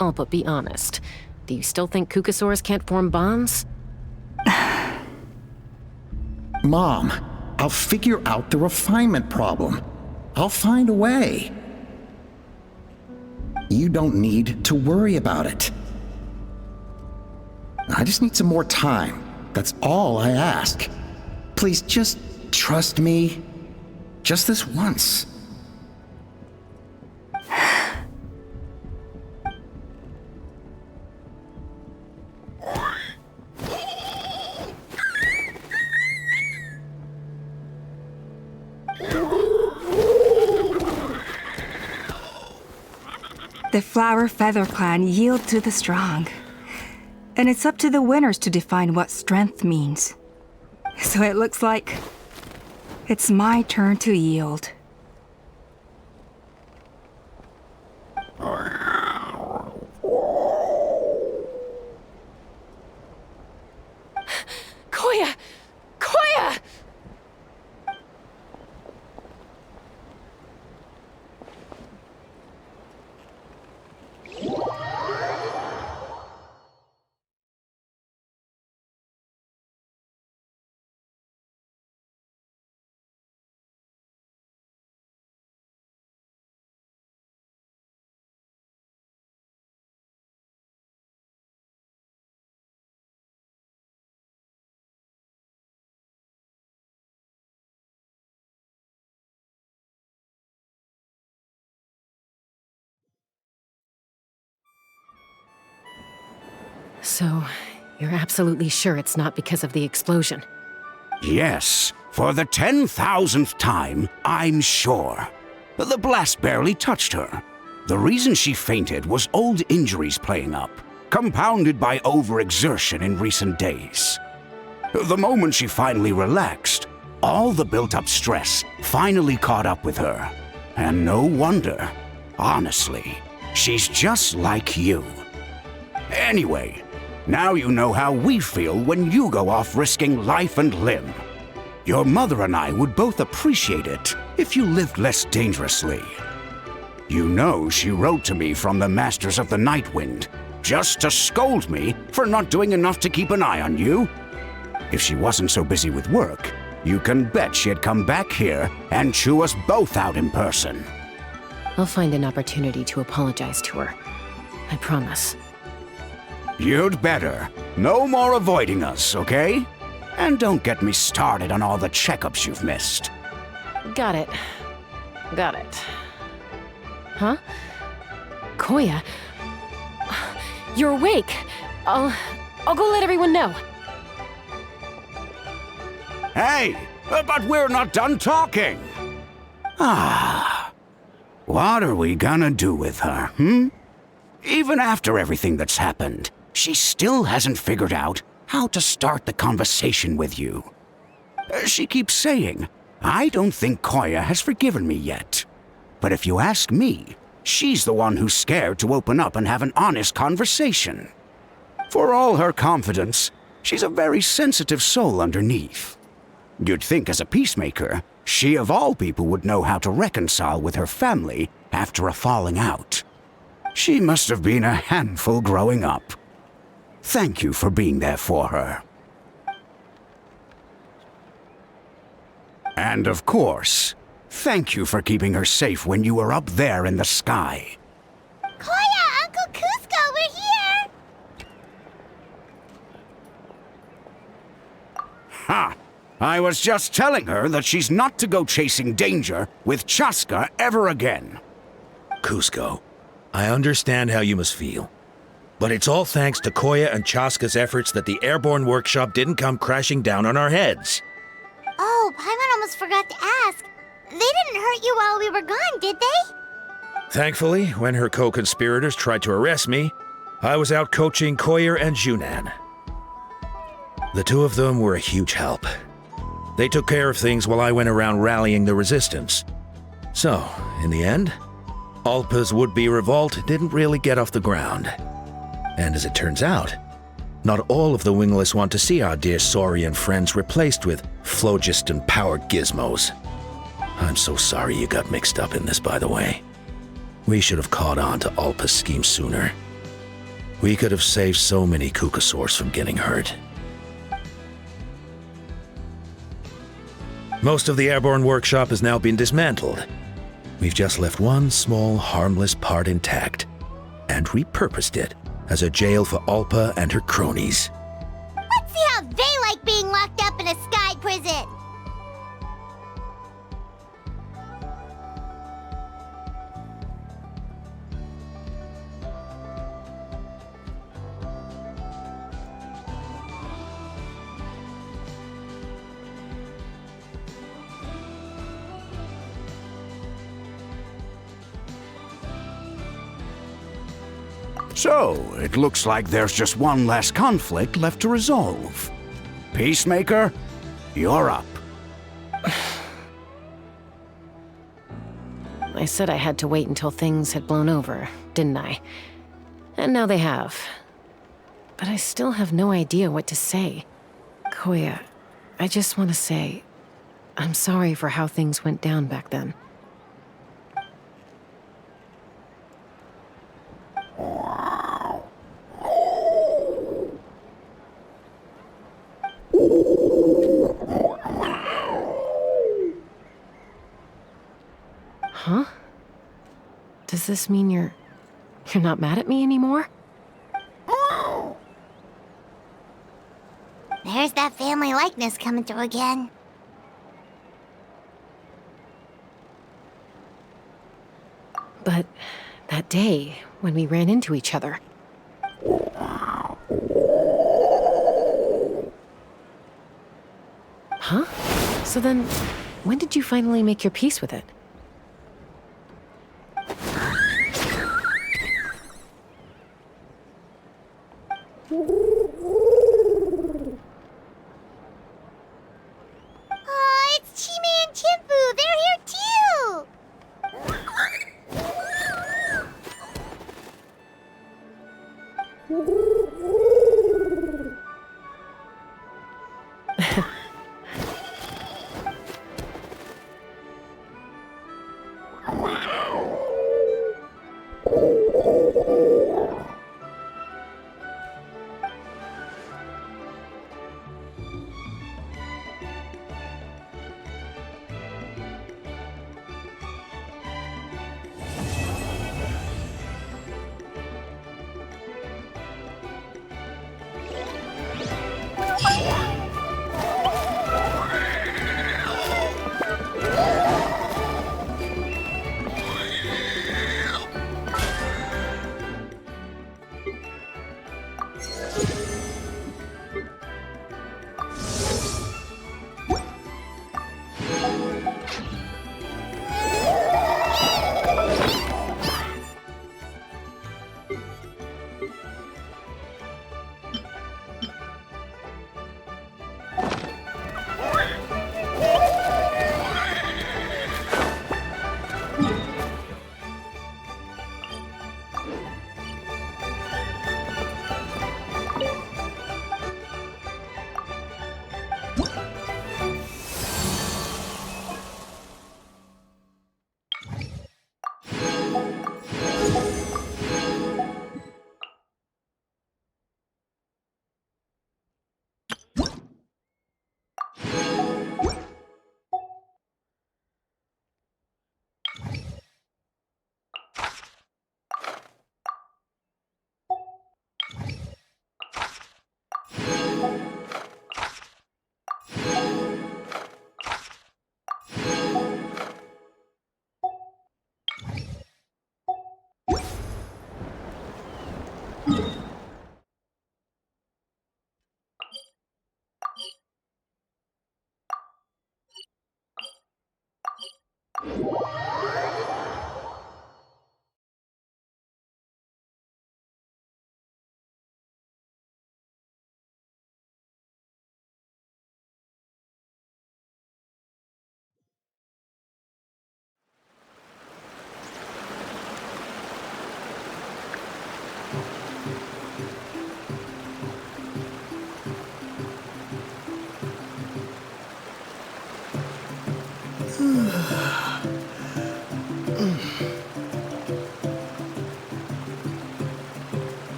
Oh, but be honest. Do you still think Kukasaurs can't form bonds? Mom, I'll figure out the refinement problem. I'll find a way. You don't need to worry about it. I just need some more time. That's all I ask. Please just trust me. Just this once. The Flower Feather Clan yield to the strong. And it's up to the winners to define what strength means. So it looks like it's my turn to yield. Koya! Koya! So, you're absolutely sure it's not because of the explosion? Yes, for the 10,000th time, I'm sure. The blast barely touched her. The reason she fainted was old injuries playing up, compounded by overexertion in recent days. The moment she finally relaxed, all the built-up stress finally caught up with her. And no wonder. Honestly, she's just like you. Anyway, now you know how we feel when you go off risking life and limb. Your mother and I would both appreciate it if you lived less dangerously. You know she wrote to me from the Masters of the Night Wind, just to scold me for not doing enough to keep an eye on you. If she wasn't so busy with work, you can bet she'd come back here and chew us both out in person. I'll find an opportunity to apologize to her. I promise. You'd better. No more avoiding us, okay? And don't get me started on all the checkups you've missed. Got it. Got it. Huh? Koya? You're awake. I'll go let everyone know. Hey, but we're not done talking. What are we gonna do with her, Even after everything that's happened, she still hasn't figured out how to start the conversation with you. She keeps saying, I don't think Koya has forgiven me yet. But if you ask me, she's the one who's scared to open up and have an honest conversation. For all her confidence, she's a very sensitive soul underneath. You'd think as a peacemaker, she of all people would know how to reconcile with her family after a falling out. She must have been a handful growing up. Thank you for being there for her. And of course, thank you for keeping her safe when you were up there in the sky. Koya, Uncle Cusco, we're here! Ha! I was just telling her that she's not to go chasing danger with Chaska ever again. Cusco, I understand how you must feel. But it's all thanks to Koya and Chaska's efforts that the airborne workshop didn't come crashing down on our heads. Oh, Paimon almost forgot to ask. They didn't hurt you while we were gone, did they? Thankfully, when her co-conspirators tried to arrest me, I was out coaching Koya and Junan. The two of them were a huge help. They took care of things while I went around rallying the resistance. So, in the end, Alpa's would-be revolt didn't really get off the ground. And as it turns out, not all of the wingless want to see our dear Saurian friends replaced with phlogiston-powered gizmos. I'm so sorry you got mixed up in this, by the way. We should have caught on to Alpa's scheme sooner. We could have saved so many Kukasaurs from getting hurt. Most of the airborne workshop has now been dismantled. We've just left one small, harmless part intact and repurposed it as a jail for Alpa and her cronies. Let's see how they like being locked up in a sky prison! So, it looks like there's just one last conflict left to resolve. Peacemaker, you're up. I said I had to wait until things had blown over, didn't I? And now they have. But I still have no idea what to say. Koya, I just want to say, I'm sorry for how things went down back then. Huh? Does this mean you're not mad at me anymore? There's that family likeness coming through again. But that day, when we ran into each other... Huh? So then, when did you finally make your peace with it? Oh, it's Chime and Chimpu. They're here too.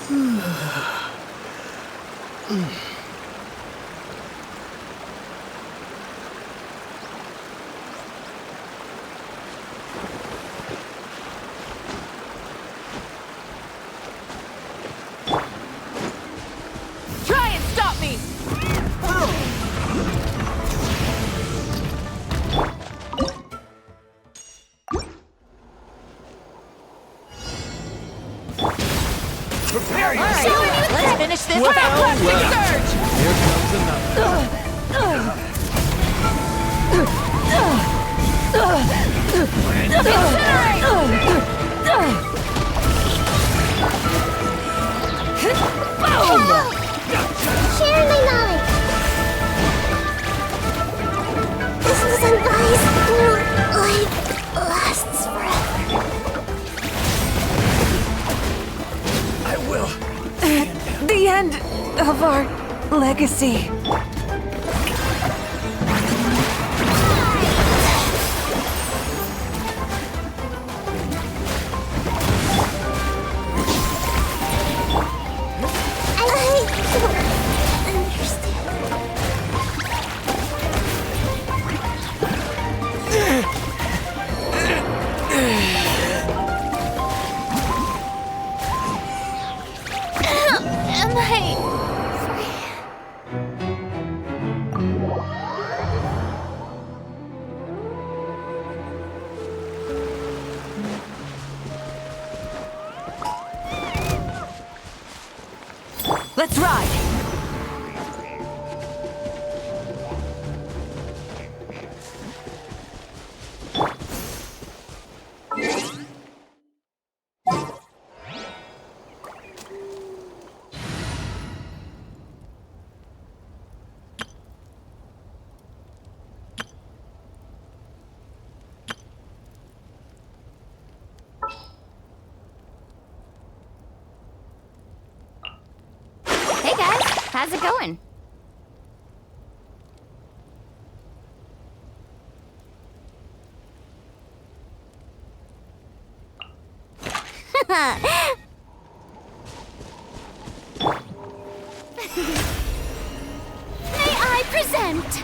Try and stop me! Prepare yourself! Let's finish this Plastic battle! surge! Here comes another. Share my knowledge. This advice will, lasts forever. I will. The end of our legacy. Let's ride! Hey guys, how's it going? May I present?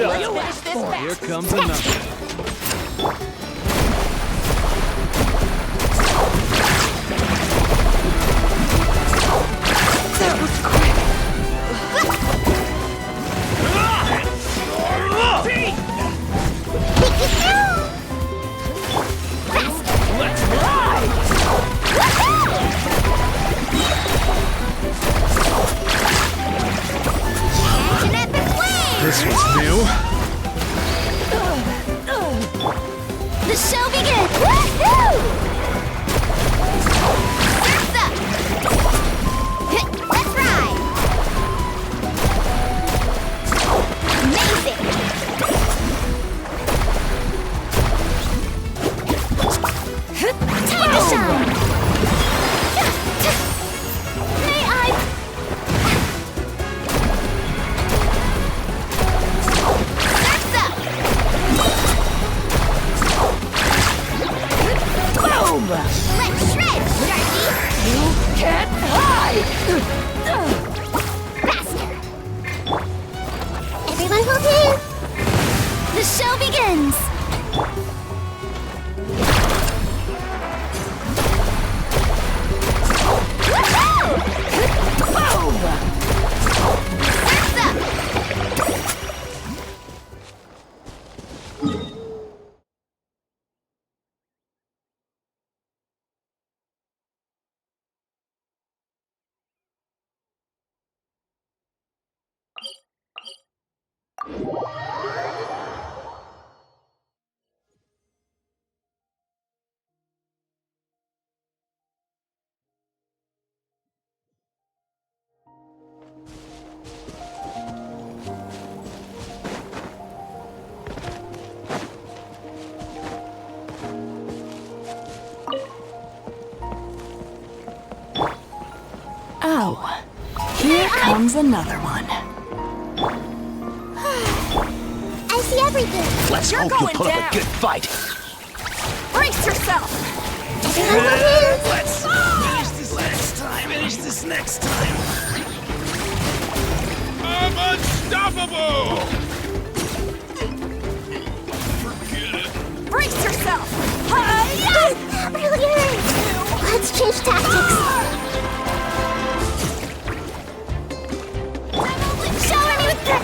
Let's finish this battle! Here comes another. That was Let's ride! This was new. The show begins! Woohoo! Surf's up! Let's ride! Amazing! Time to shine! May I... Surf's up! begins! Oh, here comes another one. I see everything. Let's hope you put up a good fight. Brace yourself! Let's finish this next time. Finish this next time. I'm unstoppable! Forget it. Brace yourself! That really hurts. Let's change tactics. Shower me with the...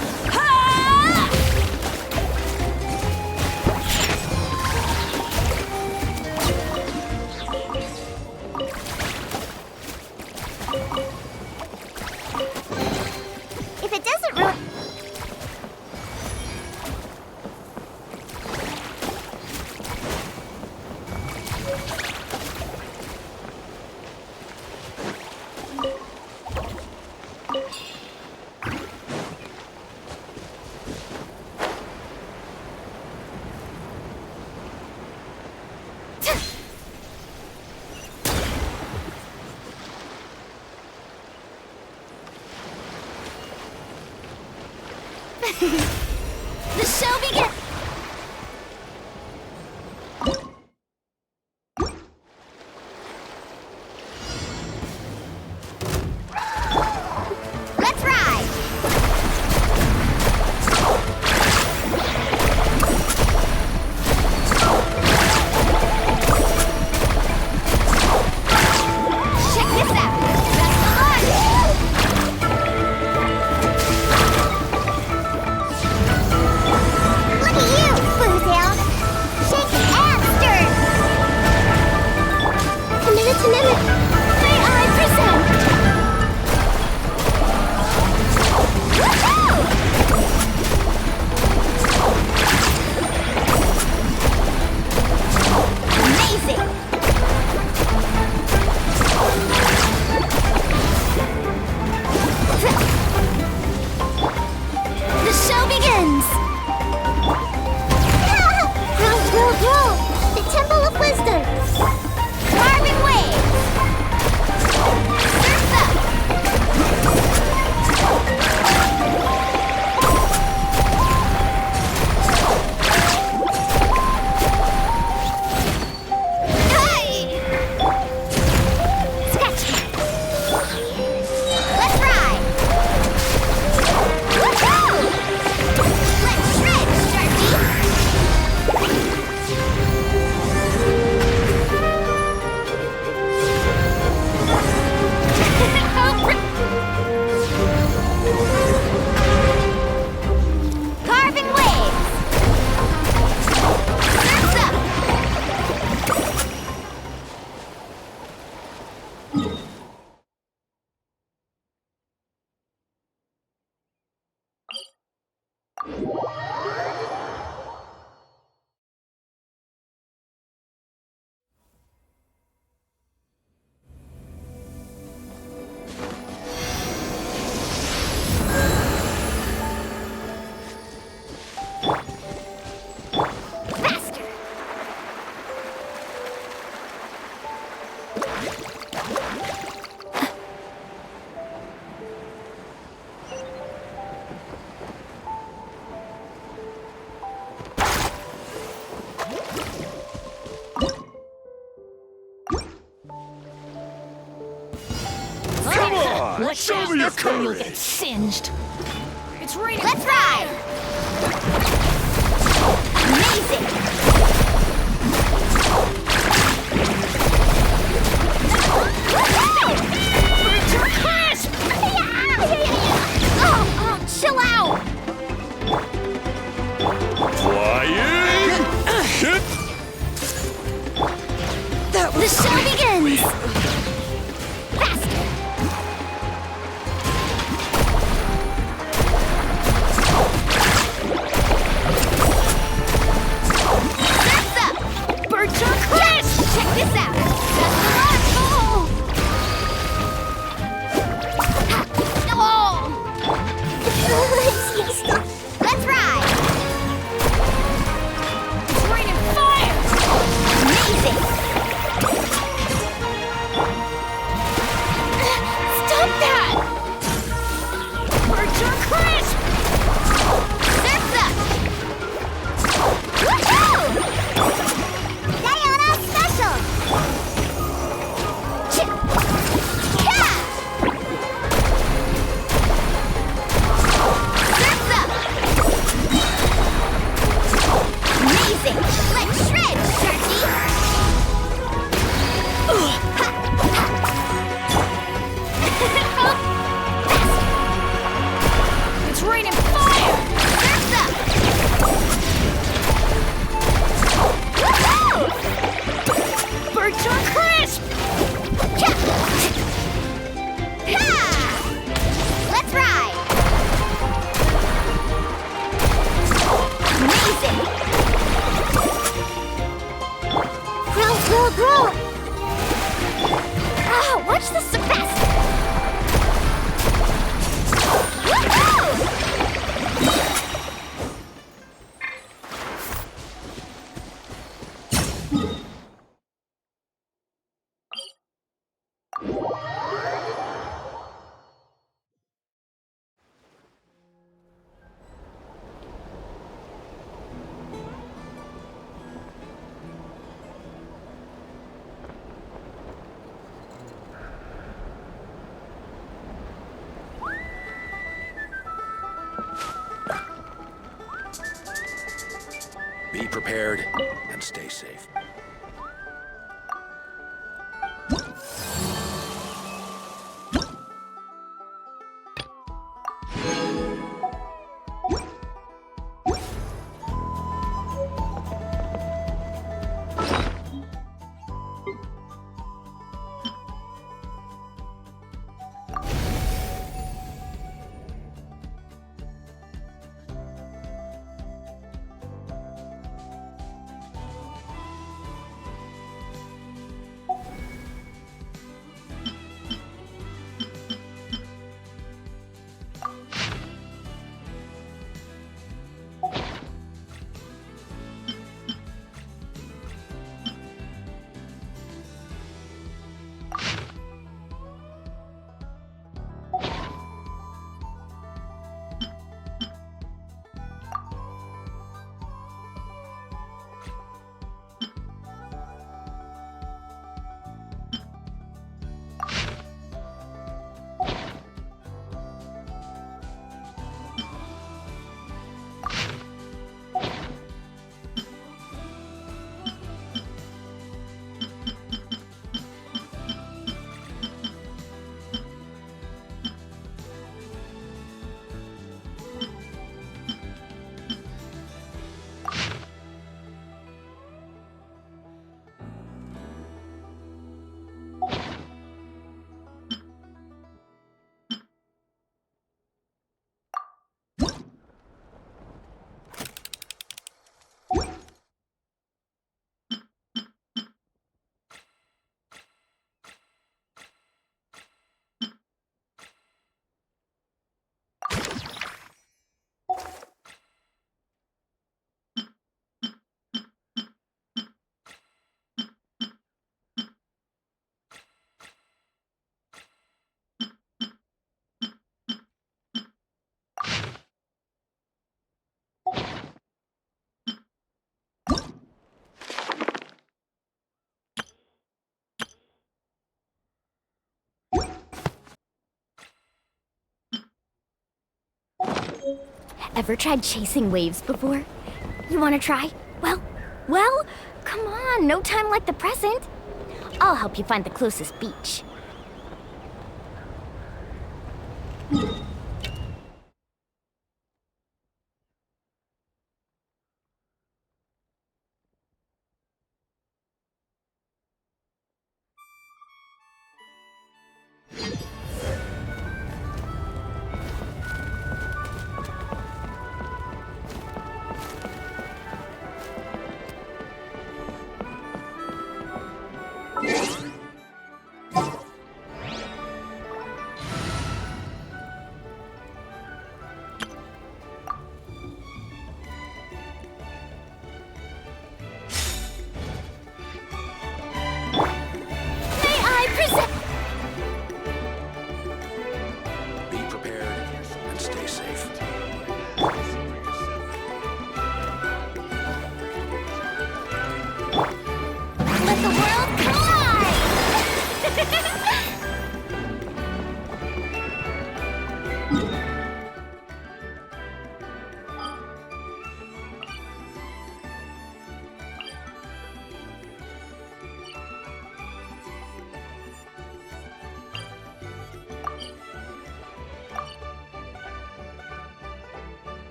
If it doesn't ruin... The show begins! Let's ride! Check this out! Best of luck! Look at you, Boozehound! Shake and stir! A minute, may I present? Woohoo! Amazing! The show begins! Grow! The Temple of Wisdom! Carving waves! Surf's up! Hey! Scratch! Let's ride! Woohoo! Let's shred, Sharky! Carving waves! Surf's up! Faster! Come on! Let's Show use me your this or you'll get courage! singed. It's raining. Let's ride! Flying! The show begins! Faster! That's up! Bird Jump Crash! Check this out! That's the last goal! Oh! Let's ride! It's raining fire! Amazing! Stop that! Bird Jump Crash! Surf's up! Woohoo! Diana Special! Chip! Yeah! Surf's up! Amazing! Let's shred, Turkey! It's raining fire! Surf's up! Woohoo! Bird Jump Crisp! Yeah! Ha! Let's ride! Amazing! Grow! Ah, watch the Sebastian! Woohoo! Be prepared and stay safe. Ever tried chasing waves before? You want to try? Well, come on, no time like the present. I'll help you find the closest beach.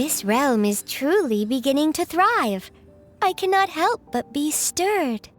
This realm is truly beginning to thrive. I cannot help but be stirred.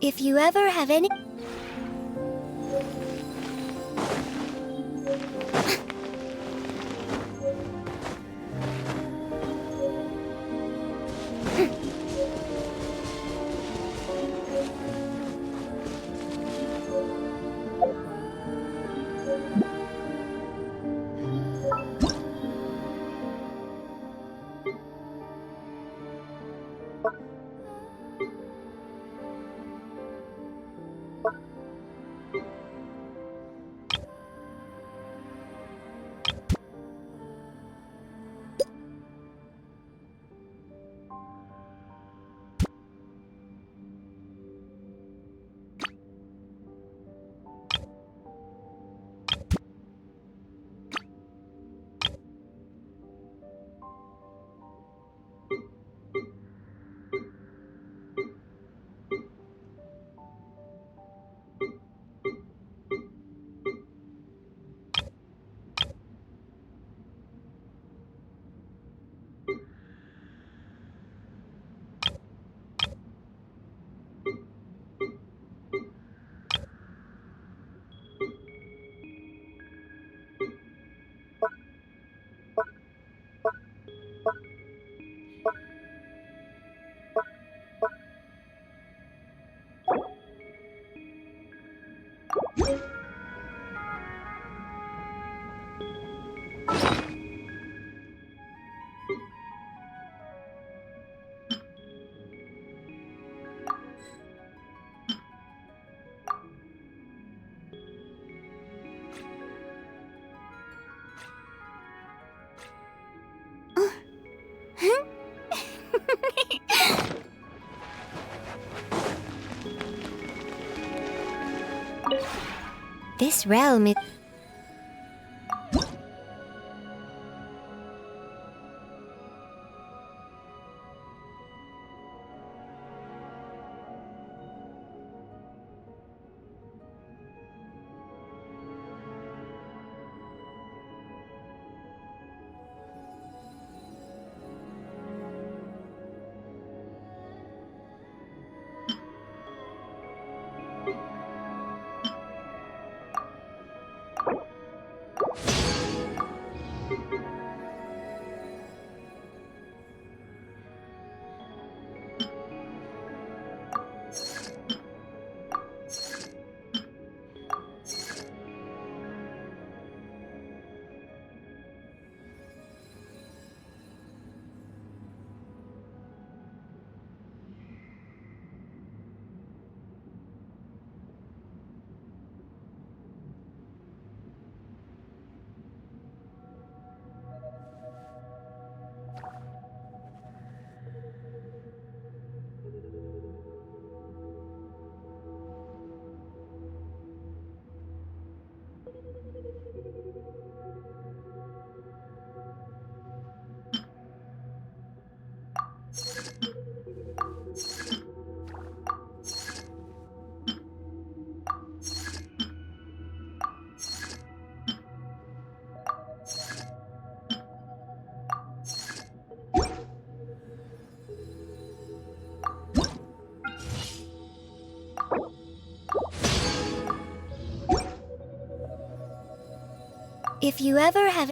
If you ever have any... This realm is... If you ever have...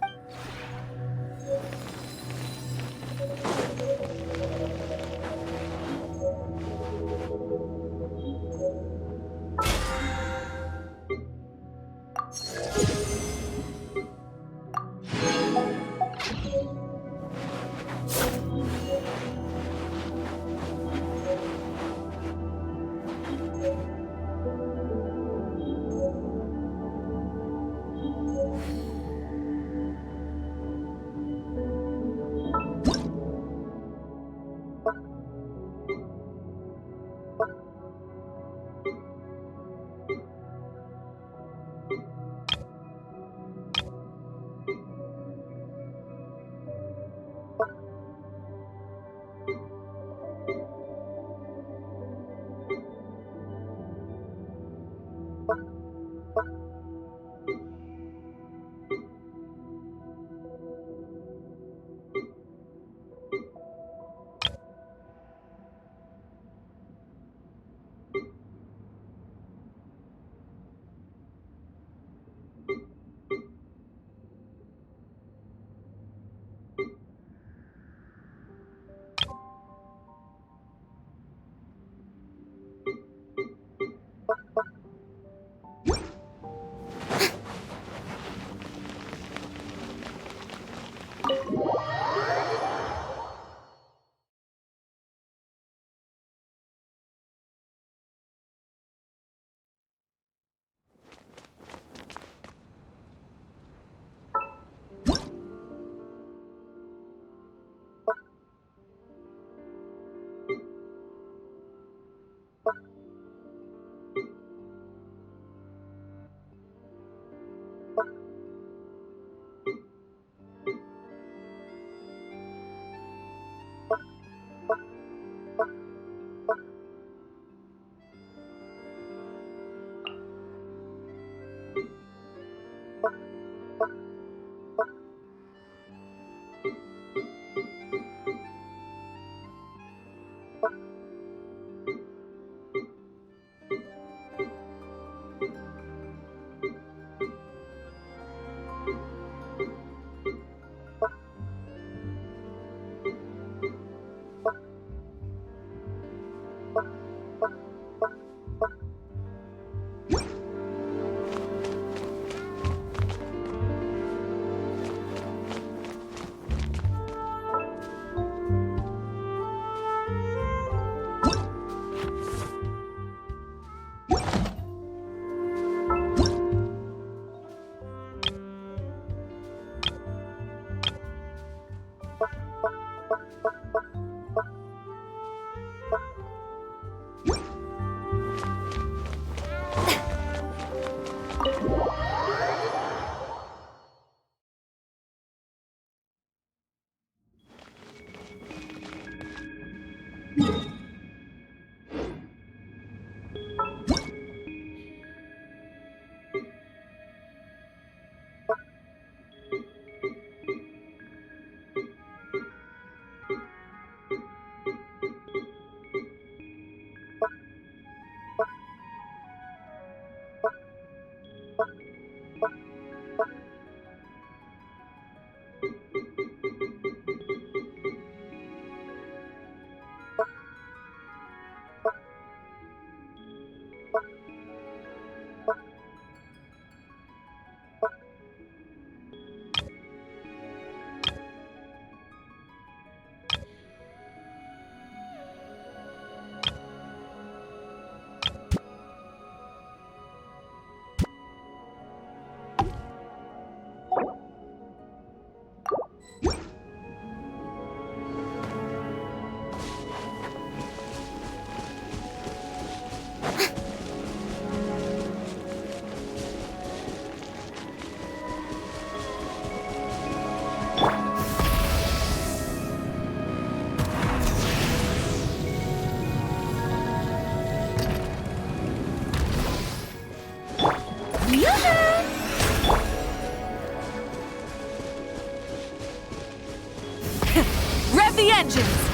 Rev the engines!